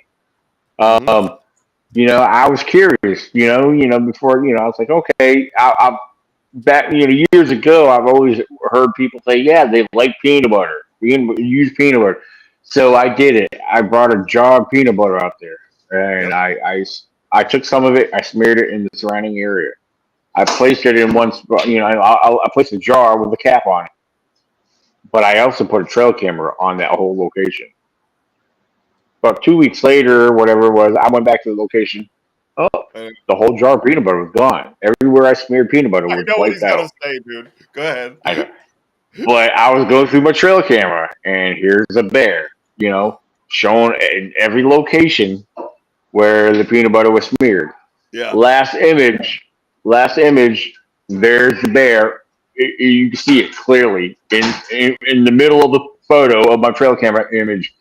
I was curious, before, I was like, okay, I back, years ago, I've always heard people say, yeah, they like peanut butter. We can use peanut butter. So I did it. I brought a jar of peanut butter out there, and I took some of it, I smeared it in the surrounding area. I placed it in one spot, I placed a jar with a cap on it. But I also put a trail camera on that whole location. About 2 weeks later, whatever it was, I went back to the location. Oh, the whole jar of peanut butter was gone. Everywhere I smeared peanut butter was wiped out. I know what he's gonna say, dude. Go ahead. I know. But I was going through my trail camera, and here's a bear, shown in every location where the peanut butter was smeared. Yeah. Last image, there's the bear. You can see it clearly in the middle of the photo of my trail camera image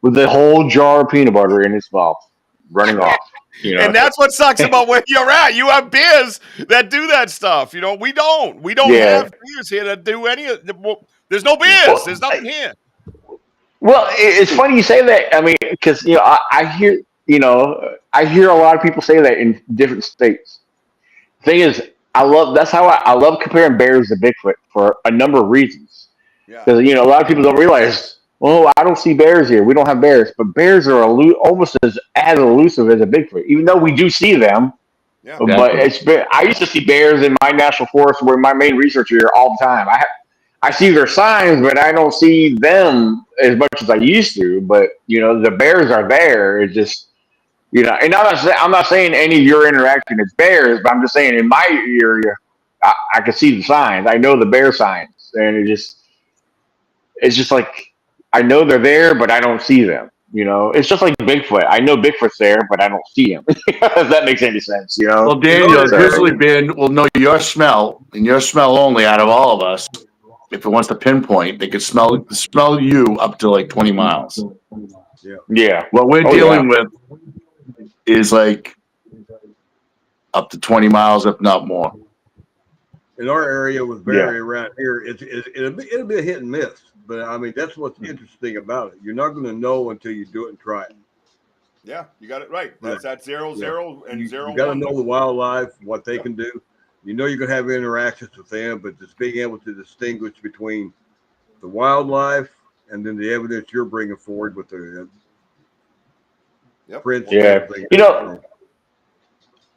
with the whole jar of peanut butter in its mouth, running off. You know, And that's what sucks about where you're at. You have bears that do that stuff. You know, we don't. We don't yeah. have bears here that do any of the. Well, there's no bears. Well, There's nothing here. well, it's funny you say that. I mean, because I hear I hear a lot of people say that in different states. Thing is, that's how I love comparing bears to Bigfoot for a number of reasons. Yeah. Because a lot of people don't realize, oh, I don't see bears here. We don't have bears, but bears are almost as elusive as a Bigfoot, even though we do see them. Yeah. But I used to see bears in my national forest, where my main research here all the time. I see their signs, but I don't see them as much as I used to. But the bears are there. It's just and I'm not saying any of your interaction is bears, but I'm just saying in my area, I can see the signs. I know the bear signs, and it's just like I know they're there, but I don't see them. It's just like Bigfoot. I know Bigfoot's there, but I don't see him. If that makes any sense, Well, Daniel, a grizzly bear will know your smell and your smell only out of all of us. If it wants to pinpoint, they could smell you up to like 20 miles. Yeah. What we're dealing with is like up to 20 miles, if not more. In our area with Barry around here, it'll be a hit and miss. But I mean, that's what's interesting about it. You're not going to know until you do it and try it. Yeah, you got it right. That's that 0, 0, and 0. You got to know the wildlife, what they can do. You're going to have interactions with them, but just being able to distinguish between the wildlife and then the evidence you're bringing forward with the prints. Yeah.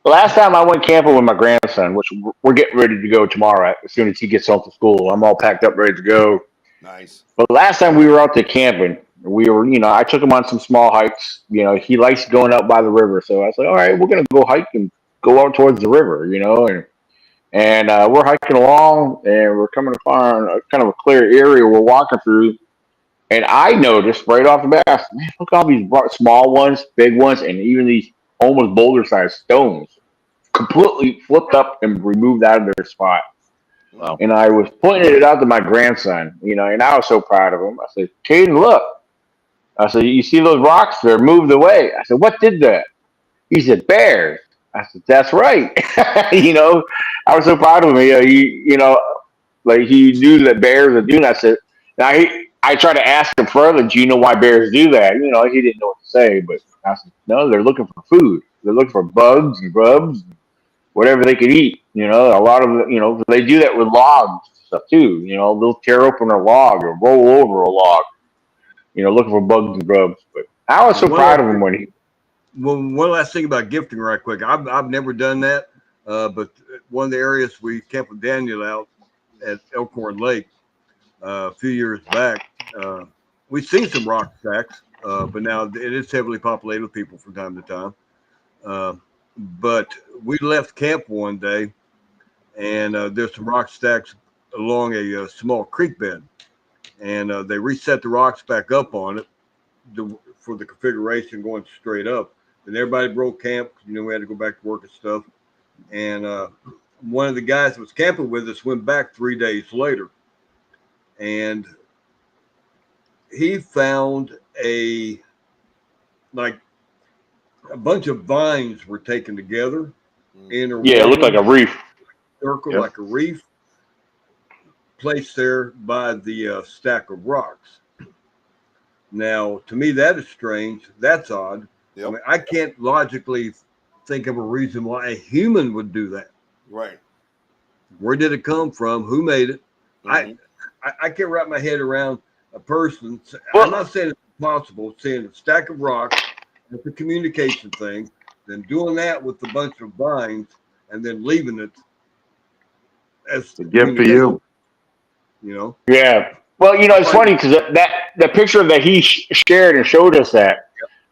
Last time I went camping with my grandson, which we're getting ready to go tomorrow as soon as he gets home from school. I'm all packed up, ready to go. Nice. But last time we were out there camping, we were, I took him on some small hikes. He likes going out by the river. So I was like, all right, we're going to go hike and go out towards the river, and we're hiking along and we're coming upon a kind of a clear area we're walking through. And I noticed right off the bat, man, look at all these small ones, big ones, and even these almost boulder-sized stones completely flipped up and removed out of their spot. Wow. And I was pointing it out to my grandson, and I was so proud of him. I said, Caden, look. I said, you see those rocks? They're moved away. I said, what did that? He said, bears. I said, that's right. I was so proud of him. Like he knew that bears are doing that. I said, now I tried to ask him further, do you know why bears do that? He didn't know what to say, but I said, no, they're looking for food. They're looking for bugs and grubs, whatever they could eat. A lot of, they do that with logs and stuff too. They'll tear open a log or roll over a log, looking for bugs and grubs. But I was so proud of him when he. Well, one last thing about gifting, right quick. I've never done that, but one of the areas we camped with Daniel out at Elkhorn Lake a few years back, we've seen some rock stacks, but now it is heavily populated with people from time to time. But we left camp one day, and there's some rock stacks along a small creek bed, and they reset the rocks back up on it for the configuration going straight up. And everybody broke camp. We had to go back to work and stuff. And one of the guys that was camping with us went back 3 days later, and he found a bunch of vines were taken together in a it looked like a reef circle, like a reef, placed there by the stack of rocks. Now, to me, that is strange. That's odd. Yep. I mean, I can't logically think of a reason why a human would do that. Right. Where did it come from? Who made it? Mm-hmm. I can't wrap my head around a person. I'm not saying it's impossible. Saying a stack of rocks, it's a communication thing. Then doing that with a bunch of vines and then leaving it as a gift for you. Yeah. Well, it's funny because that picture that he shared and showed us that,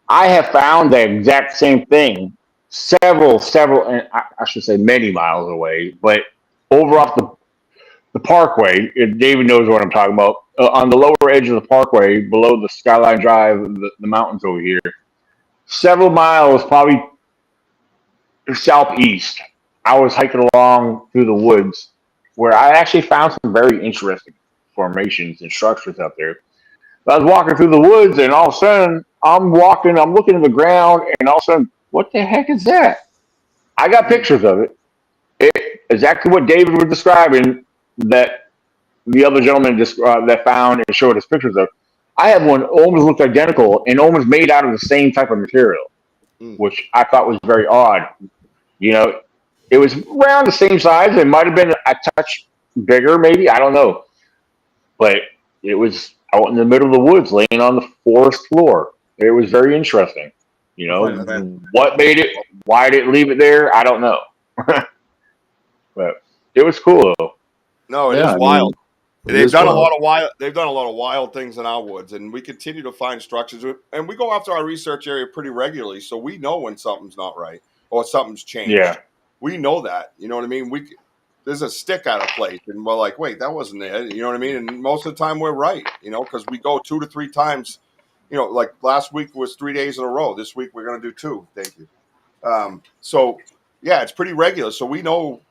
I have found the exact same thing several, and I should say many miles away, but over off the parkway. David knows what I'm talking about. On the lower edge of the parkway, below the Skyline Drive, the mountains over here, several miles, probably southeast, I was hiking along through the woods where I actually found some very interesting formations and structures out there. I was walking through the woods, and all of a sudden, I'm looking at the ground, and all of a sudden, what the heck is that? I got pictures of it. Exactly what David was describing that the other gentleman that found and showed us pictures of. I have one almost looked identical and almost made out of the same type of material, Mm. which I thought was very odd. You know, it was around the same size. It might have been a touch bigger, maybe. I don't know. But it was out in the middle of the woods, laying on the forest floor. It was very interesting. You I find it know, fascinating. what made it? Why did it leave it there? I don't know. But it was cool. No, it Yeah, is I wild. mean, it They've is done a wild. lot of wild. They've done a lot of wild things in our woods, and we continue to find structures. And we go after our research area pretty regularly, so we know when something's not right or something's changed. Yeah. We know that. You know what I mean? There's a stick out of place, and we're like, wait, that wasn't there. You know what I mean? And most of the time, we're right. You know, because we go 2 to 3 times. You know, like last week was 3 days in a row. This week we're going to do 2. Thank you. So yeah, it's pretty regular. So we know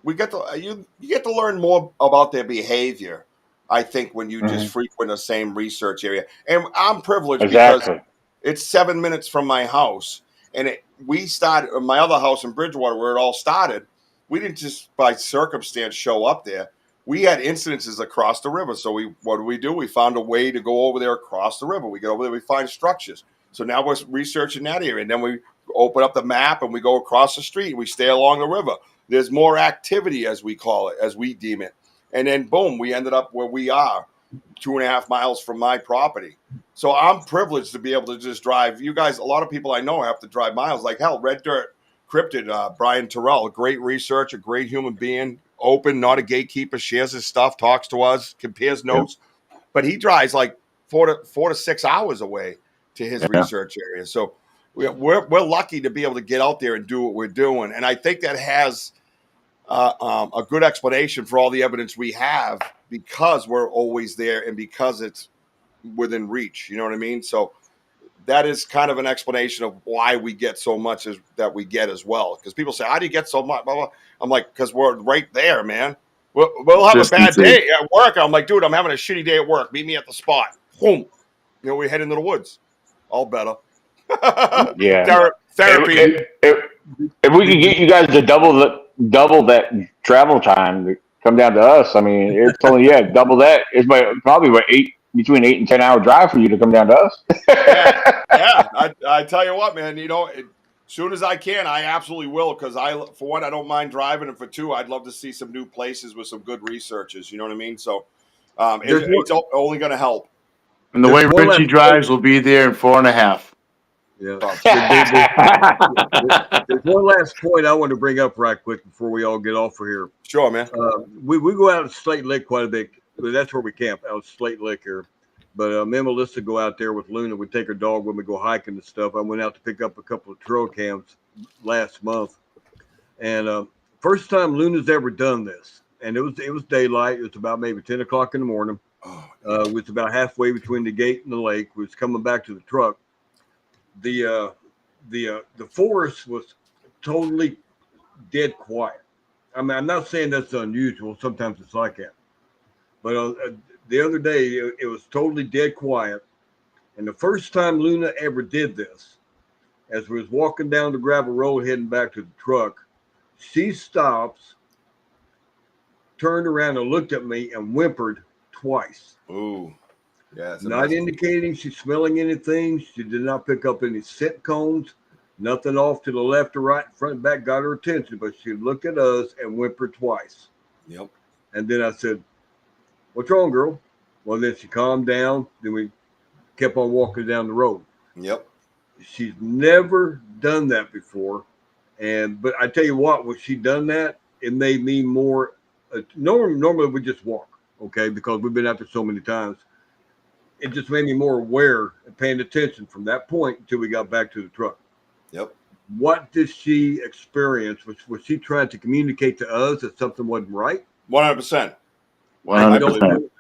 we get to you get to learn more about their behavior. I think when you just Hmm. frequent the same research area, and I'm privileged because Exactly. it's 7 minutes from my house, and we started my other house in Bridgewater where it all started. We didn't just by circumstance show up there. We had incidences across the river. So what do? We found a way to go over there across the river. We get over there, we find structures. So now we're researching that area, and then we open up the map and we go across the street and we stay along the river. There's more activity, as we call it, as we deem it. And then boom, we ended up where we are, 2.5 miles from my property. So I'm privileged to be able to just drive. You guys, a lot of people I know have to drive miles. Like hell, Red Dirt Cryptid, Brian Terrell, great researcher, great human being, open, not a gatekeeper, shares his stuff, talks to us, compares notes. But he drives like 4 to 6 hours away to his Yeah. research area. So we're lucky to be able to get out there and do what we're doing. And I think that has a good explanation for all the evidence we have because we're always there and because it's within reach. You know what I mean? So that is kind of an explanation of why we get so much as that we get as well. Because people say, "How do you get so much?" Blah, blah. I'm like, "Because we're right there, man. We'll have a bad Consistency. day at work." I'm like, "Dude, I'm having a shitty day at work. Meet me at the spot." Boom. You know, we head into the woods. All better. Yeah. Therapy. If we could get you guys to double that travel time to come down to us, I mean, it's only double that. It's probably about between 8 and 10 hour drive for you to come down to us. Yeah, yeah. I tell you what, man. You know, as soon as I can, I absolutely will. Because for one, I don't mind driving, and for two, I'd love to see some new places with some good researchers. You know what I mean? So, it's only going to help. And the There's way one Richie last drives will be there in 4.5. Yeah. Oh, There's one last point I want to bring up right quick before we all get off of here. sure, man. We go out to Slate Lake quite a bit. That's where we camp, out at Slate Lake here. But me and Melissa go out there with Luna. We take her dog when we go hiking and stuff. I went out to pick up a couple of trail cams last month, and first time Luna's ever done this. And it was daylight. It was about maybe 10 o'clock in the morning. It was about halfway between the gate and the lake. We was coming back to the truck. The forest was totally dead quiet. I mean, I'm not saying that's unusual. Sometimes it's like that. But the other day, it was totally dead quiet. And the first time Luna ever did this, as we was walking down the gravel road heading back to the truck, she stops, turned around and looked at me and whimpered twice. Ooh, yeah. Not indicating she's smelling anything. She did not pick up any scent cones. Nothing off to the left or right, front and back got her attention, but she looked at us and whimpered twice. Yep. And then I said, "What's wrong, girl?" Well, then she calmed down. Then we kept on walking down the road. Yep. She's never done that before. But I tell you what, when she done that, it made me more. Normally we just walk, okay, because we've been out there so many times. It just made me more aware and paying attention from that point until we got back to the truck. Yep. What did she experience? Was she trying to communicate to us that something wasn't right? 100%. 100%.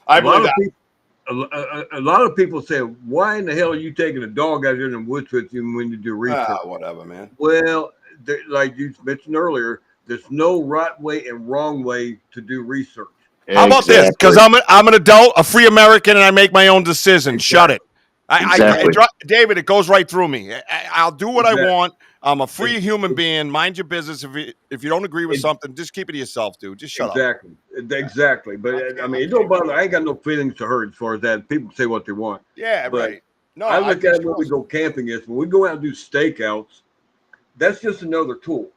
I believe that. A lot of people say, "Why in the hell are you taking a dog out here in the woods with you when you do research?" Whatever, man. Well, like you mentioned earlier, there's no right way and wrong way to do research. How about this? Because I'm an adult, a free American, and I make my own decision. Exactly. Shut it. Exactly. David, it goes right through me. I'll do what I want. I'm a free human being. Mind your business. If you don't agree with something, just keep it to yourself, dude. Just shut up. Exactly. But I mean, it don't bother. I ain't got no feelings to hurt as far as that. People say what they want. Yeah, but right. No, I look at it when we go camping is when we go out and do stakeouts, that's just another tool.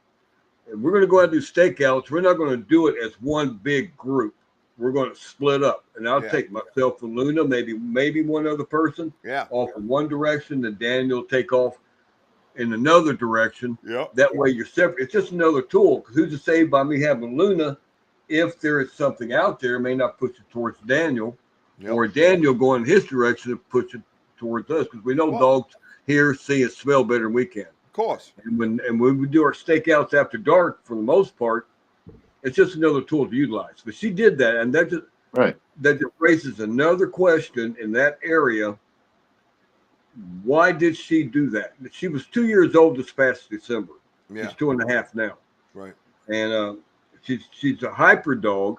If we're going to go out and do stakeouts, we're not going to do it as one big group. We're going to split up. And I'll take myself and Luna, maybe one other person off in one direction, and Daniel take off in another direction. Yep. That way you're separate. It's just another tool. Because who's to say by me having Luna, if there is something out there, may not push it towards Daniel, or Daniel going in his direction and push it towards us. Because we know dogs hear, see, and smell better than we can. Of course. And when we do our stakeouts after dark, for the most part, it's just another tool to utilize. But she did that, and that just raises another question in that area. Why did she do that? She was 2 years old this past December. She's 2.5 now. Right. And she's a hyper dog.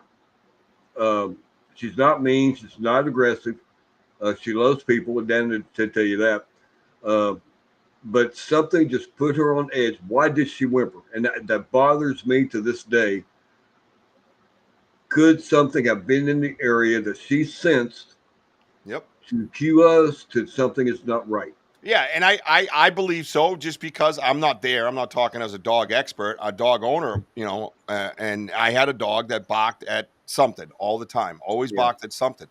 She's not mean. She's not aggressive. She loves people. And Dan to tell you that. But something just put her on edge. Why did she whimper? And that bothers me to this day. Could something have been in the area that she sensed to cue us to something that's not right? Yeah, and I believe so, just because I'm not there. I'm not talking as a dog expert, a dog owner, and I had a dog that barked at something all the time, always barked at something.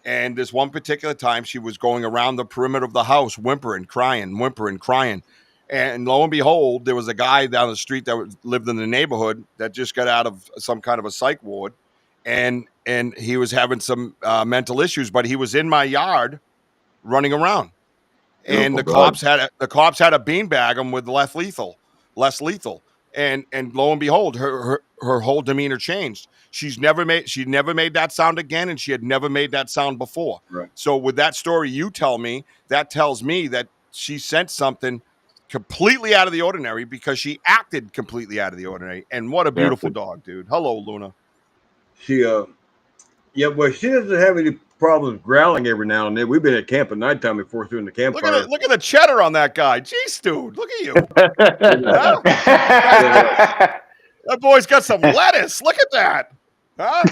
And this one particular time, she was going around the perimeter of the house, whimpering, crying. And lo and behold, there was a guy down the street that lived in the neighborhood that just got out of some kind of a psych ward. And he was having some mental issues, but he was in my yard running around. And the cops had a beanbag him with less lethal. And lo and behold, her whole demeanor changed. She never made that sound again, and she had never made that sound before. Right. So with that story you tell me, that tells me that she sensed something completely out of the ordinary because she acted completely out of the ordinary. And what a beautiful dog, dude. Hello, Luna. She well, she doesn't have any problems growling every now and then. We've been at camp at nighttime before doing the campfire. Look at the cheddar on that guy. Jeez, dude, look at you. That boy's got some lettuce. Look at that. Huh?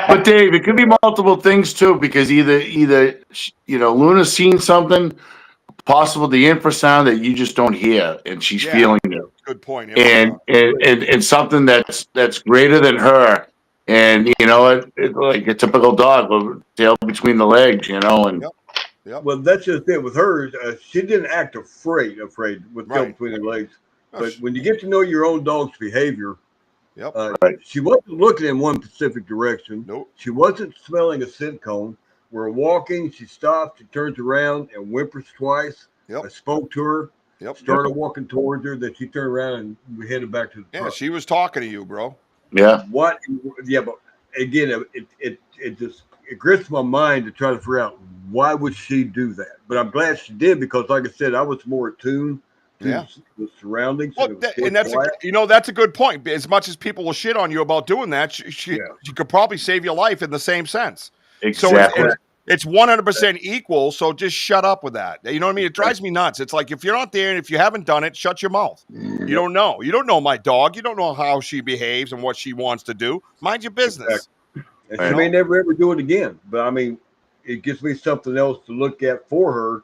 But Dave, it could be multiple things too, because either Luna's seen something, possible the infrasound that you just don't hear, and she's feeling it. Good point. And something that's greater than her. And like a typical dog with tail between the legs, and Well, that's just it with her. She didn't act afraid with tail between her legs. But when you get to know your own dog's behavior, she wasn't looking in one specific direction. Nope. She wasn't smelling a scent cone. We're walking. She stopped. She turns around and whimpers twice. I spoke to her. Started walking towards her. Then she turned around and we headed back to the truck. She was talking to you, bro. Yeah. What? Yeah, but again, it grits my mind to try to figure out why would she do that. But I'm glad she did because, like I said, I was more attuned to the surroundings. Well, that's a good point. As much as people will shit on you about doing that, she could probably save your life in the same sense. Exactly. So it's 100% equal. So just shut up with that. You know what I mean? It drives me nuts. It's like if you're not there and if you haven't done it, shut your mouth. You don't know. You don't know my dog. You don't know how she behaves and what she wants to do. Mind your business. And she may never ever do it again. But I mean, it gives me something else to look at for her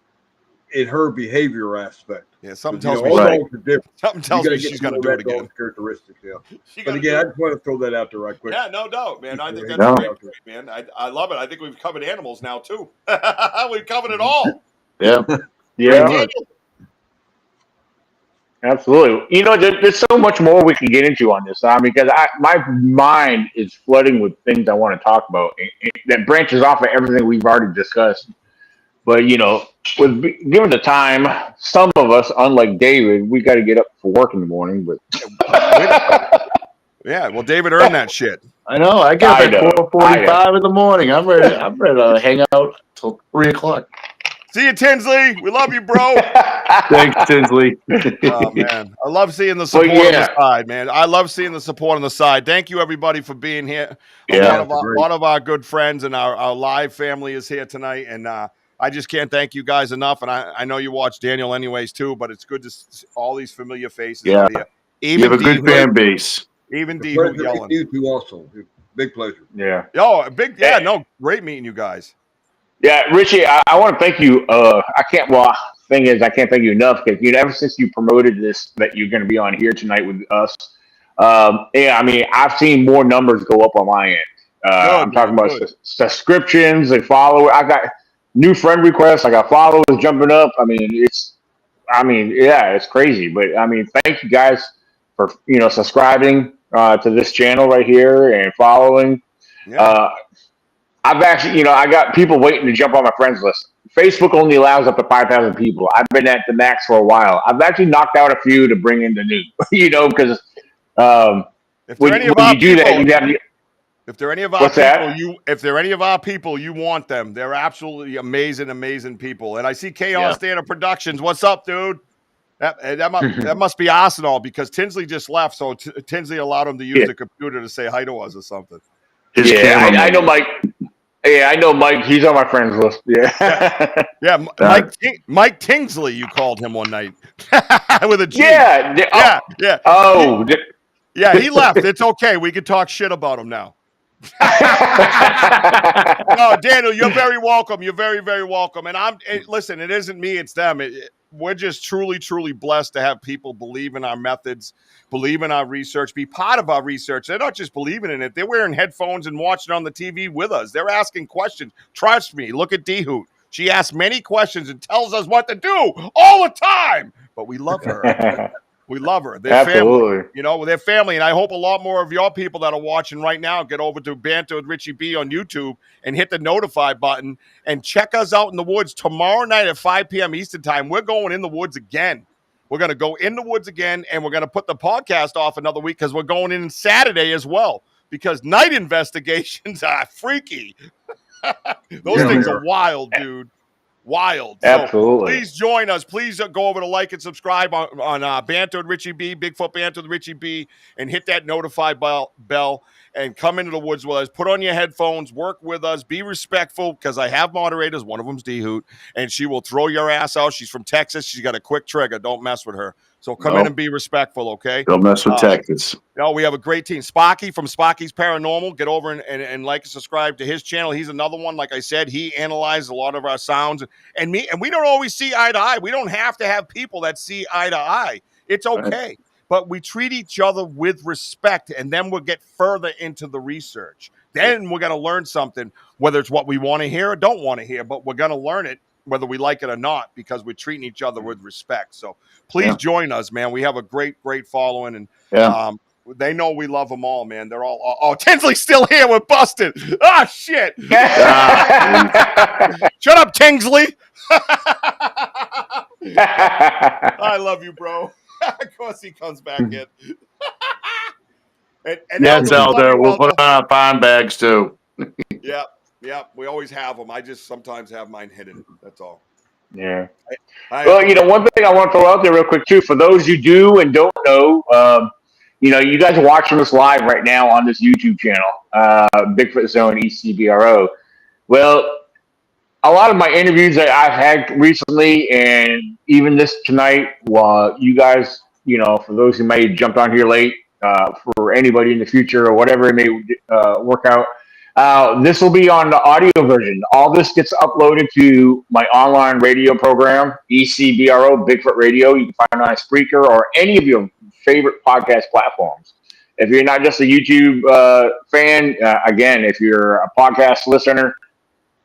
in her behavior aspect. Yeah, something tells me dogs are different. Something tells me she's going to do it again. Characteristics, But again, I just want to throw that out there right quick. Yeah, no doubt, man. I think that's great, man. I love it. I think we've covered animals now too. We've covered it all. Yeah. Yeah. Absolutely. There's so much more we can get into on this, because my mind is flooding with things I want to talk about that branches off of everything we've already discussed. But, given the time, some of us, unlike David, we got to get up for work in the morning. But yeah, well, David earned that shit. I know. I get up at 4:45 in the morning. I'm ready to hang out till 3:00. See you, Tinsley. We love you, bro. Thanks, Tinsley. Oh, man. I love seeing the support on the side, man. I love seeing the support on the side. Thank you, everybody, for being here. A lot of our good friends and our live family is here tonight. And I just can't thank you guys enough. And I know you watch Daniel anyways too, but it's good to see all these familiar faces out here. You have a good fan base. Even The D Hoot pleasure yelling. meeting you two also. Big pleasure. Yeah. Oh, great meeting you guys. Yeah, Richie, I want to thank you. Thing is, I can't thank you enough because ever since you promoted this, that you're going to be on here tonight with us. I mean, I've seen more numbers go up on my end. I'm talking about subscriptions and followers. I got new friend requests. I got followers jumping up. I mean, it's crazy. But I mean, thank you guys for subscribing to this channel right here and following. Yeah. I've actually, I got people waiting to jump on my friends list. Facebook only allows up to 5,000 people. I've been at the max for a while. I've actually knocked out a few to bring in the new, because if they're any of our people, you want them. They're absolutely amazing people. And I see Chaos Theater Productions. What's up, dude? That must be Arsenal because Tinsley just left, so Tinsley allowed him to use the computer to say hi to us or something. I know Mike. Yeah, I know Mike. He's on my friends list. Yeah. Mike Tingsley, you called him one night with a G. Yeah. Oh. Yeah, he left. It's okay. We can talk shit about him now. No, Daniel, you're very welcome. You're very, very welcome. And listen, it isn't me, it's them. We're just truly, truly blessed to have people believe in our methods, believe in our research, be part of our research. They're not just believing in it. They're wearing headphones and watching on the TV with us. They're asking questions. Trust me. Look at D Hoot. She asks many questions and tells us what to do all the time. But we love her. We love her. They're family. They're family. And I hope a lot more of your people that are watching right now get over to Banter with Richie B on YouTube and hit the notify button and check us out in the woods tomorrow night at 5 p.m. Eastern time. We're going in the woods again. We're going to go in the woods again, and we're going to put the podcast off another week because we're going in Saturday as well because night investigations are freaky. Those things are wild, dude. Wild. Absolutely. So please join us. Please go over to like and subscribe on Banter with Richie B, Bigfoot Banter with Richie B, and hit that notify bell and come into the woods with us. Put on your headphones, work with us, be respectful because I have moderators. One of them's D Hoot, and she will throw your ass out. She's from Texas. She's got a quick trigger. Don't mess with her. So come in and be respectful, okay? Don't mess with Texas. We have a great team. Sparky from Sparky's Paranormal. Get over and like and subscribe to his channel. He's another one. Like I said, he analyzes a lot of our sounds. And we don't always see eye to eye. We don't have to have people that see eye to eye. It's okay. Right. But we treat each other with respect, and then we'll get further into the research. Then we're going to learn something, whether it's what we want to hear or don't want to hear, but we're going to learn it whether we like it or not, because we're treating each other with respect. So please join us, man. We have a great, great following, and they know we love them all, man. They're all, Tinsley's still here. We're busted. Ah, shit. Shut up, Kingsley. I love you, bro. Of course he comes back in. and yes, Elder. We'll put on our farm bags, too. Yeah, we always have them. I just sometimes have mine hidden. That's all. Yeah. Well, one thing I want to throw out there real quick, too, for those who do and don't know, you guys are watching us live right now on this YouTube channel, Bigfoot Zone ECBRO. Well, a lot of my interviews that I've had recently and even this tonight, you guys, for those who may have jumped on here late, for anybody in the future or whatever it may work out, this will be on the audio version. All this gets uploaded to my online radio program, ECBRO, Bigfoot Radio. You can find it on Spreaker or any of your favorite podcast platforms. If you're not just a YouTube fan, again, if you're a podcast listener,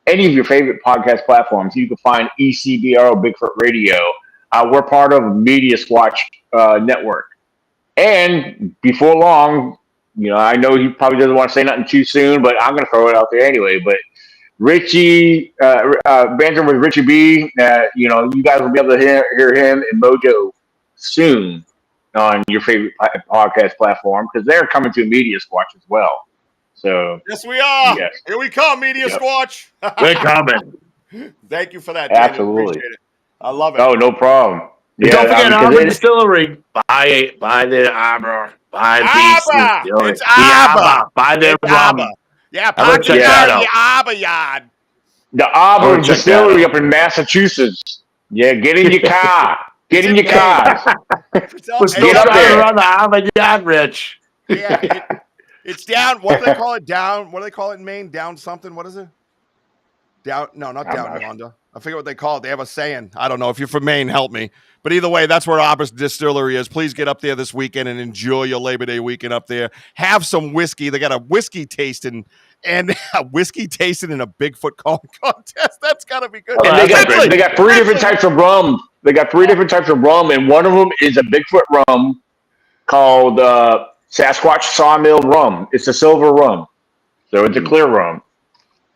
any of your favorite podcast platforms, you can find ECBRO, Bigfoot Radio. We're part of Media Squatch Network. And before long, I know he probably doesn't want to say nothing too soon, but I'm going to throw it out there anyway. But Richie, Banter with Richie B, you guys will be able to hear him and Mojo soon on your favorite podcast platform because they're coming to Media Squatch as well. So yes, we are. Yes. Here we come, Media Squatch. We're coming. Thank you for that, Daniel. Absolutely. Appreciate it. I love it. Oh, no problem. Don't forget Arbor Distillery. Buy the Arbor. Buy the It's Arbor. Buy their rum. Yeah, Poncha Arbor yard. The Auburn check that Distillery out. up in Massachusetts. Yeah, get in your car. Get It's in in your cars. We're still Get up driving there. around the Harvard Yard, Rich. Yeah, it's down. What do they call it? Down. What do they call it in Maine? Down something. What is it? Down. No, not I'm down not yonder. I forget what they call it. They have a saying. I don't know. If you're from Maine, help me. But either way, that's where Auburn Distillery is. Please get up there this weekend and enjoy your Labor Day weekend up there. Have some whiskey. They got a whiskey tasting and a whiskey tasting in a Bigfoot calling contest. That's gotta be good. Oh, And that's great. they got three different types of rum. They got three different types of rum, and one of them is a Bigfoot rum called Sasquatch Sawmill Rum. It's a silver rum, so it's a clear rum.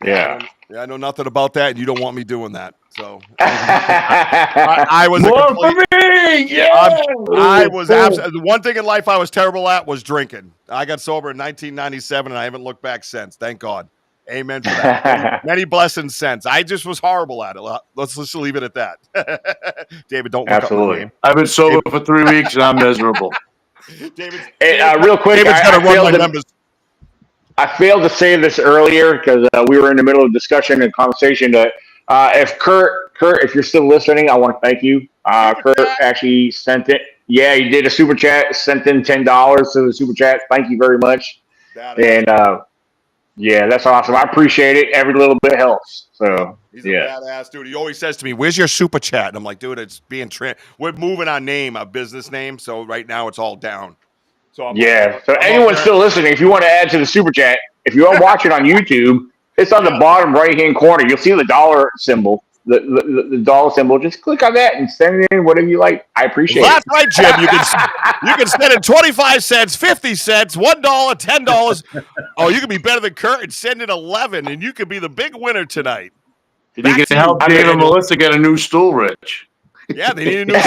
Yeah. I know nothing about that, and you don't want me doing that. So I was More a complete, for me. Yeah. I was absolutely the one thing in life I was terrible at was drinking. I got sober in 1997, and I haven't looked back since. Thank God. Amen for that. Many blessings since. I just was horrible at it. Let's just leave it at that. David, don't look up my name. I've been sober for 3 weeks and I'm miserable. David, Real quick, David's got to run my numbers. I failed to say this earlier because we were in the middle of discussion and conversation. That if Kurt, if you're still listening, I want to thank you. Kurt actually sent it. Yeah, he did a super chat, sent in $10 to the super chat. Thank you very much. And yeah, that's awesome. I appreciate it. Every little bit helps. So he's a badass dude. He always says to me, "Where's your super chat?" And I'm like, "Dude, it's being we're moving our name, our business name. So right now it's all down." So so anyone still listening, if you want to add to the super chat, if you are watching on YouTube, it's on the bottom right hand corner. You'll see the dollar symbol, the dollar symbol. Just click on that and send it in whatever you like. I appreciate it. That's right, Jim. You can send in 25 cents, 50 cents, $1, $10. Oh, you can be better than Kurt and send in 11, and you could be the big winner tonight. You can help Dave and Melissa get a new stool, Rich. Yeah, they need a new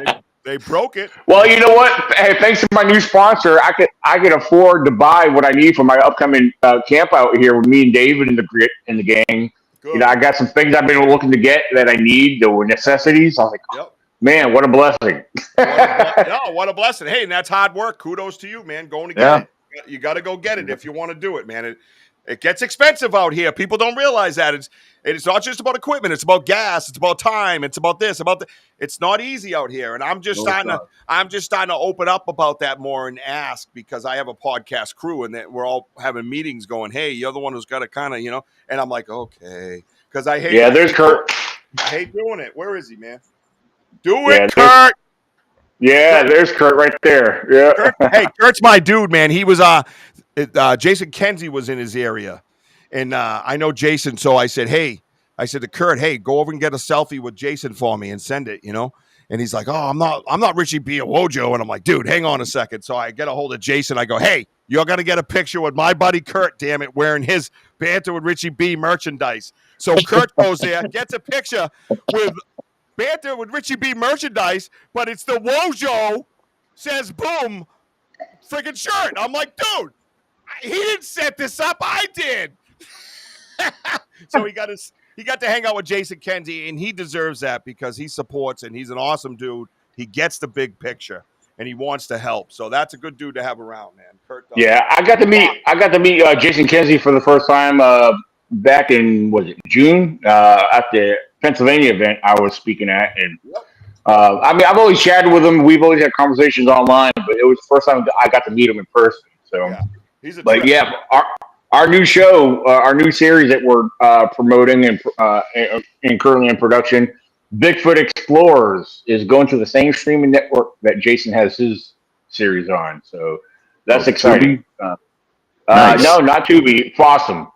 stool. They broke it. Well, you know what? Hey, thanks to my new sponsor, I could afford to buy what I need for my upcoming camp out here with me and David and the gang. Good. You know, I got some things I've been looking to get that I need. That were necessities. I was like, man, what a blessing! What a blessing! Hey, and that's hard work. Kudos to you, man. Going to get it. You got to go get it if you want to do it, man. It gets expensive out here. People don't realize that. It's not just about equipment. It's about gas. It's about time. It's about this, it's not easy out here. And I'm just starting to open up about that more and ask because I have a podcast crew and that we're all having meetings going, hey, you're the one who's got to kind of, and I'm like, okay. Because I hate there's Kurt. I hate doing it. Where is he, man? Do it, Kurt. Yeah, there's Kurt right there. Yeah. Hey, Kurt's my dude, man. He was Jason Kenzie was in his area. And I know Jason, so I said to Kurt, hey, go over and get a selfie with Jason for me and send it, And he's like, oh, I'm not Richie B. Wojo. And I'm like, dude, hang on a second. So I get a hold of Jason. I go, hey, you're going to get a picture with my buddy Kurt, damn it, wearing his Banter with Richie B. merchandise. So Kurt goes there, gets a picture with Banter with Richie B. merchandise, but it's the Wojo says boom freaking shirt. I'm like, dude, he didn't set this up. I did. So he got to hang out with Jason Kenzie, and he deserves that because he supports and he's an awesome dude. He gets the big picture and he wants to help. So that's a good dude to have around, man. Kurt. I got to meet Jason Kenzie for the first time back in June at the Pennsylvania event I was speaking at, and I mean I've always chatted with him. We've always had conversations online, but it was the first time I got to meet him in person. So, he's a our new show, our new series that we're promoting and currently in production, Bigfoot Explorers, is going to the same streaming network that Jason has his series on. So that's exciting. Nice. No, not Tubi, Fossum.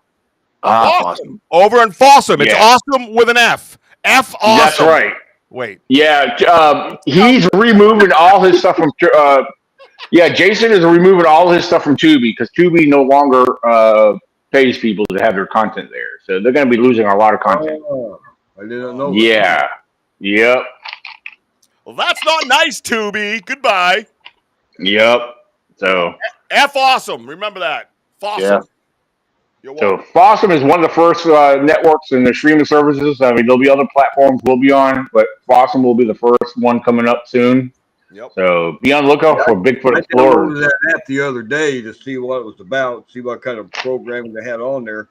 Awesome. Over in Fossum. It's awesome with an F. F awesome. That's right. Wait. Yeah, he's removing all his stuff from. Jason is removing all his stuff from Tubi because Tubi no longer pays people to have their content there, so they're going to be losing a lot of content. Oh, I didn't know. Yeah. Yep. Well, that's not nice, Tubi. Goodbye. Yep. So F awesome. Remember that. Fossum. Yeah. So Fossum is one of the first networks in the streaming services. I mean, there'll be other platforms we'll be on, but Fossum will be the first one coming up soon. Yep. So be on the lookout for Bigfoot Explorers. I downloaded that app the other day to see what it was about, see what kind of programming they had on there.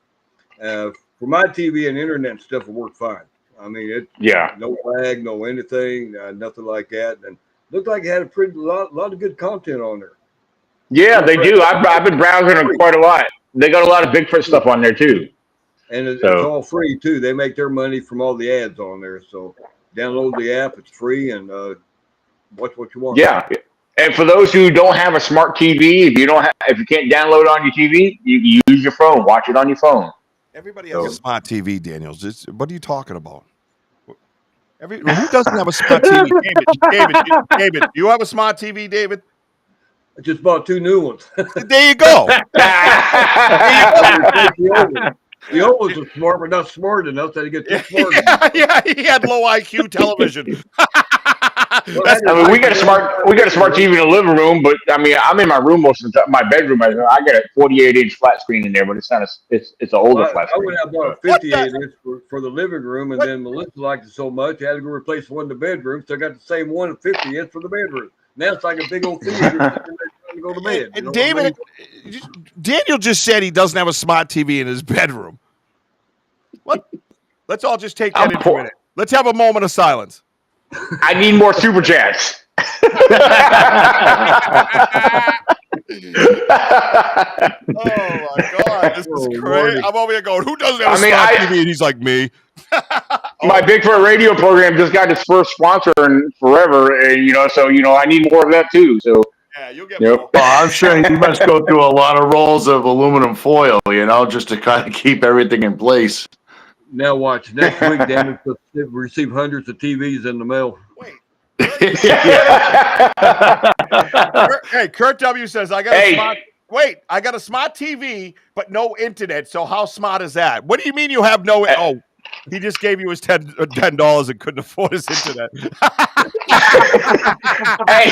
For my TV and internet stuff, it worked fine. I mean, no lag, no anything, nothing like that, and looked like it had a lot of good content on there. Yeah, they do. I've been browsing them quite a lot. They got a lot of Bigfoot stuff on there too. And it's all free too. They make their money from all the ads on there. So download the app; it's free, and watch what you want. Yeah, and for those who don't have a smart TV, if you can't download on your TV, you use your phone. Watch it on your phone. Everybody has a smart TV, Daniels. What are you talking about? Who doesn't have a smart TV? David, do you have a smart TV, David? I just bought 2 new ones. There you go. The old ones are smart, but not smart enough that he get too smart. Yeah, he had low IQ television. We got a smart TV in the living room, but I mean, I'm in my room most of the time. My bedroom, I got a 48-inch flat screen in there, but it's not it's an older flat screen. I would have bought a 58-inch for the living room, and then Melissa liked it so much, I had to go replace one in the bedroom, so I got the same one, 50-inch for the bedroom. Now it's like a big old theater to go to bed. And David, Daniel just said he doesn't have a smart TV in his bedroom. What? Let's all just take that into a minute. Let's have a moment of silence. I need more super chats. Oh my God, this is crazy. I'm over here going, who doesn't have a smart TV? And he's like, me. My Bigfoot radio program just got its first sponsor in forever, and so I need more of that too. So yeah, you'll get more. Well, I'm sure you must go through a lot of rolls of aluminum foil, just to kind of keep everything in place. Now watch next week, Dan, we'll receive hundreds of TVs in the mail. Wait. Hey, Kurt W says I got a smart TV, but no internet. So how smart is that? What do you mean you have no? Oh, he just gave you his $10 and couldn't afford his internet. Hey,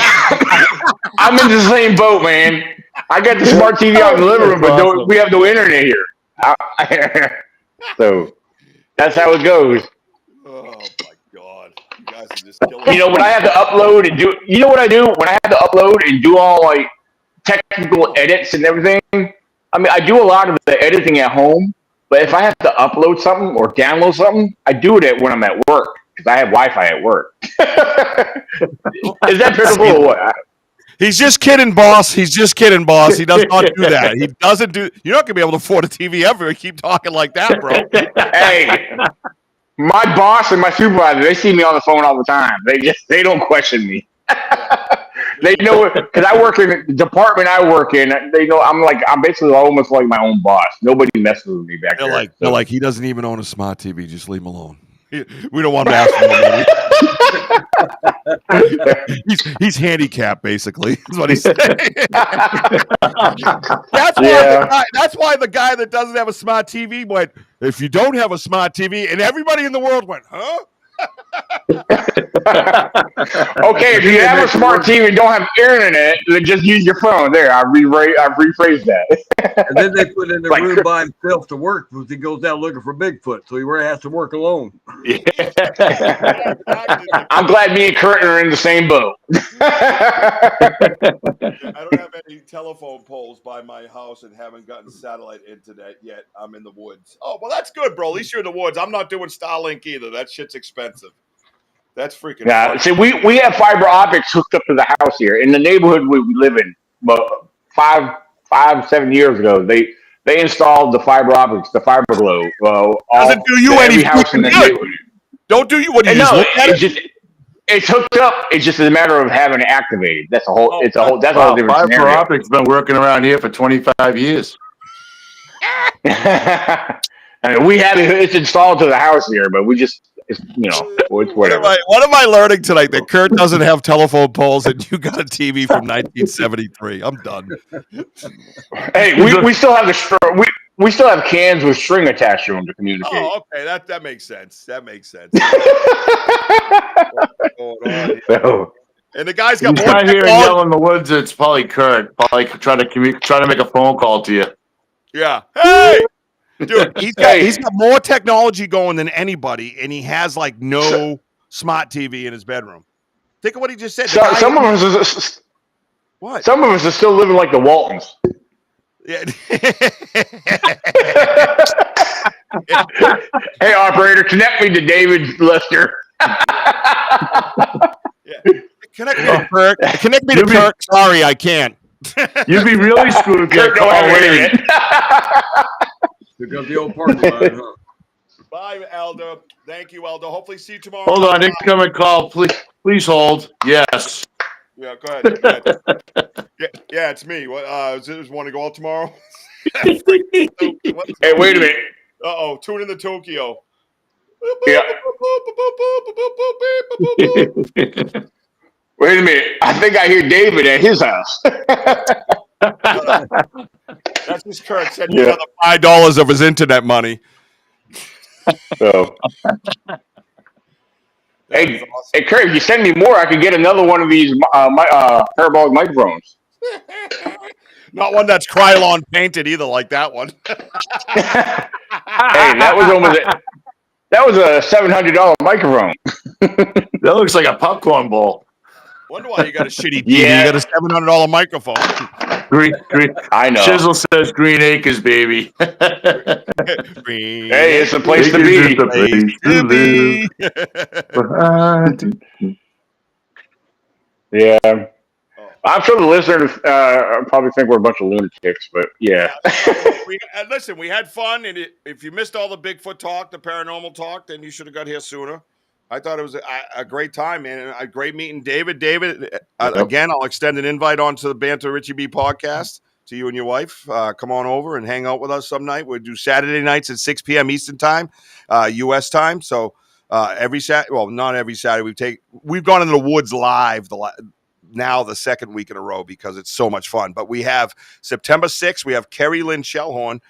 I'm in the same boat, man. I got the smart TV out in the living room, but we have no internet here. So that's how it goes. Oh my God, you guys are just killing. When I have to upload and do, what I do when I have to upload and do all like technical edits and everything. I mean, I do a lot of the editing at home, but if I have to upload something or download something, I do it when I'm at work because I have Wi-Fi at work. Is that pitiful or what? He's just kidding, boss. He does not do that. He doesn't do. You're not gonna be able to afford a TV ever. Keep talking like that, bro. Hey, my boss and my supervisor, they see me on the phone all the time. They don't question me. They know because I work in the department I work in. They know I'm basically almost like my own boss. Nobody messes with me back there. They're like, he doesn't even own a smart TV. Just leave him alone. We don't want him to ask for money. He's handicapped, basically. Is what he's saying. That's why the guy that doesn't have a smart TV went, if you don't have a smart TV, and everybody in the world went, huh? Okay, if you have a smart TV and don't have internet, then just use your phone. There, I've rephrased that. And then they put in the room by himself to work because he goes out looking for Bigfoot, so he has to work alone. Yeah. I'm glad me and Kurt are in the same boat. I don't have any telephone poles by my house and haven't gotten satellite internet yet. I'm in the woods. Oh, well, that's good, bro. At least you're in the woods. I'm not doing Starlink either. That shit's expensive. That's freaking fun. See, we have fiber optics hooked up to the house here. In the neighborhood we live in, but 7 years ago, they installed the fiber optics, the fiber glow. Doesn't do you any house in the good. neighborhood. Don't do you what do you it's hooked up. It's just a matter of having it activated. That's a whole. That's a whole different fiber scenario. optics been working around here for 25 years. I mean, we have it. It's installed to the house here, but we just. It's whatever. What am I learning tonight? That Kurt doesn't have telephone poles and you got a TV from 1973. I'm done. Hey, we still have we still have cans with string attached to them to communicate. Oh, okay. That makes sense. That makes sense. And the guy's got more. Right here and yell in the woods. It's probably Kurt. Probably trying to make a phone call to you. Yeah. Hey. Dude, he's got more technology going than anybody, and he has like no smart TV in his bedroom. Think of what he just said. Some of us are still living like the Waltons. Yeah. Hey, operator, connect me to David Lester. Yeah. Connect me to Kirk. Connect me to You'll be- Kirk. Sorry, I can't. You'd be really screwed if Kirk that don't have call in. internet. Took up the old parking lot, huh? Bye, Elder. Thank you, Elder. Hopefully see you tomorrow. Hold on, night. incoming call. Please hold. Yes. Yeah, go ahead. Go ahead. Yeah, it's me. What? Just want to go out tomorrow? Hey, wait a minute. Uh-oh. Tune in to Tokyo. Yeah. Wait a minute. I think I hear David at his house. That's just Kirk sending another $5 of his internet money. So, hey, Kirk, if you send me more, I could get another one of these parabolic microphones. Not one that's Krylon painted either, like that one. Hey, that was a $700 microphone. That looks like a popcorn bowl. Wonder why you got a shitty TV. Yeah. You got a $700 microphone. Green. I know. Shizzle says Green Acres, baby. Hey, it's a place to be. Yeah. I'm sure the listeners probably think we're a bunch of lunatics, but yeah. Listen, we had fun, and if you missed all the Bigfoot talk, the paranormal talk, then you should have got here sooner. I thought it was a great time, man, and a great meeting. David, again, I'll extend an invite onto the Banter Richie B podcast to you and your wife. Come on over and hang out with us some night. We'll do Saturday nights at 6 p.m. Eastern time, U.S. time. So every Saturday, well, not every Saturday. We've gone into the woods live now the second week in a row because it's so much fun. But we have September 6th, we have Kerry Lynn Shellhorn,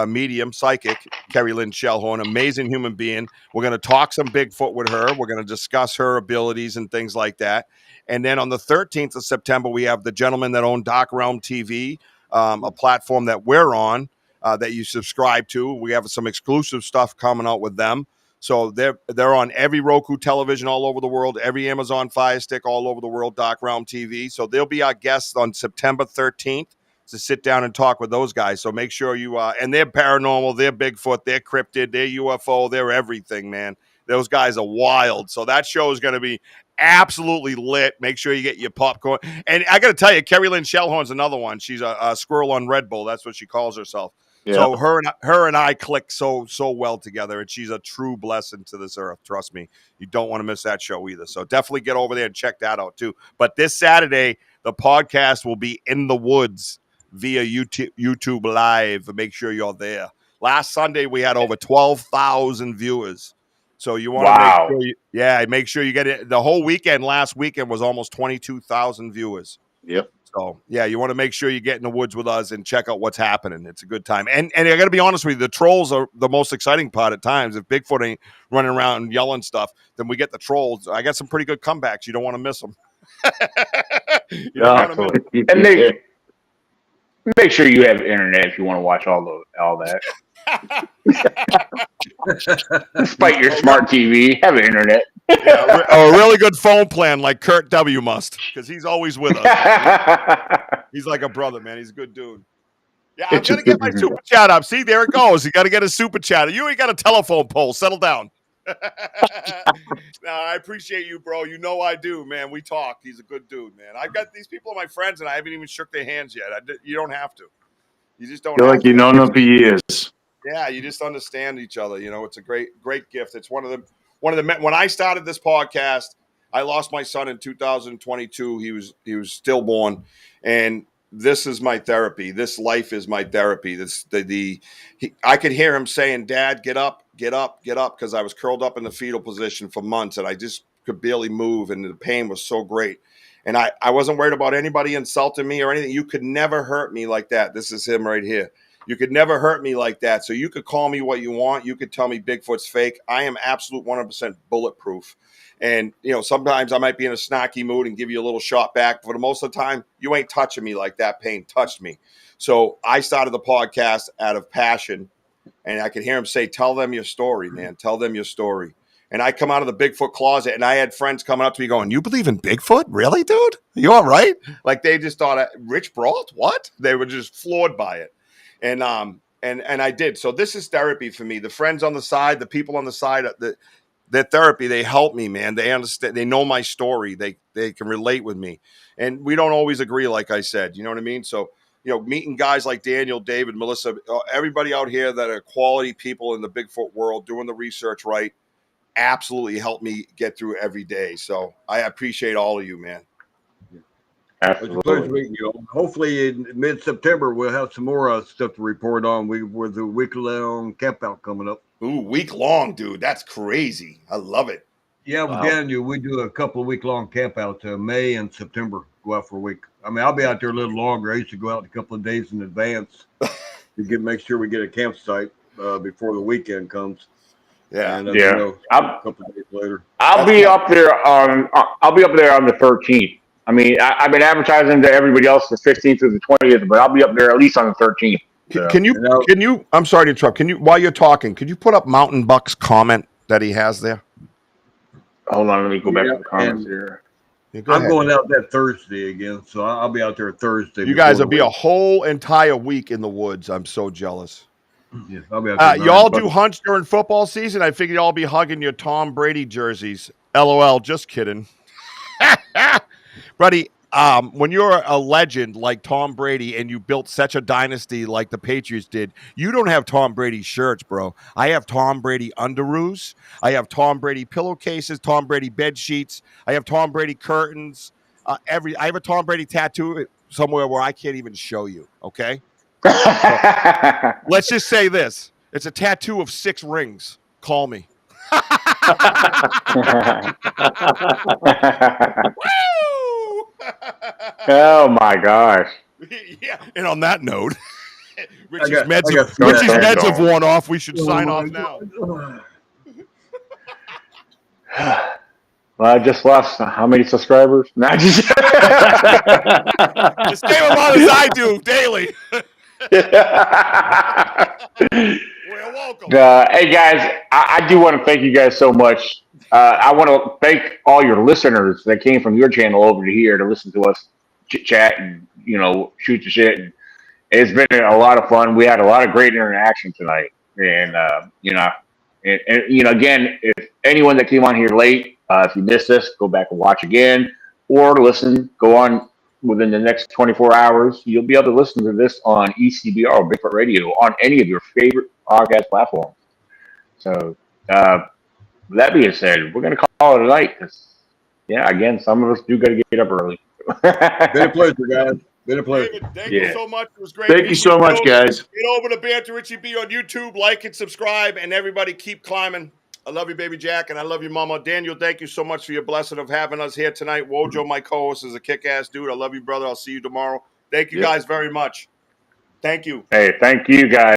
medium psychic, Kerry Lynn Shellhorn, amazing human being. We're going to talk some Bigfoot with her. We're going to discuss her abilities and things like that. And then on the 13th of September, we have the gentleman that owned Dark Realm TV, a platform that we're on, that you subscribe to. We have some exclusive stuff coming out with them. So they're on every Roku television all over the world, every Amazon Fire Stick all over the world, Dark Realm TV. So they'll be our guests on September 13th to sit down and talk with those guys. So make sure you and they're paranormal, they're Bigfoot, they're cryptid, they're UFO, they're everything, man. Those guys are wild. So that show is going to be absolutely lit. Make sure you get your popcorn. And I got to tell you, Kerry Lynn Shellhorn's another one. She's a squirrel on Red Bull. That's what she calls herself. Yeah. So her and I click so well together, and she's a true blessing to this earth. Trust me, you don't want to miss that show either. So definitely get over there and check that out too. But this Saturday, the podcast will be in the woods via YouTube Live. Make sure you're there. Last Sunday we had over 12,000 viewers. So you want to make sure you get it. The whole weekend, last weekend was almost 22,000 viewers. Yep. So, you want to make sure you get in the woods with us and check out what's happening. It's a good time. And I got to be honest with you, the trolls are the most exciting part at times. If Bigfoot ain't running around and yelling stuff, then we get the trolls. I got some pretty good comebacks. You don't want to miss them. And make sure you have internet if you want to watch all that. Despite your smart TV, have internet. Yeah, a really good phone plan like Kurt W. must, because he's always with us. He's like a brother, man. He's a good dude. Yeah, I'm going to get my super chat up. See, there it goes. You got to get a super chat. You ain't got a telephone pole. Settle down. No, I appreciate you, bro. You know I do, man. We talk. He's a good dude, man. I've got these people are my friends, and I haven't even shook their hands yet. You don't have to. You just don't. Feel like you've known them for years. Yeah, you just understand each other. You know, it's a great gift. It's one of the when I started this podcast, I lost my son in 2022. He was stillborn, and this is my therapy. This life is my therapy. I could hear him saying, "Dad, get up, get up, get up," because I was curled up in the fetal position for months, and I just could barely move, and the pain was so great. And I wasn't worried about anybody insulting me or anything. You could never hurt me like that. This is him right here. You could never hurt me like that. So you could call me what you want. You could tell me Bigfoot's fake. I am absolute 100% bulletproof. And, sometimes I might be in a snarky mood and give you a little shot back. But most of the time, you ain't touching me like that pain touched me. So I started the podcast out of passion. And I could hear him say, tell them your story, man. Tell them your story. And I come out of the Bigfoot closet, and I had friends coming up to me going, you believe in Bigfoot? Really, dude? You all right? Like they just thought, Rich Brault? What? They were just floored by it. And And I did. So this is therapy for me. The friends on the side, the people on the side, their therapy, they help me, man. They understand. They know my story. They can relate with me. And we don't always agree, like I said. You know what I mean? So, meeting guys like Daniel, David, Melissa, everybody out here that are quality people in the Bigfoot world, doing the research right, absolutely helped me get through every day. So I appreciate all of you, man. Absolutely. It's a pleasure meeting you. Hopefully in mid-September we'll have some more stuff to report on. With a week-long campout coming up. Ooh, week long, dude. That's crazy. I love it. Yeah, with Wow. Daniel, we do a couple of week-long campouts, May and September. Go out for a week. I mean, I'll be out there a little longer. I used to go out a couple of days in advance to make sure we get a campsite before the weekend comes. Yeah. And Yeah. a couple of days later. I'll be up there on the 13th. I mean, I've been advertising to everybody else the 15th through the 20th, but I'll be up there at least on the 13th. So. Can you, I'm sorry to interrupt. While you're talking, could you put up Mountain Buck's comment that he has there? Hold on, let me go back to the comments here. Yeah, I'm going out that Thursday again, so I'll be out there Thursday. You guys will be a whole entire week in the woods. I'm so jealous. Yeah, I'll be out there. Y'all do hunts during football season? I figured y'all be hugging your Tom Brady jerseys. LOL, just kidding. Buddy, when you're a legend like Tom Brady and you built such a dynasty like the Patriots did, you don't have Tom Brady shirts, bro. I have Tom Brady underoos. I have Tom Brady pillowcases, Tom Brady bed sheets. I have Tom Brady curtains. I have a Tom Brady tattoo somewhere where I can't even show you, okay? So, let's just say this. It's a tattoo of 6 rings. Call me. Oh my gosh! Yeah, and on that note, Richie's I got meds have worn off. We should sign off now. Well, I just lost how many subscribers? Not just The same amount as I do daily. Well, welcome. Hey guys, I do want to thank you guys so much. I want to thank all your listeners that came from your channel over to here to listen to us chit chat and shoot the shit. And it's been a lot of fun. We had a lot of great interaction tonight, and again, if anyone that came on here late, if you missed this, go back and watch again, or listen. Go on within the next 24 hours. You'll be able to listen to this on ECBR or Bigfoot Radio on any of your favorite podcast platforms. So, with that being said, we're going to call it a night. Again, some of us do got to get up early. Been a pleasure, guys. Been a pleasure. David, thank you so much. It was great. Thank you so much, guys. Get over to Banter Richie B on YouTube. Like and subscribe, and everybody keep climbing. I love you, baby Jack, and I love you, Mama. Daniel, thank you so much for your blessing of having us here tonight. Wojo, my co-host, is a kick-ass dude. I love you, brother. I'll see you tomorrow. Thank you guys very much. Thank you. Hey, thank you, guys.